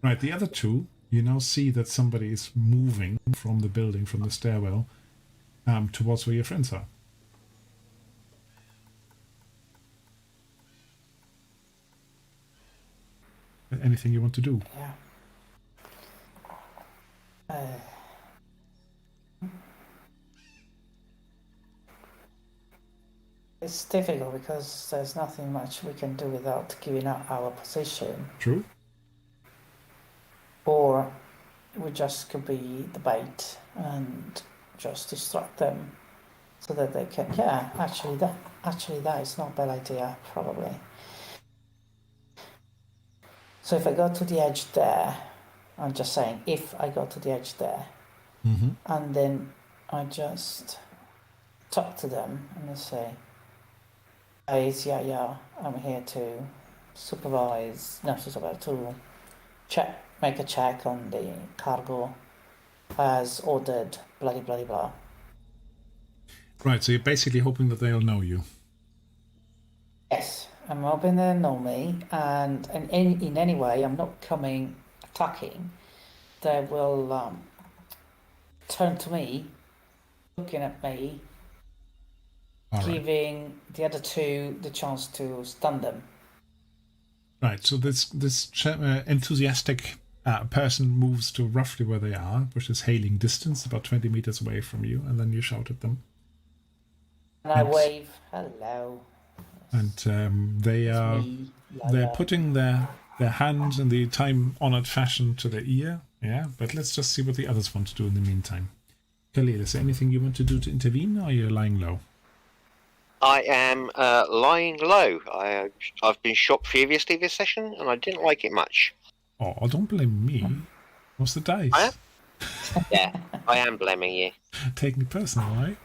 Right, the other two, you now see that somebody is moving from the building, from the stairwell, towards where your friends are. Anything you want to do? Yeah. It's difficult because there's nothing much we can do without giving up our position. True. Or we just could be the bait and just distract them so that they can. Yeah, actually that is not a bad idea, probably. So if I go to the edge there, I'm just saying, if I go to the edge there, and then I just talk to them and I say, guys, yeah, I'm here to to make a check on the cargo as ordered, blah, blah, blah, blah. Right, so you're basically hoping that they'll know you. Yes, I'm hoping they know me, and in any way, I'm not coming attacking. They will turn to me, looking at me, giving the other two the chance to stun them. Right, so this enthusiastic person moves to roughly where they are, which is hailing distance, about 20 meters away from you, and then you shout at them. And I wave, hello. And they're putting their hands in the time-honored fashion to their ear. Yeah, but let's just see what the others want to do in the meantime. Khalil, is there anything you want to do to intervene, or are you lying low? I am lying low. I've been shot previously this session, and I didn't like it much. Oh, don't blame me. What's the dice? Yeah, I am blaming you. Taking it personal, right?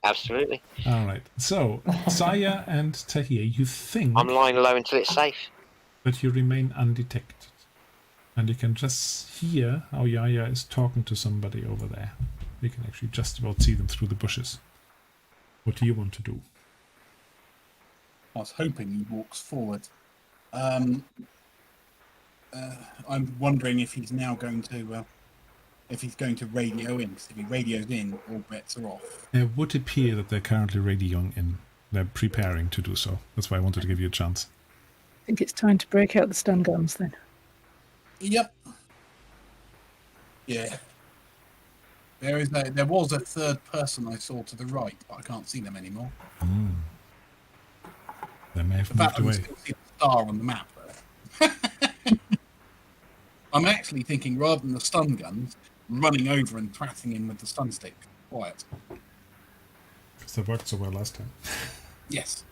Absolutely. All right. So, Saya and Tahir, you think... I'm lying low until it's safe. But you remain undetected. And you can just hear how Yaya is talking to somebody over there. You can actually just about see them through the bushes. What do you want to do? I was hoping he walks forward. I'm wondering if he's now going to... if he's going to radio in, because if he radios in, all bets are off. It would appear that they're currently radioing in. They're preparing to do so. That's why I wanted to give you a chance. I think it's time to break out the stun guns then. Yep. Yeah. There was a third person I saw to the right, but I can't see them anymore. They may have In fact, moved I away. can still see the star on the map, though. I'm actually thinking, rather than the stun guns, running over and thrashing him with the stun stick. Quiet. Because that worked so well last time. Yes.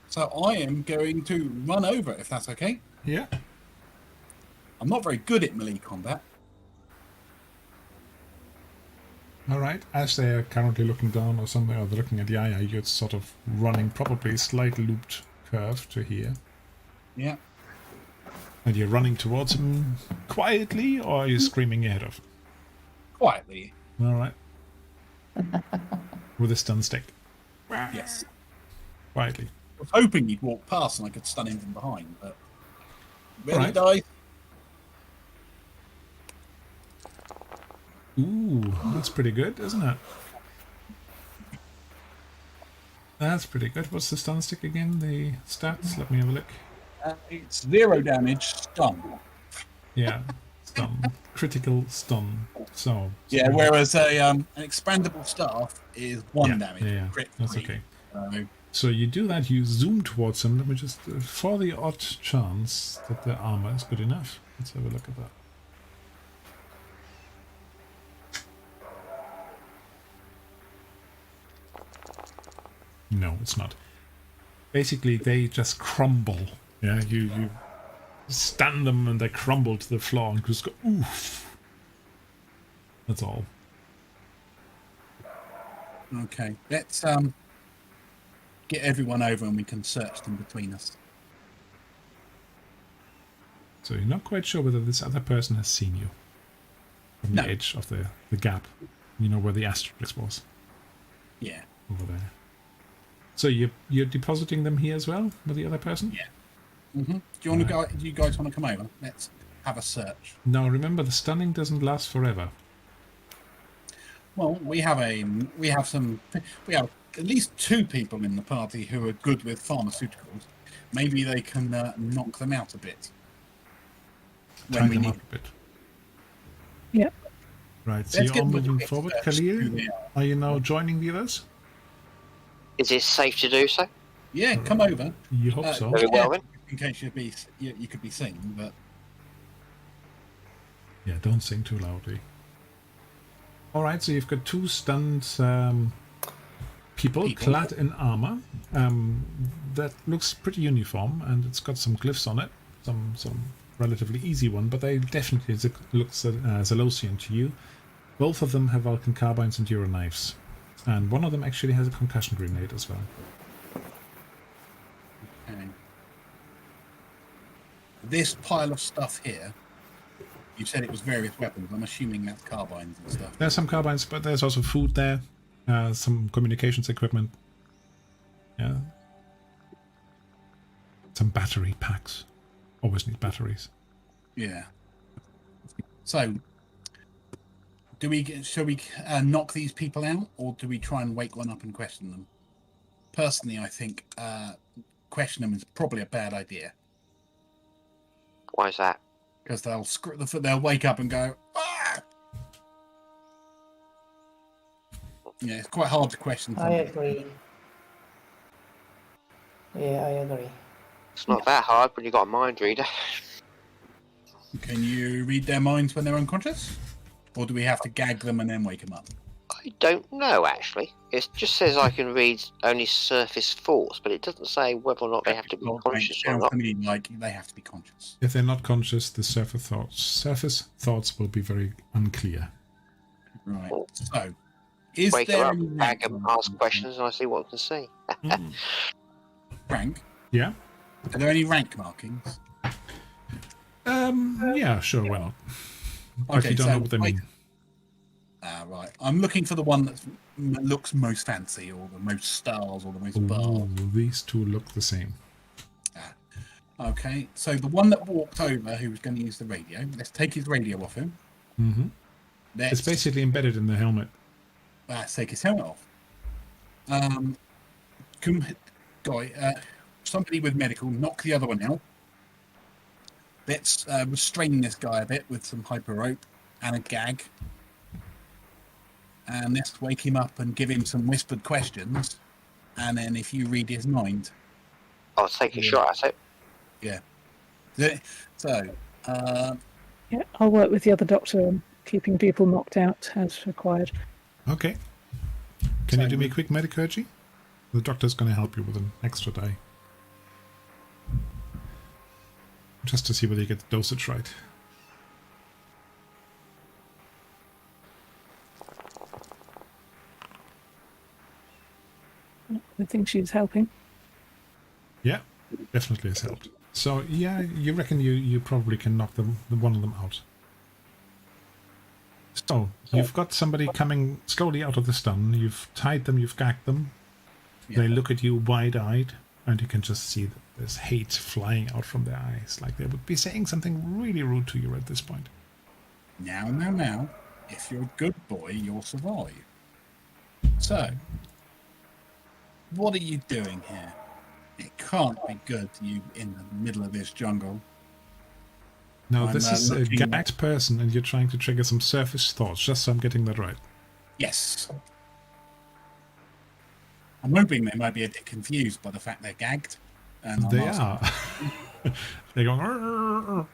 So I am going to run over, if that's okay. Yeah. I'm not very good at melee combat. All right. As they are currently looking down or something, or they're looking at Yaya, you're sort of running probably a slight looped curve to here. Yeah. And you're running towards him quietly, or are you screaming ahead of? Quietly. All right. with a stun stick. Yes. Quietly. I was hoping he'd walk past and I could stun him from behind, but really Right. dies. Ooh, that's pretty good, isn't it? That's pretty good. What's the stun stick again? The stats? Let me have a look. It's 0 damage, stun. Yeah, stun. Critical stun. So. Yeah, whereas an expandable staff is 1 damage. Yeah, crit that's free. okay. So you do that, you zoom towards him. Let me just, for the odd chance that the armor is good enough. Let's have a look at that. No, it's not. Basically, they just crumble. Yeah, you stun them and they crumble to the floor and just go, oof. That's all. Okay, let's get everyone over and we can search them between us. So you're not quite sure whether this other person has seen you from the No. edge of the gap. You know where the asterisk was. Yeah. Over there. So you're depositing them here as well with the other person? Yeah. Do you want to go? Do you guys want to come over? Let's have a search. Now remember, the stunning doesn't last forever. Well, we have at least 2 people in the party who are good with pharmaceuticals. Maybe they can knock them out a bit. Tie them up a bit. Yep. Right, so Let's you're all get moving the forward. search who Khalil, they are you now joining the others? Is it safe to do so? Yeah, come over. You hope so. Very well then. In case you could be seen, but Yeah, don't sing too loudly. Alright, so you've got 2 stunned people clad in armor. That looks pretty uniform, and it's got some glyphs on it. Some relatively easy one, but they definitely look Zalosian to you. Both of them have Vulcan carbines and Euro knives. And one of them actually has a concussion grenade as well. okay. This pile of stuff here, you said it was various weapons. I'm assuming that's carbines and stuff. There's some carbines, but there's also food there. Some communications equipment. Yeah. Some battery packs. Always need batteries. Yeah. So, shall we knock these people out, or do we try and wake one up and question them? Personally, I think question them is probably a bad idea Why is that? because they'll wake up and go, ah! Yeah, it's quite hard to question. I agree. Yeah, I agree. It's not that hard when you've got a mind reader. Can you read their minds when they're unconscious? Or do we have to gag them and then wake them up? I don't know, actually. It just says I can read only surface thoughts, but it doesn't say whether or not they have to be conscious or Sounds not. to me like they have to be conscious. If they're not conscious, the surface thoughts will be very unclear. Right. So, is Wake them there up, any bag them, rank ask markings? questions, and I see what I can see. Frank, Yeah? are there any rank markings? Yeah, sure, why not? But Okay, you don't so know what they mean. Right. I'm looking for the one that looks most fancy, or the most stars, or the most Ooh, bar. these two look the same. Okay, so the one that walked over, who was going to use the radio, let's take his radio off him. Mm-hmm. Let's, It's basically embedded in the helmet. let's take his helmet off. Somebody with medical, knock the other one out. Let's restrain this guy a bit with some hyper rope and a gag. And let's wake him up and give him some whispered questions. And then if you read his mind. I'll take a shot at it. Yeah. So, Yeah, I'll work with the other doctor on keeping people knocked out as required. Okay. Can you So do me a quick medicurgy? The doctor's going to help you with an extra die. Just to see whether you get the dosage right. I think she's helping. Yeah, definitely has helped. So, yeah, you reckon you probably can knock one of them out. So, you've got somebody coming slowly out of the stun. You've tied them, you've gagged them. Yeah. They look at you wide-eyed, and you can just see that there's hate flying out from their eyes, like they would be saying something really rude to you at this point. Now. If you're a good boy, you'll survive. So, what are you doing here? It can't be good, you in the middle of this jungle. Now, I'm, this is a looking- gagged person, and you're trying to trigger some surface thoughts, just so I'm getting that right. Yes. I'm hoping they might be a bit confused by the fact they're gagged. And I'm They asking- are. They're going... "Arr."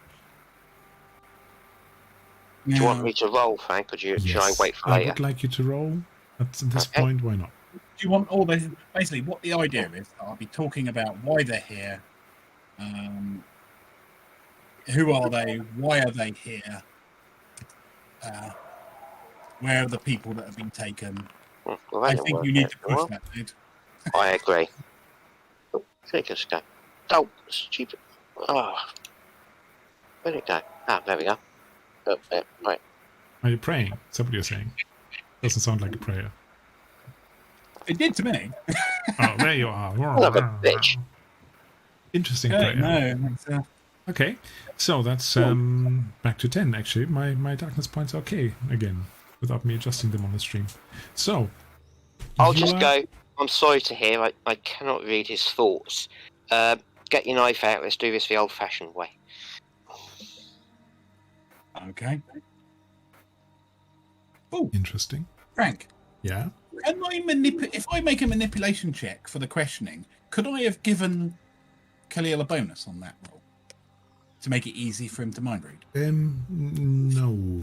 Do you want me to roll, Frank, or should I wait for I later? would like you to roll. At this Okay. point, why not? Do you want all this? Basically, what the idea is, I'll be talking about why they're here. Who are they? Why are they here? Where are the people that have been taken? Well, I that think didn't you work need to very push well. that, dude. I agree. Oh, think it's go. Oh, stupid. Oh. Where'd it go? Ah, there we go. Oh, yeah, right. Are you praying? Is that what you're saying? Doesn't sound like a prayer. It did to me. Oh, there you are. Son of a bitch. Interesting Okay, prayer. no, it's, Okay, so that's back to 10, actually. My darkness points are okay again, without me adjusting them on the stream. So, I'll you just are- go. I'm sorry to hear. I cannot read his thoughts. Get your knife out. Let's do this the old-fashioned way. okay. Oh, Interesting. Frank, Yeah. can I if I make a manipulation check for the questioning, could I have given Khalil a bonus on that roll to make it easy for him to mind read? No.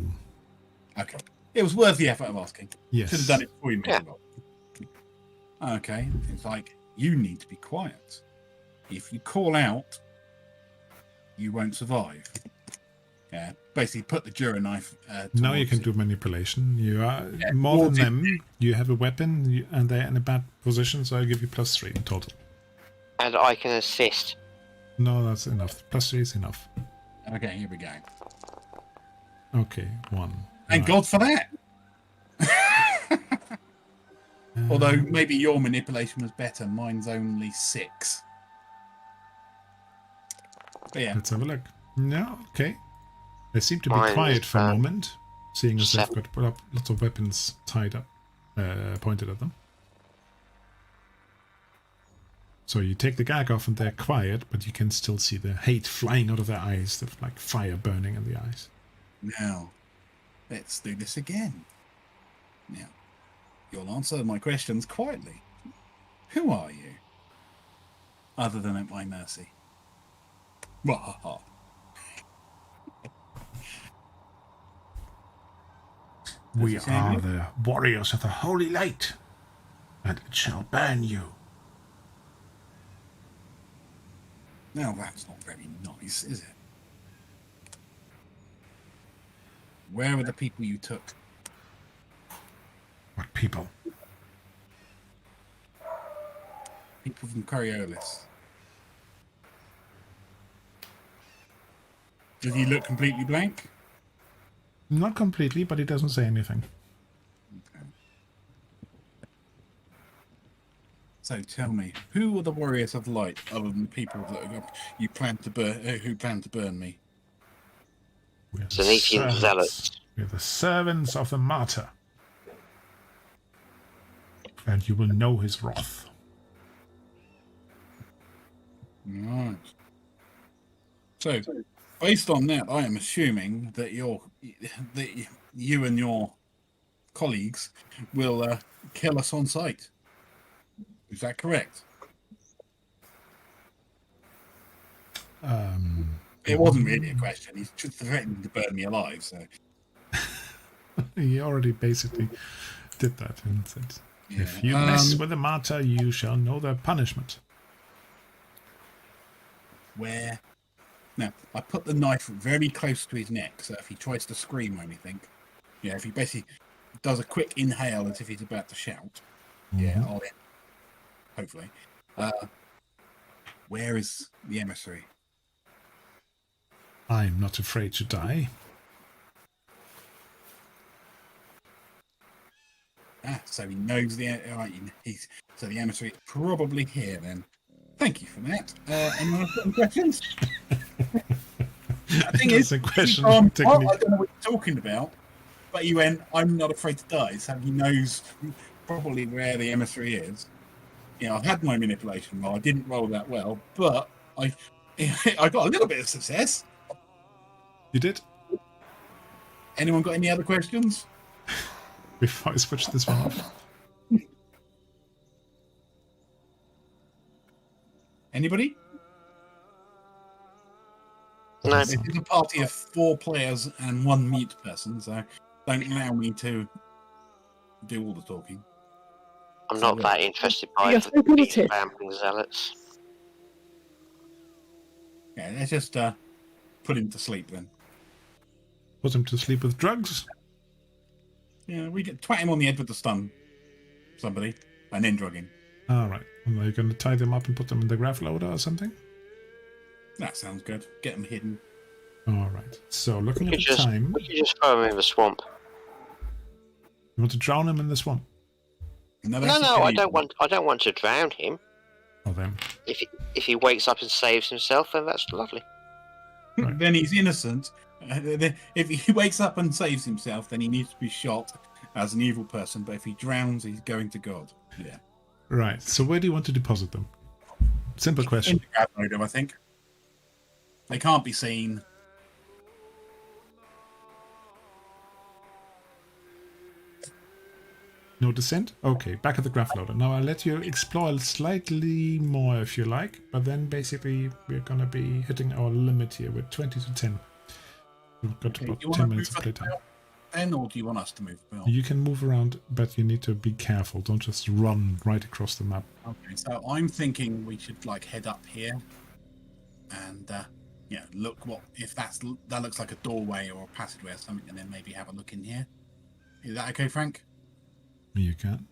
Okay, it was worth the effort of asking. Yes. Should have done it before you made Yeah. the roll. Okay, it's like you need to be quiet. If you call out, you won't survive. Yeah, basically put the Jura knife. Now you towards can it. do manipulation. You are Yeah, more than towards it. them. You have a weapon, and they're in a bad position, so I'll give you +3 in total. And I can assist. No, that's enough. +3 is enough. Okay, here we go. Okay, 1. Thank God for that. Although maybe your manipulation was better. Mine's only 6. But yeah, Let's have a look. No, okay. They seem to be Mine quiet is, for a moment, seeing as they've 7. got lots of weapons tied up, pointed at them. So you take the gag off and they're quiet, but you can still see the hate flying out of their eyes, the like fire burning in the eyes. now let's do this again. Now, you'll answer my questions quietly. Who are you? Other than at my mercy. Wahaha. We you saying, are Nick? the warriors of the holy light, and it shall burn you. Now that's not very nice, is it? Where are the people you took? What people? People from Coriolis. Does he look completely blank? Not completely, but he doesn't say anything. Okay. So tell me, who are the warriors of light other than the people that you plan to burn? Who plan to burn me? We are the Zenithian servants. zealots. We are the servants of the martyr. And you will know his wrath. Right. So, based on that, I am assuming that you and your colleagues will kill us on sight. Is that correct? It wasn't really a question. He's just threatening to burn me alive. So, He already basically did that and said, yeah. if you mess with the martyr, you shall know their punishment. Where? Now, I put the knife very close to his neck, so if he tries to scream or anything, yeah, if he basically does a quick inhale as if he's about to shout, yeah, I'll hit. Hopefully. Where is the emissary? I'm not afraid to die. So he knows right. So the emissary is probably here then. Thank you for that. Anyone else got any questions? The thing is, That's a question. I technique. don't know what you're talking about, but he went, I'm not afraid to die, so he knows probably where the emissary is. You know, I've had my manipulation roll. I didn't roll that well, but I got a little bit of success. You did? Anyone got any other questions? Before I switch this one off. Anybody? No. This is a party of 4 players and 1 mute person, so don't allow me to do all the talking. I'm not that interested by Yes, the ability. vamping zealots. Yeah, let's just put him to sleep then. Put him to sleep with drugs? Yeah, we get twat him on the head with the stun, somebody, and then drug him. Alright. Are you going to tie them up and put them in the graph loader or something? That sounds good. Get them hidden. Alright. So, looking at We the could time... just throw him in the swamp. You want to drown him in the swamp? No, I don't want to drown him. Oh, then. If he wakes up and saves himself, then that's lovely. Right. Then he's innocent. If he wakes up and saves himself, then he needs to be shot as an evil person. But if he drowns, he's going to God. Yeah. Right. So, where do you want to deposit them? Simple In question. the grab loader, I think. They can't be seen. No descent? Okay, back at the graph loader. Now I'll let you explore slightly more if you like, but then basically we're going to be hitting our limit here with 20 to 10. We've got Okay, about do you 10 want to minutes of move playtime. then, or do you want us to move about? You can move around, but you need to be careful. Don't just run right across the map. Okay, so I'm thinking we should like head up here, and look if that looks like a doorway or a passageway or something, and then maybe have a look in here. Is that okay, Frank? You can.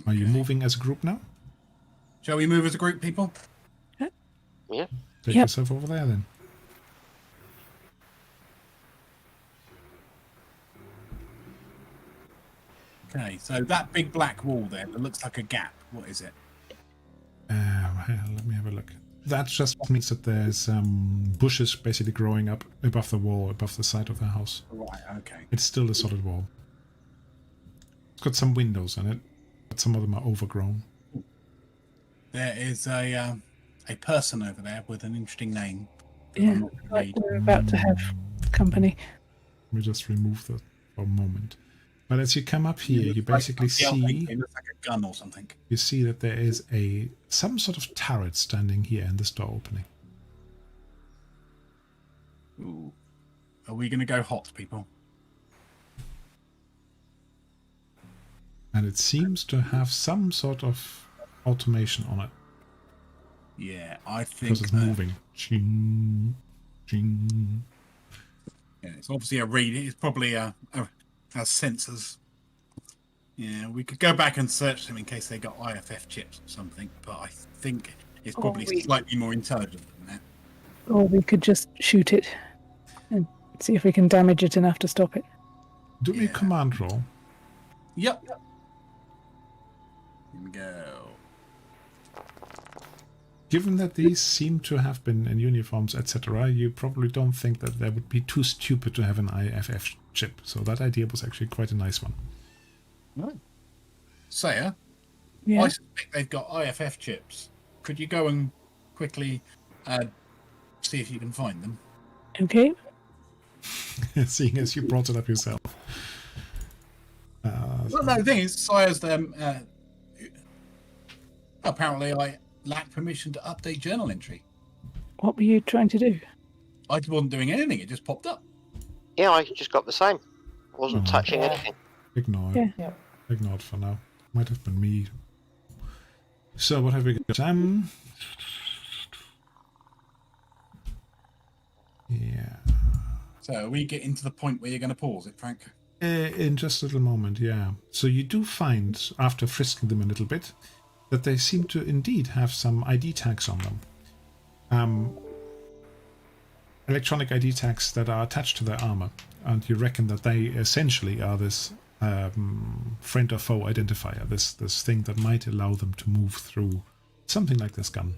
Are you Okay. moving as a group now? Shall we move as a group, people? Yeah. Take Yep. yourself over there then. Okay, so that big black wall there that looks like a gap. What is it? Let me have a look. That just means that there's bushes basically growing up above the wall, above the side of the house. Right. Okay. It's still a solid wall. It's got some windows in it, but some of them are overgrown. There is a person over there with an interesting name. that Yeah, I'm not gonna like read. we're about to have company. Let me just remove that for a moment. But as you come up here, It you looks like basically something else. see It looks like a gun or something. you see that there is some sort of turret standing here in this door opening. Ooh. Are we going to go hot, people? And it seems to have some sort of automation on it Yeah, I think because it's that- moving. Ching, ching. Yeah, it's obviously a read. It's probably has sensors. Yeah, we could go back and search them in case they got IFF chips or something. But I think it's probably slightly more intelligent than that. Or we could just shoot it and see if we can damage it enough to stop it. Do me a Yeah. command roll. Yep. Here we go. Given that these seem to have been in uniforms, etc., you probably don't think that they would be too stupid to have an IFF chip. So that idea was actually quite a nice one. Right. Saya, Yeah. I suspect they've got IFF chips. Could you go and quickly see if you can find them? Okay. Seeing as you brought it up yourself. Well, no, the thing is, Saya's them. Apparently, I lack permission to update journal entry. What were you trying to do? I wasn't doing anything; it just popped up. Yeah, I just got the same. Wasn't Oh. touching Yeah. anything. Ignore it. Yeah. Yep. Ignore it for now. Might have been me. So what have we got? Yeah. So we get into the point where you're going to pause it, Frank. In just a little moment, yeah. So you do find, after frisking them a little bit, that they seem to indeed have some ID tags on them. Electronic ID tags that are attached to their armor. And you reckon that they essentially are this friend or foe identifier, this thing that might allow them to move through something like this gun.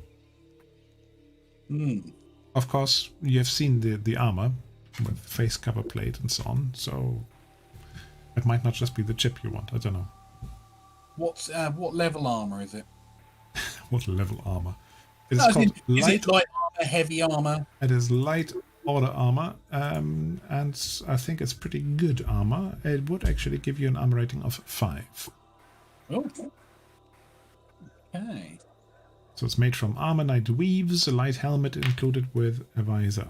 Of course, you have seen the armor with face cover plate and so on, so it might not just be the chip you want. I don't know. What level armor is it? What level armor? It is called is it light armor, heavy armor? It is light order armor, and I think it's pretty good armor. It would actually give you an armor rating of 5. Oh. Okay. So it's made from armor-knight weaves, a light helmet included with a visor.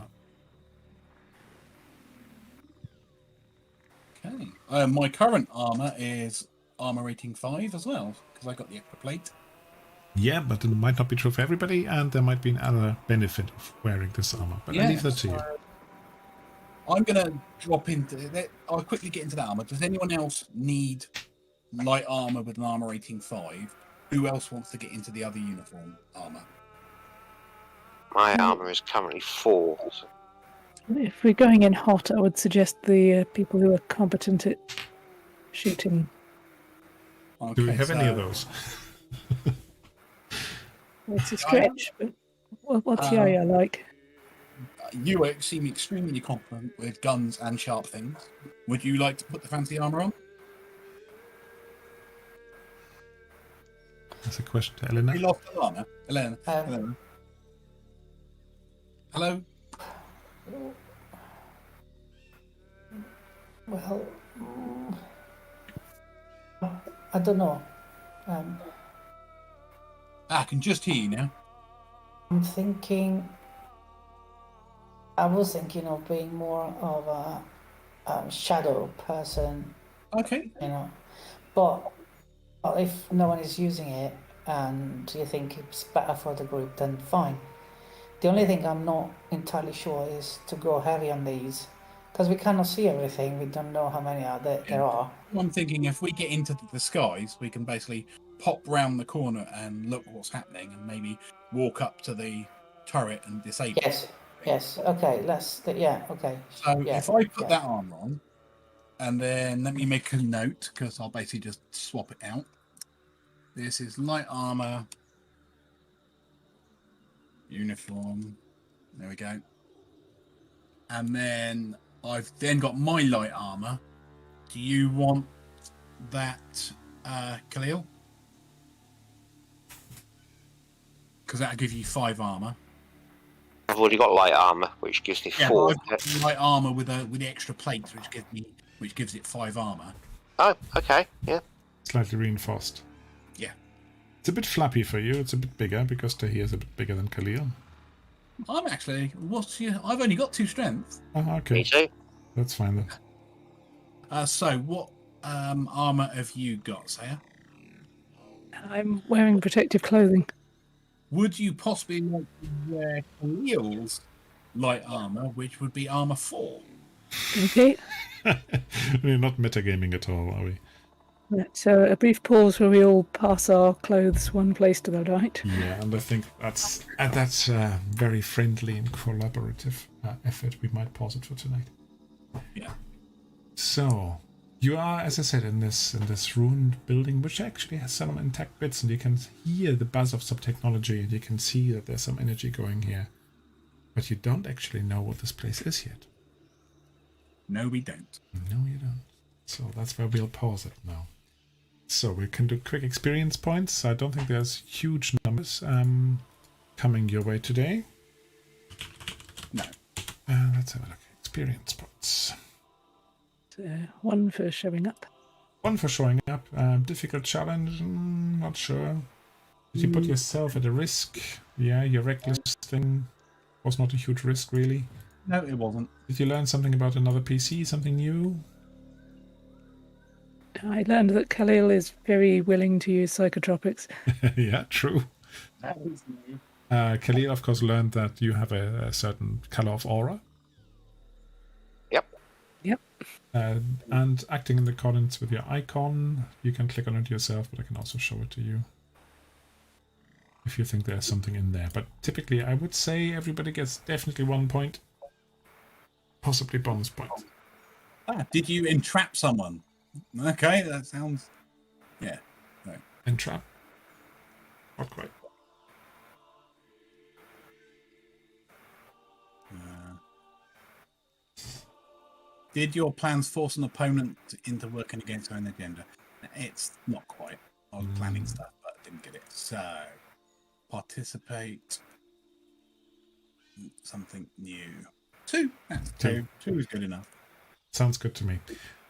Okay. My current armor is armor rating 5 as well, because I got the extra plate. Yeah, but it might not be true for everybody, and there might be another benefit of wearing this armor. But I leave that to you. I'm going to drop into that. I'll quickly get into that armor. Does anyone else need light armor with an armor rating 5? Who else wants to get into the other uniform armor? My armor is currently 4. So. If we're going in hot, I would suggest the people who are competent at shooting. Okay, Do we have any of those? It's a stretch, but what's Yaya like? You seem extremely competent with guns and sharp things. Would you like to put the fancy armor on? That's a question to Elena. We lost Elena. Elena. Hello? Well, I don't know. I can just hear you now. I was thinking of being more of a shadow person, Okay. you know. But if no one is using it and you think it's better for the group, then fine. The only thing I'm not entirely sure is to go heavy on these, because we cannot see everything. We don't know how many there are. I'm thinking if we get into the disguise, we can basically pop round the corner and look what's happening and maybe walk up to the turret and disable it. Yes, okay, okay. So if I put that armor on, and then let me make a note, because I'll basically just swap it out. This is light armor, uniform, there we go. And then I've then got my light armor. Do you want that, Khalil? Because that'll give you 5 armor. I've already got light armor, which gives me 4. I've got light armor with the extra plates, which gives it 5 armor. Oh, okay, yeah. Slightly reinforced. Yeah. It's a bit flappy for you. It's a bit bigger because Tahir is a bit bigger than Khalil. I'm actually. I've only got 2 strength. Oh, okay. Me too. That's fine then. So what armor have you got, Saya? I'm wearing protective clothing. Would you possibly like to wear Khalil's light armor, which would be armor 4? Okay. We're not metagaming at all, are we? Right, so a brief pause where we all pass our clothes one place to the right. Yeah, and I think that's a very friendly and collaborative effort. We might pause it for tonight. Yeah. So you are, as I said, in this ruined building, which actually has some intact bits, and you can hear the buzz of some technology, and you can see that there's some energy going here. But you don't actually know what this place is yet. No, we don't. No, you don't. So that's where we'll pause it now. So we can do quick experience points. I don't think there's huge numbers coming your way today. No. Let's have a look. Experience points. 1 for showing up. 1 for showing up. Difficult challenge. Not sure. Did you put yourself at a risk? Yeah, your reckless thing was not a huge risk, really. No, it wasn't. Did you learn something about another PC? Something new? I learned that Khalil is very willing to use psychotropics. Yeah, true. That is new. Khalil, of course, learned that you have a certain color of aura. Yep. And acting in accordance with your icon, you can click on it yourself, but I can also show it to you if you think there's something in there. But typically, I would say everybody gets definitely 1 point, possibly bonus point. Did you entrap someone Okay, that sounds. Yeah. Entrap. Not quite. Did your plans force an opponent into working against their own agenda? It's not quite. I was planning stuff, but didn't get it. So, participate. Something new. 2. That's 2. 2 is good enough. Sounds good to me.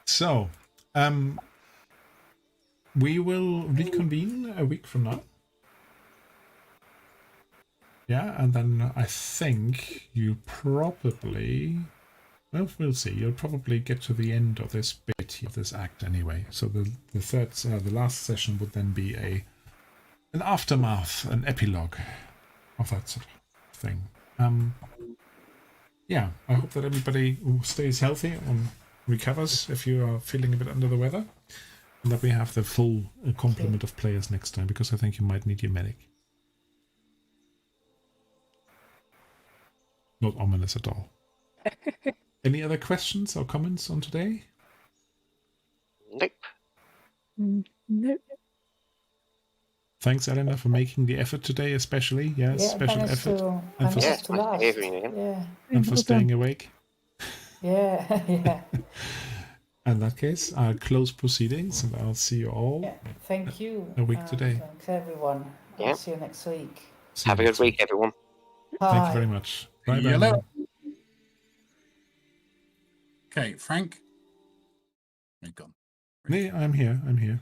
So, we will reconvene a week from now. Yeah, and then I think you probably... Well, we'll see. You'll probably get to the end of this bit of this act anyway. So the last session would then be an aftermath, an epilogue of that sort of thing. Yeah, I hope that everybody stays healthy and recovers if you are feeling a bit under the weather, and that we have the full complement of players next time, because I think you might need your medic. Not ominous at all. Any other questions or comments on today? Nope. Nope. Thanks, Elena, for making the effort today, especially. Yes, Yeah, special effort. And for, Yeah, nice to hear from you. Yeah. and for staying awake. Yeah, yeah. In that case, I'll close proceedings, and I'll see you all. Yeah. Thank you. A week today. Thanks, everyone. Yeah. I'll see you next week. See you Have a next good week, everyone. Bye. Thank you very much. Bye See you bye. later. Okay, Frank. You're gone. Nee, I'm here.